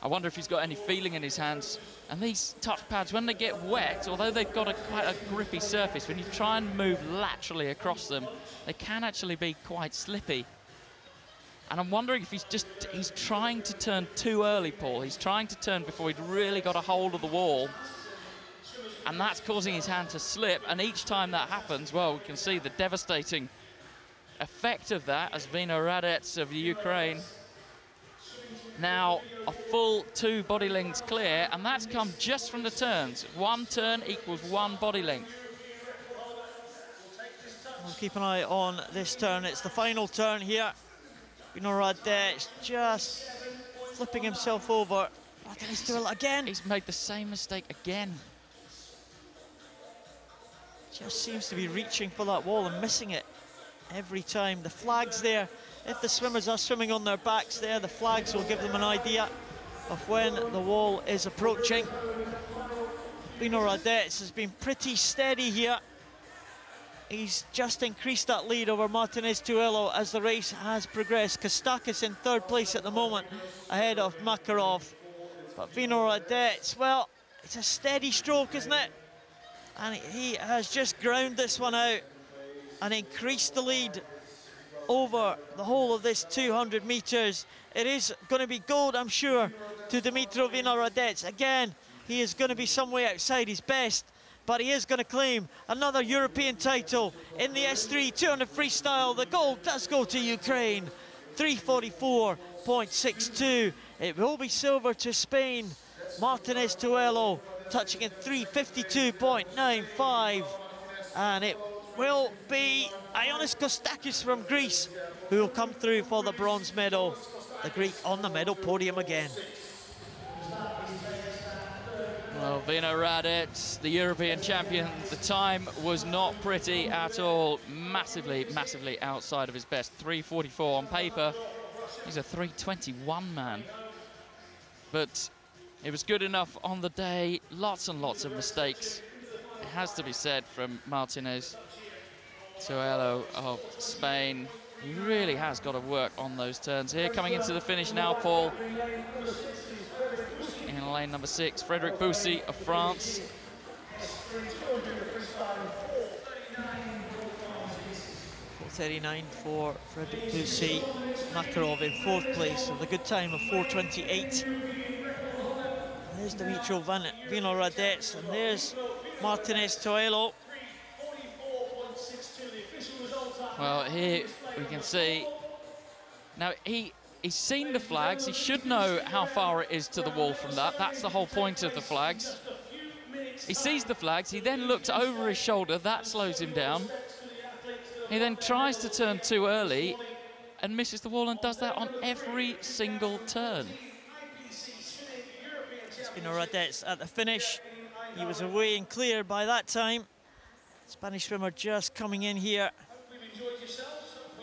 I wonder if he's got any feeling in his hands. And these touch pads, when they get wet, although they've got quite a grippy surface, when you try and move laterally across them, they can actually be quite slippy. And I'm wondering if he's trying to turn too early, Paul. He's trying to turn before he'd really got a hold of the wall. And that's causing his hand to slip. And each time that happens, well, we can see the devastating effect of that as Vino Radets of Ukraine now a full 2 body lengths clear, and that's come just from the turns. 1 turn equals 1 body length. We'll keep an eye on this turn. It's the final turn here. Vino Radets just flipping himself over. Martinez Toello again. He's made the same mistake again. Just seems to be reaching for that wall and missing it every time. The flag's there. If the swimmers are swimming on their backs there, the flags will give them an idea of when the wall is approaching. Vino Radets has been pretty steady here. He's just increased that lead over Martinez Toello as the race has progressed. Kostakis in 3rd place at the moment, ahead of Makarov. But Vino Radets, well, it's a steady stroke, isn't it? And he has just ground this one out and increased the lead over the whole of this 200 meters. It is going to be gold, I'm sure, to Dimitro Vino Radets. Again, he is going to be some way outside his best, but he is going to claim another European title in the S3 200 freestyle. The gold does go to Ukraine, 344.62. It will be silver to Spain. Martinez Toello touching in 352.95, and it will be Ioannis Kostakis from Greece, who will come through for the bronze medal. The Greek on the medal podium again. Well, Vino Radets, the European champion, the time was not pretty at all. Massively, massively outside of his best. 3:44 on paper. He's a 3:21 man. But it was good enough on the day. Lots and lots of mistakes. It has to be said from Martinez Toello of Spain. He really has got to work on those turns here. Coming into the finish now, Paul. In lane number 6, Frédéric Boussy of France. .439 for Frédéric Boussy. Makarov in 4th place with a good time of 4:28. There's Dimitro Vino Radets, and there's Martinez Toello. Well, here we can see. Now, he's seen the flags. He should know how far it is to the wall from that. That's the whole point of the flags. He sees the flags. He then looks over his shoulder. That slows him down. He then tries to turn too early and misses the wall, and does that on every single turn. Vino Radets at the finish. He was away and clear by that time. Spanish swimmer just coming in here.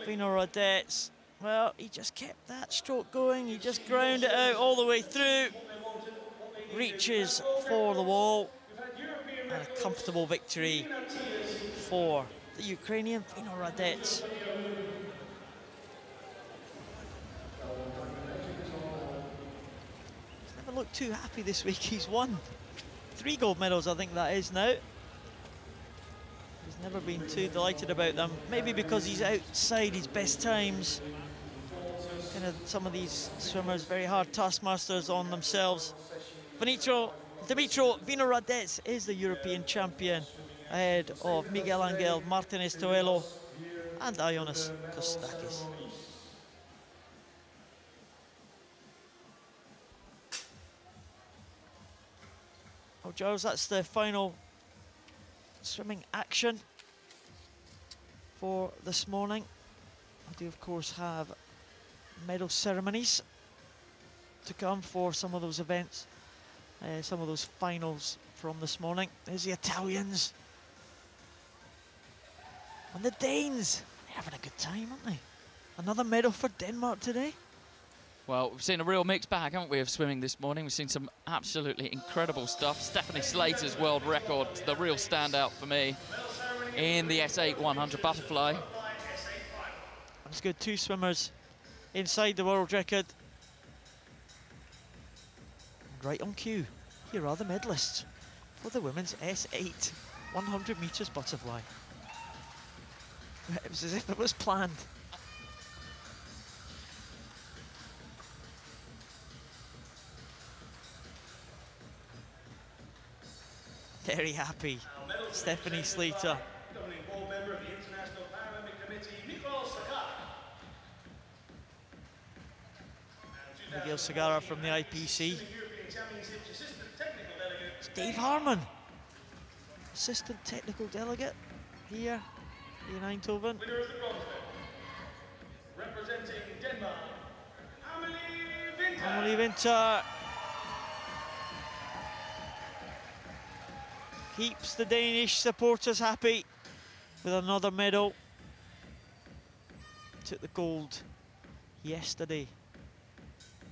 Vino Radets, well, he just kept that stroke going. He just ground it out all the way through. Reaches for the wall. And a comfortable victory for the Ukrainian Vino Radets. He's never looked too happy this week. He's won 3 gold medals, I think that is now. He's never been too delighted about them. Maybe because he's outside his best times. Kind of some of these swimmers, very hard taskmasters on themselves. Dimitro Vino Radets is the European champion, ahead of Miguel Angel Martinez Toello and Ioannis Kostakis. Oh, Giles, that's the final swimming action for this morning. We do, of course, have medal ceremonies to come for some of those events, some of those finals from this morning. There's the Italians and the Danes. They're having a good time, aren't they? Another medal for Denmark today. Well, we've seen a real mixed bag, haven't we, of swimming this morning. We've seen some absolutely incredible stuff. Stephanie Slater's world record, the real standout for me, in the S8 100 butterfly. That's good, 2 swimmers inside the world record. Right on cue, here are the medalists for the women's S8 100 metres butterfly. It was as if it was planned. Very happy, Stephanie Slater. Miguel Segarra from the IPC. It's Dave Harmon, Assistant Technical Delegate here in Eindhoven. Representing Denmark, Amelie Winter keeps the Danish supporters happy with another medal. Took the gold yesterday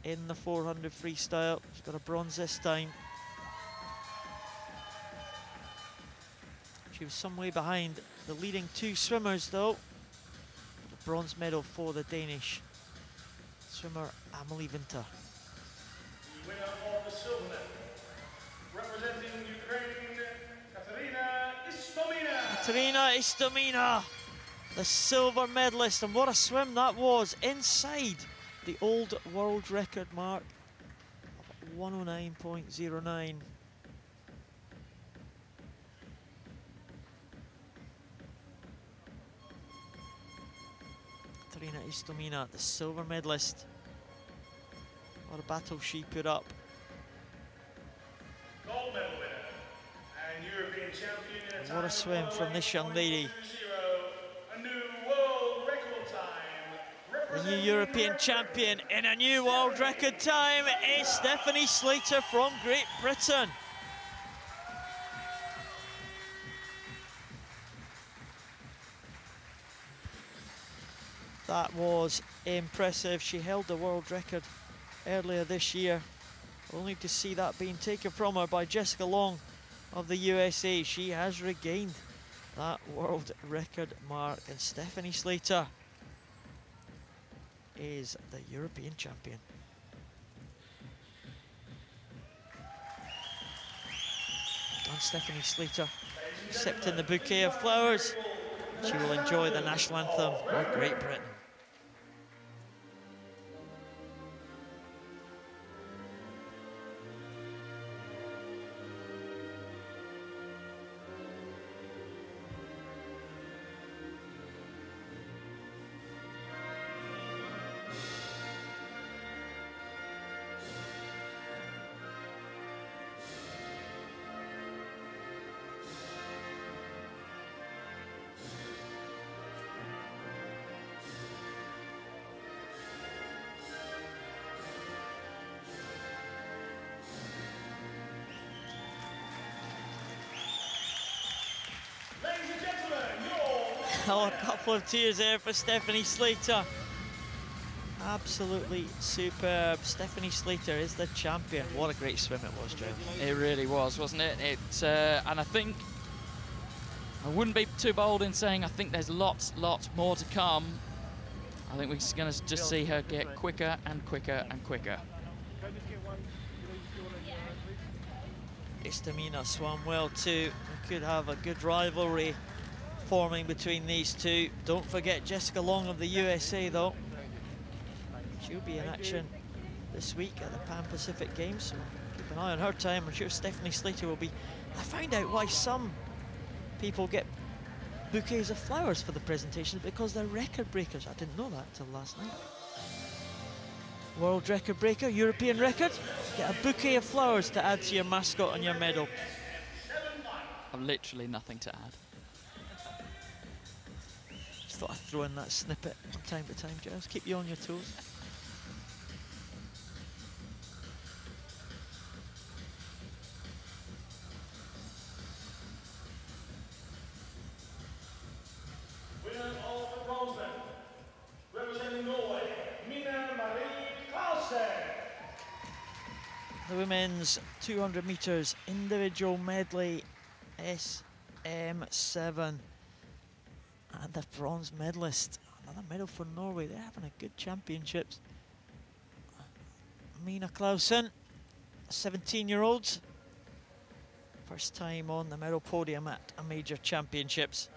in the 400 freestyle. She's got a bronze this time. She was some way behind the leading 2 swimmers though. The bronze medal for the Danish swimmer Amelie Winter. the winner of the silver medal, representing Ukraine, Katerina Istomina, the silver medalist, and what a swim that was inside the old world record mark of 109.09. Katerina Istomina, the silver medalist. What a battle she put up. Gold medal winner and European champion. What a swim from this young lady. new European champion in a new world record time is Stephanie Slater from Great Britain. That was impressive. She held the world record earlier this year, only to see that being taken from her by Jessica Long of the USA. She has regained that world record mark, and Stephanie Slater is the European champion. And Stephanie Slater accepting the bouquet of flowers. She will enjoy the national anthem of Great Britain. Oh, a couple of tears there for Stephanie Slater. Absolutely superb. Stephanie Slater is the champion. What a great swim it was, Joe. It really was, wasn't it? And I think I wouldn't be too bold in saying I think there's lots more to come. I think we're going to just see her get quicker and quicker and quicker. Istamina swam well too. We could have a good rivalry forming between these two. Don't forget Jessica Long of the USA though. She'll be in action this week at the Pan Pacific Games, so keep an eye on her time. I'm sure Stephanie Slater will be. I found out why some people get bouquets of flowers for the presentation, because they're record breakers. I didn't know that until last night. World record breaker, European record, get a bouquet of flowers to add to your mascot and your medal. I've literally nothing to add. Just thought I'd throw in that snippet from time to time, Giles. Keep you on your toes. Winner of the bronze medal, representing Norway, Mina Marie Karlsen. The women's 200 metres individual medley, SM7. And the bronze medalist, another medal for Norway. They're having a good championships. Mina Clausen, 17-year-old. First time on the medal podium at a major championships.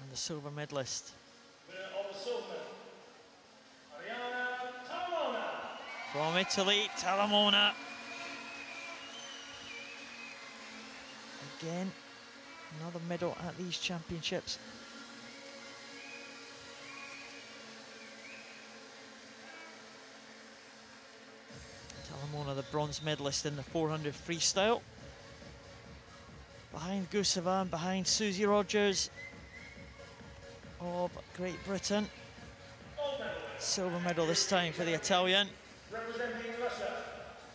And the silver medalist. Winner of the silver medal, From Italy, Talamona. Again, another medal at these championships. Talamona, the bronze medalist in the 400 freestyle. Behind Guseva and behind Susie Rogers of Great Britain. Silver medal this time for the Italian. representing Russia,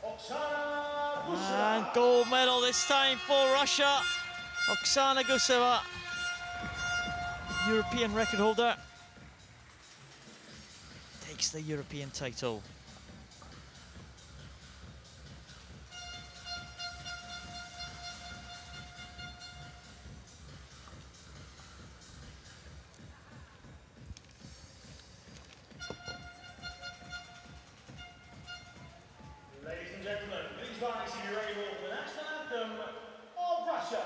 Oksana Guseva. And gold medal this time for Russia, Oksana Guseva, European record holder, takes the European title. Ladies and gentlemen, please rise if you're ready for the national anthem of Russia.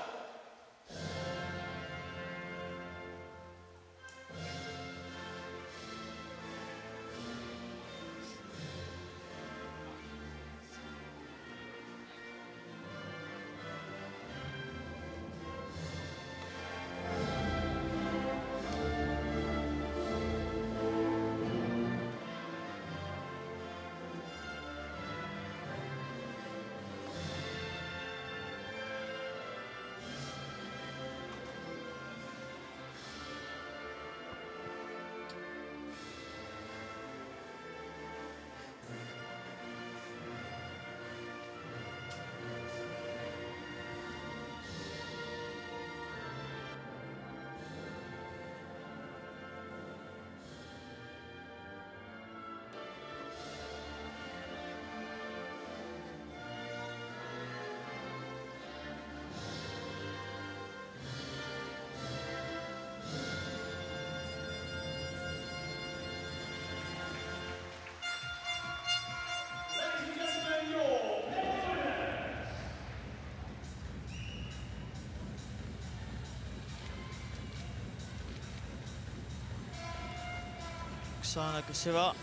Oksana Guseva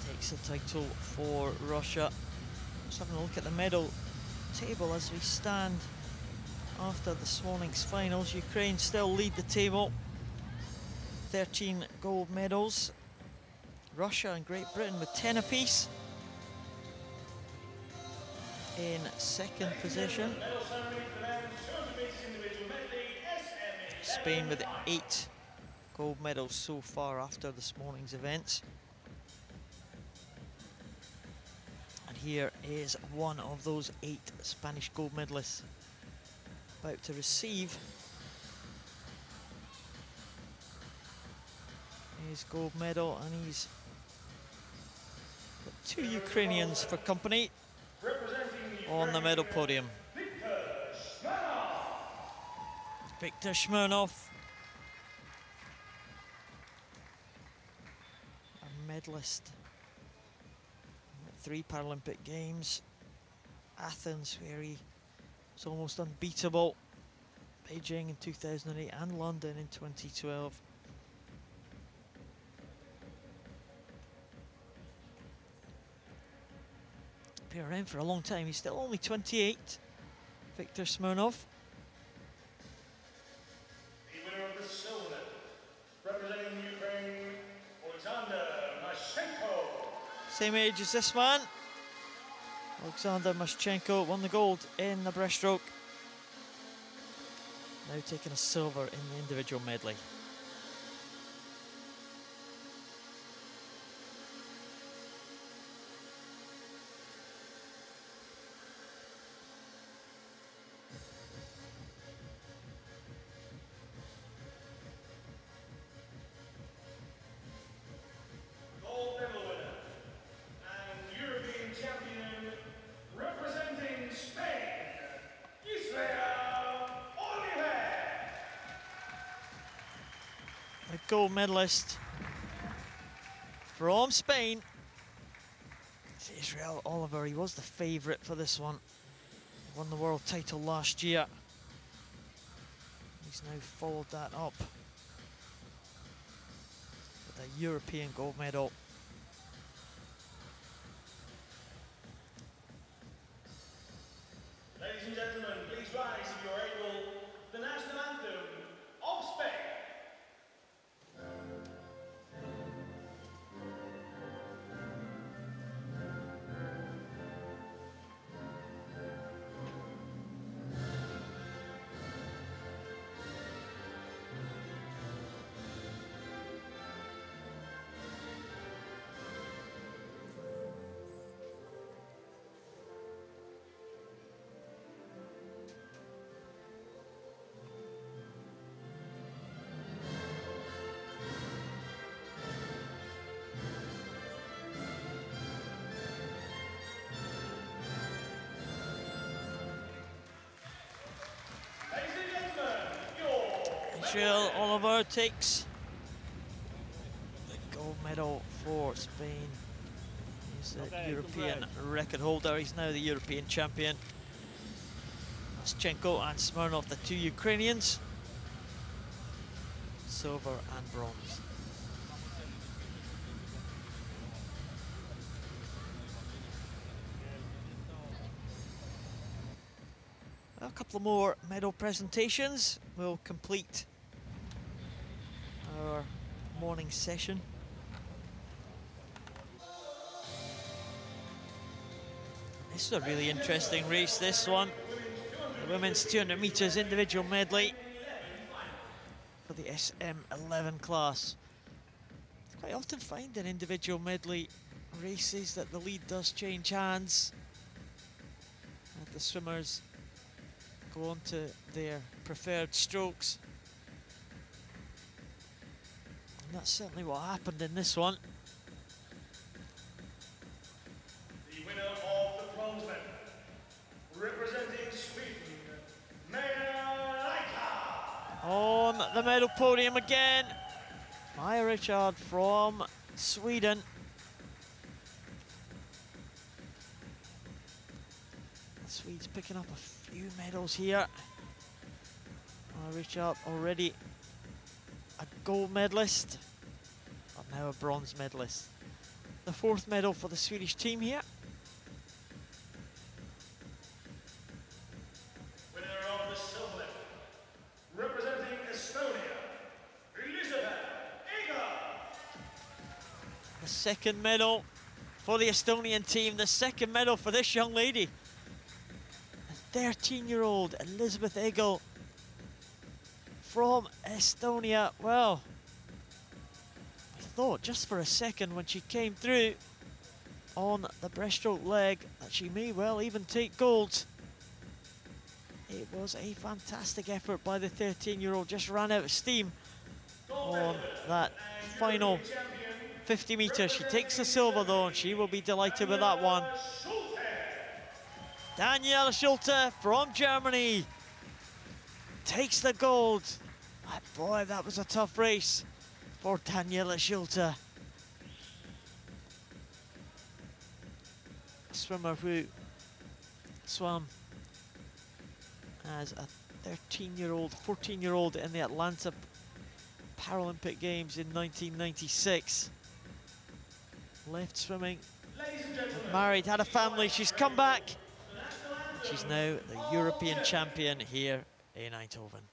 takes the title for Russia. Just having a look at the medal table as we stand after this morning's finals. Ukraine still lead the table, 13 gold medals. Russia and Great Britain with 10 apiece in second position. Spain with 8 gold medals so far after this morning's events. And here is one of those 8 Spanish gold medalists about to receive his gold medal, and he's got 2 Ukrainians for company on the medal podium. Viktor Smirnov, a medalist at 3 Paralympic Games, Athens, where he was almost unbeatable, Beijing in 2008 and London in 2012. Been around for a long time. He's still only 28, Viktor Smirnov. The winner of the silver medal, representing Ukraine, Alexander Mashchenko. Same age as this man. Alexander Mashchenko won the gold in the breaststroke. Now taking a silver in the individual medley. Gold medalist from Spain. It's Israel Oliver. He was the favourite for this one. He won the world title last year. He's now followed that up with a European gold medal. Ladies and gentlemen, please rise if you're able. The national anthem of Spain. Israel Oliver takes the gold medal for Spain. He's the European record holder. He's now the European champion. Mashchenko and Smirnov, the 2 Ukrainians. Silver and bronze. A couple of more medal presentations will complete our morning session. This is a really interesting race, this one. The women's 200 metres individual medley for the SM11 class. Quite often find in individual medley races that the lead does change hands, and the swimmers go on to their preferred strokes. And that's certainly what happened in this one. The winner of the bronze medal, representing Sweden, Maja Richard. On the medal podium again, Maja Richard from Sweden. The Swedes picking up a few medals here. Maja Richard already a gold medalist, but now a bronze medalist. The 4th medal for the Swedish team here. Winner of the silver, representing Estonia, The 2nd medal for the Estonian team, the 2nd medal for this young lady. A 13-year-old Elizabeth Egel from Estonia. Well, I thought just for a second when she came through on the breaststroke leg that she may well even take gold. It was a fantastic effort by the 13-year-old, just ran out of steam on that final 50 meters. She takes the silver though, and she will be delighted with that one. Daniela Schulte from Germany takes the gold. But boy, that was a tough race for Daniela Schulte. A swimmer who swam as a 13-year-old, 14-year-old in the Atlanta Paralympic Games in 1996. Left swimming, married, had a family, she's come back. She's now the European champion here in Eindhoven.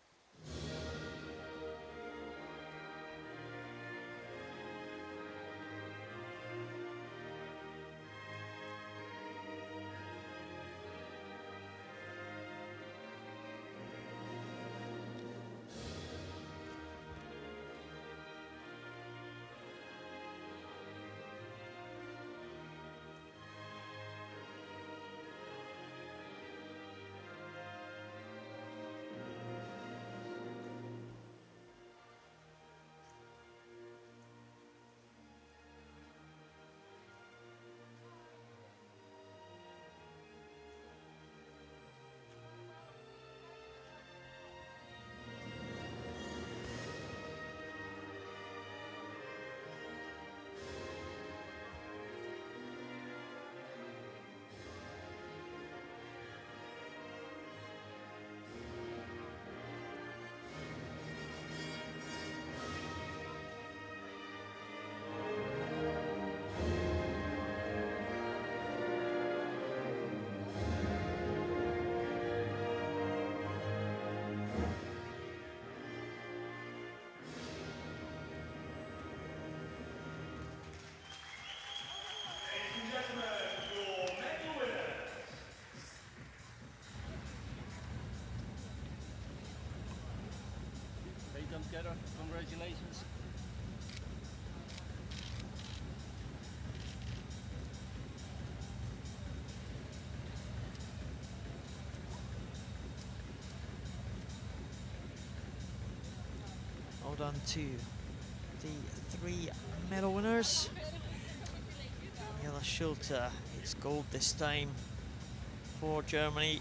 Together. Congratulations. Well done to the 3 medal winners. Daniela Schulte, it's gold this time for Germany.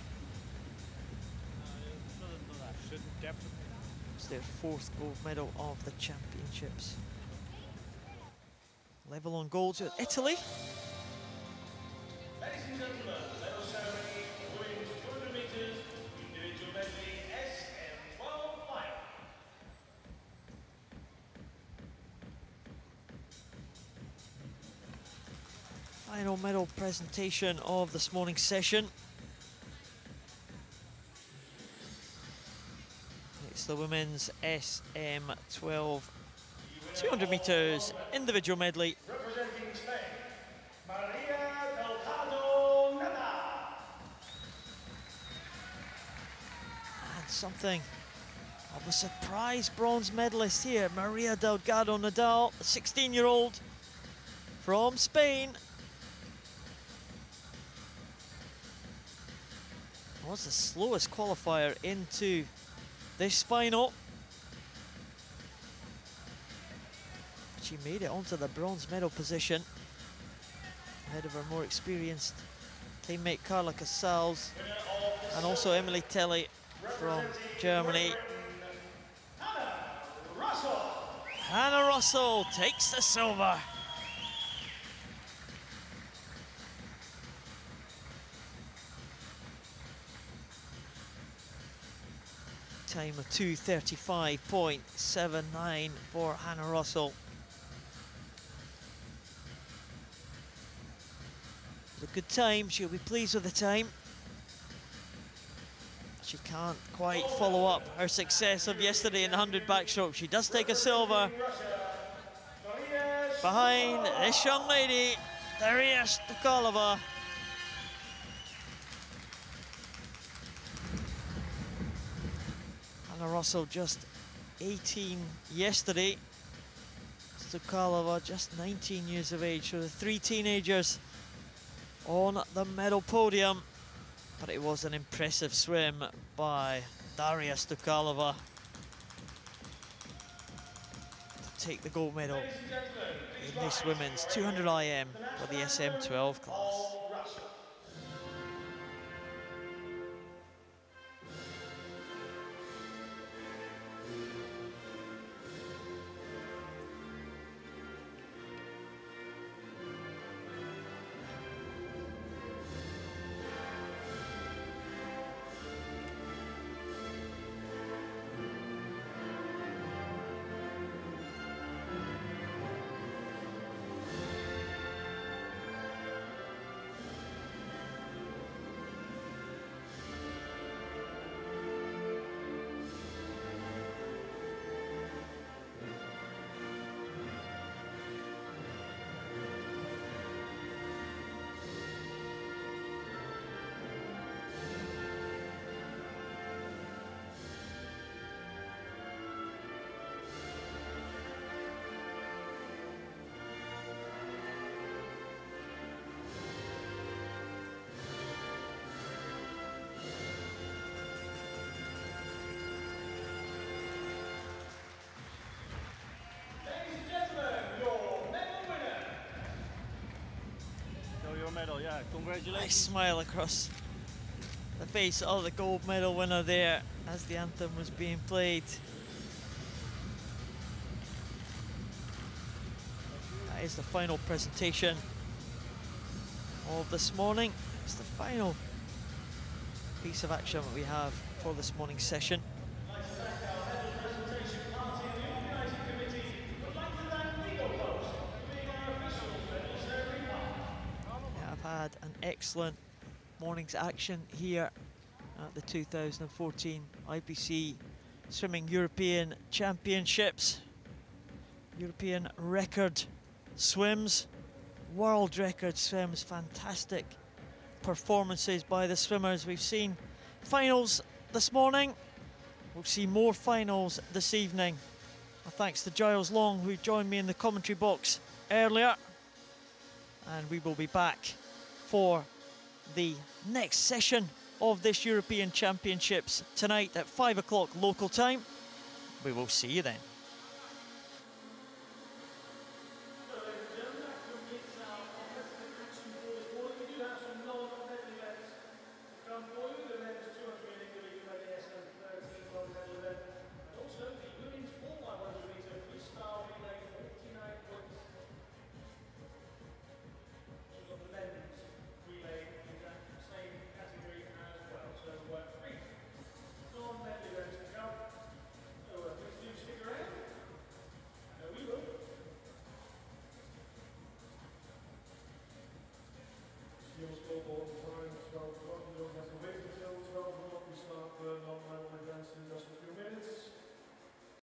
It's their 4th gold medal of the championships. Level on golds with Italy. Ladies and gentlemen, medal ceremony going to 200 meters, individual medley SM12 final. Final medal presentation of this morning's session. It's the women's SM12 200 meters individual medley. Representing Spain, Maria Delgado Nada. And something of a surprise bronze medalist here, Maria Delgado Nadal, the 16-year-old from Spain. Was the slowest qualifier into this final. She made it onto the bronze medal position ahead of her more experienced teammate Carla Casals and also Emily Telly from Germany. Hannah Russell takes the silver. time of 2:35.79 for Hannah Russell. It's a good time, she'll be pleased with the time. She can't quite follow up her success of yesterday in the 100 backstroke. She does take a silver behind this young lady, Daria Stokalova. Hannah Russell just 18 yesterday. Stokalova just 19 years of age. So the three teenagers on the medal podium. But it was an impressive swim by Daria Stokalova to take the gold medal in this women's 200 IM for the SM12 class. Medal, yeah, congratulations. Nice smile across the face of the gold medal winner there as the anthem was being played. That is the final presentation of this morning. It's the final piece of action that we have for this morning's session. Had an excellent morning's action here at the 2014 IPC Swimming European Championships. European record swims, world record swims, fantastic performances by the swimmers. We've seen finals this morning, we'll see more finals this evening. Well, thanks to Giles Long who joined me in the commentary box earlier, and we will be back for the next session of this European Championships tonight at 5 o'clock local time. We will see you then.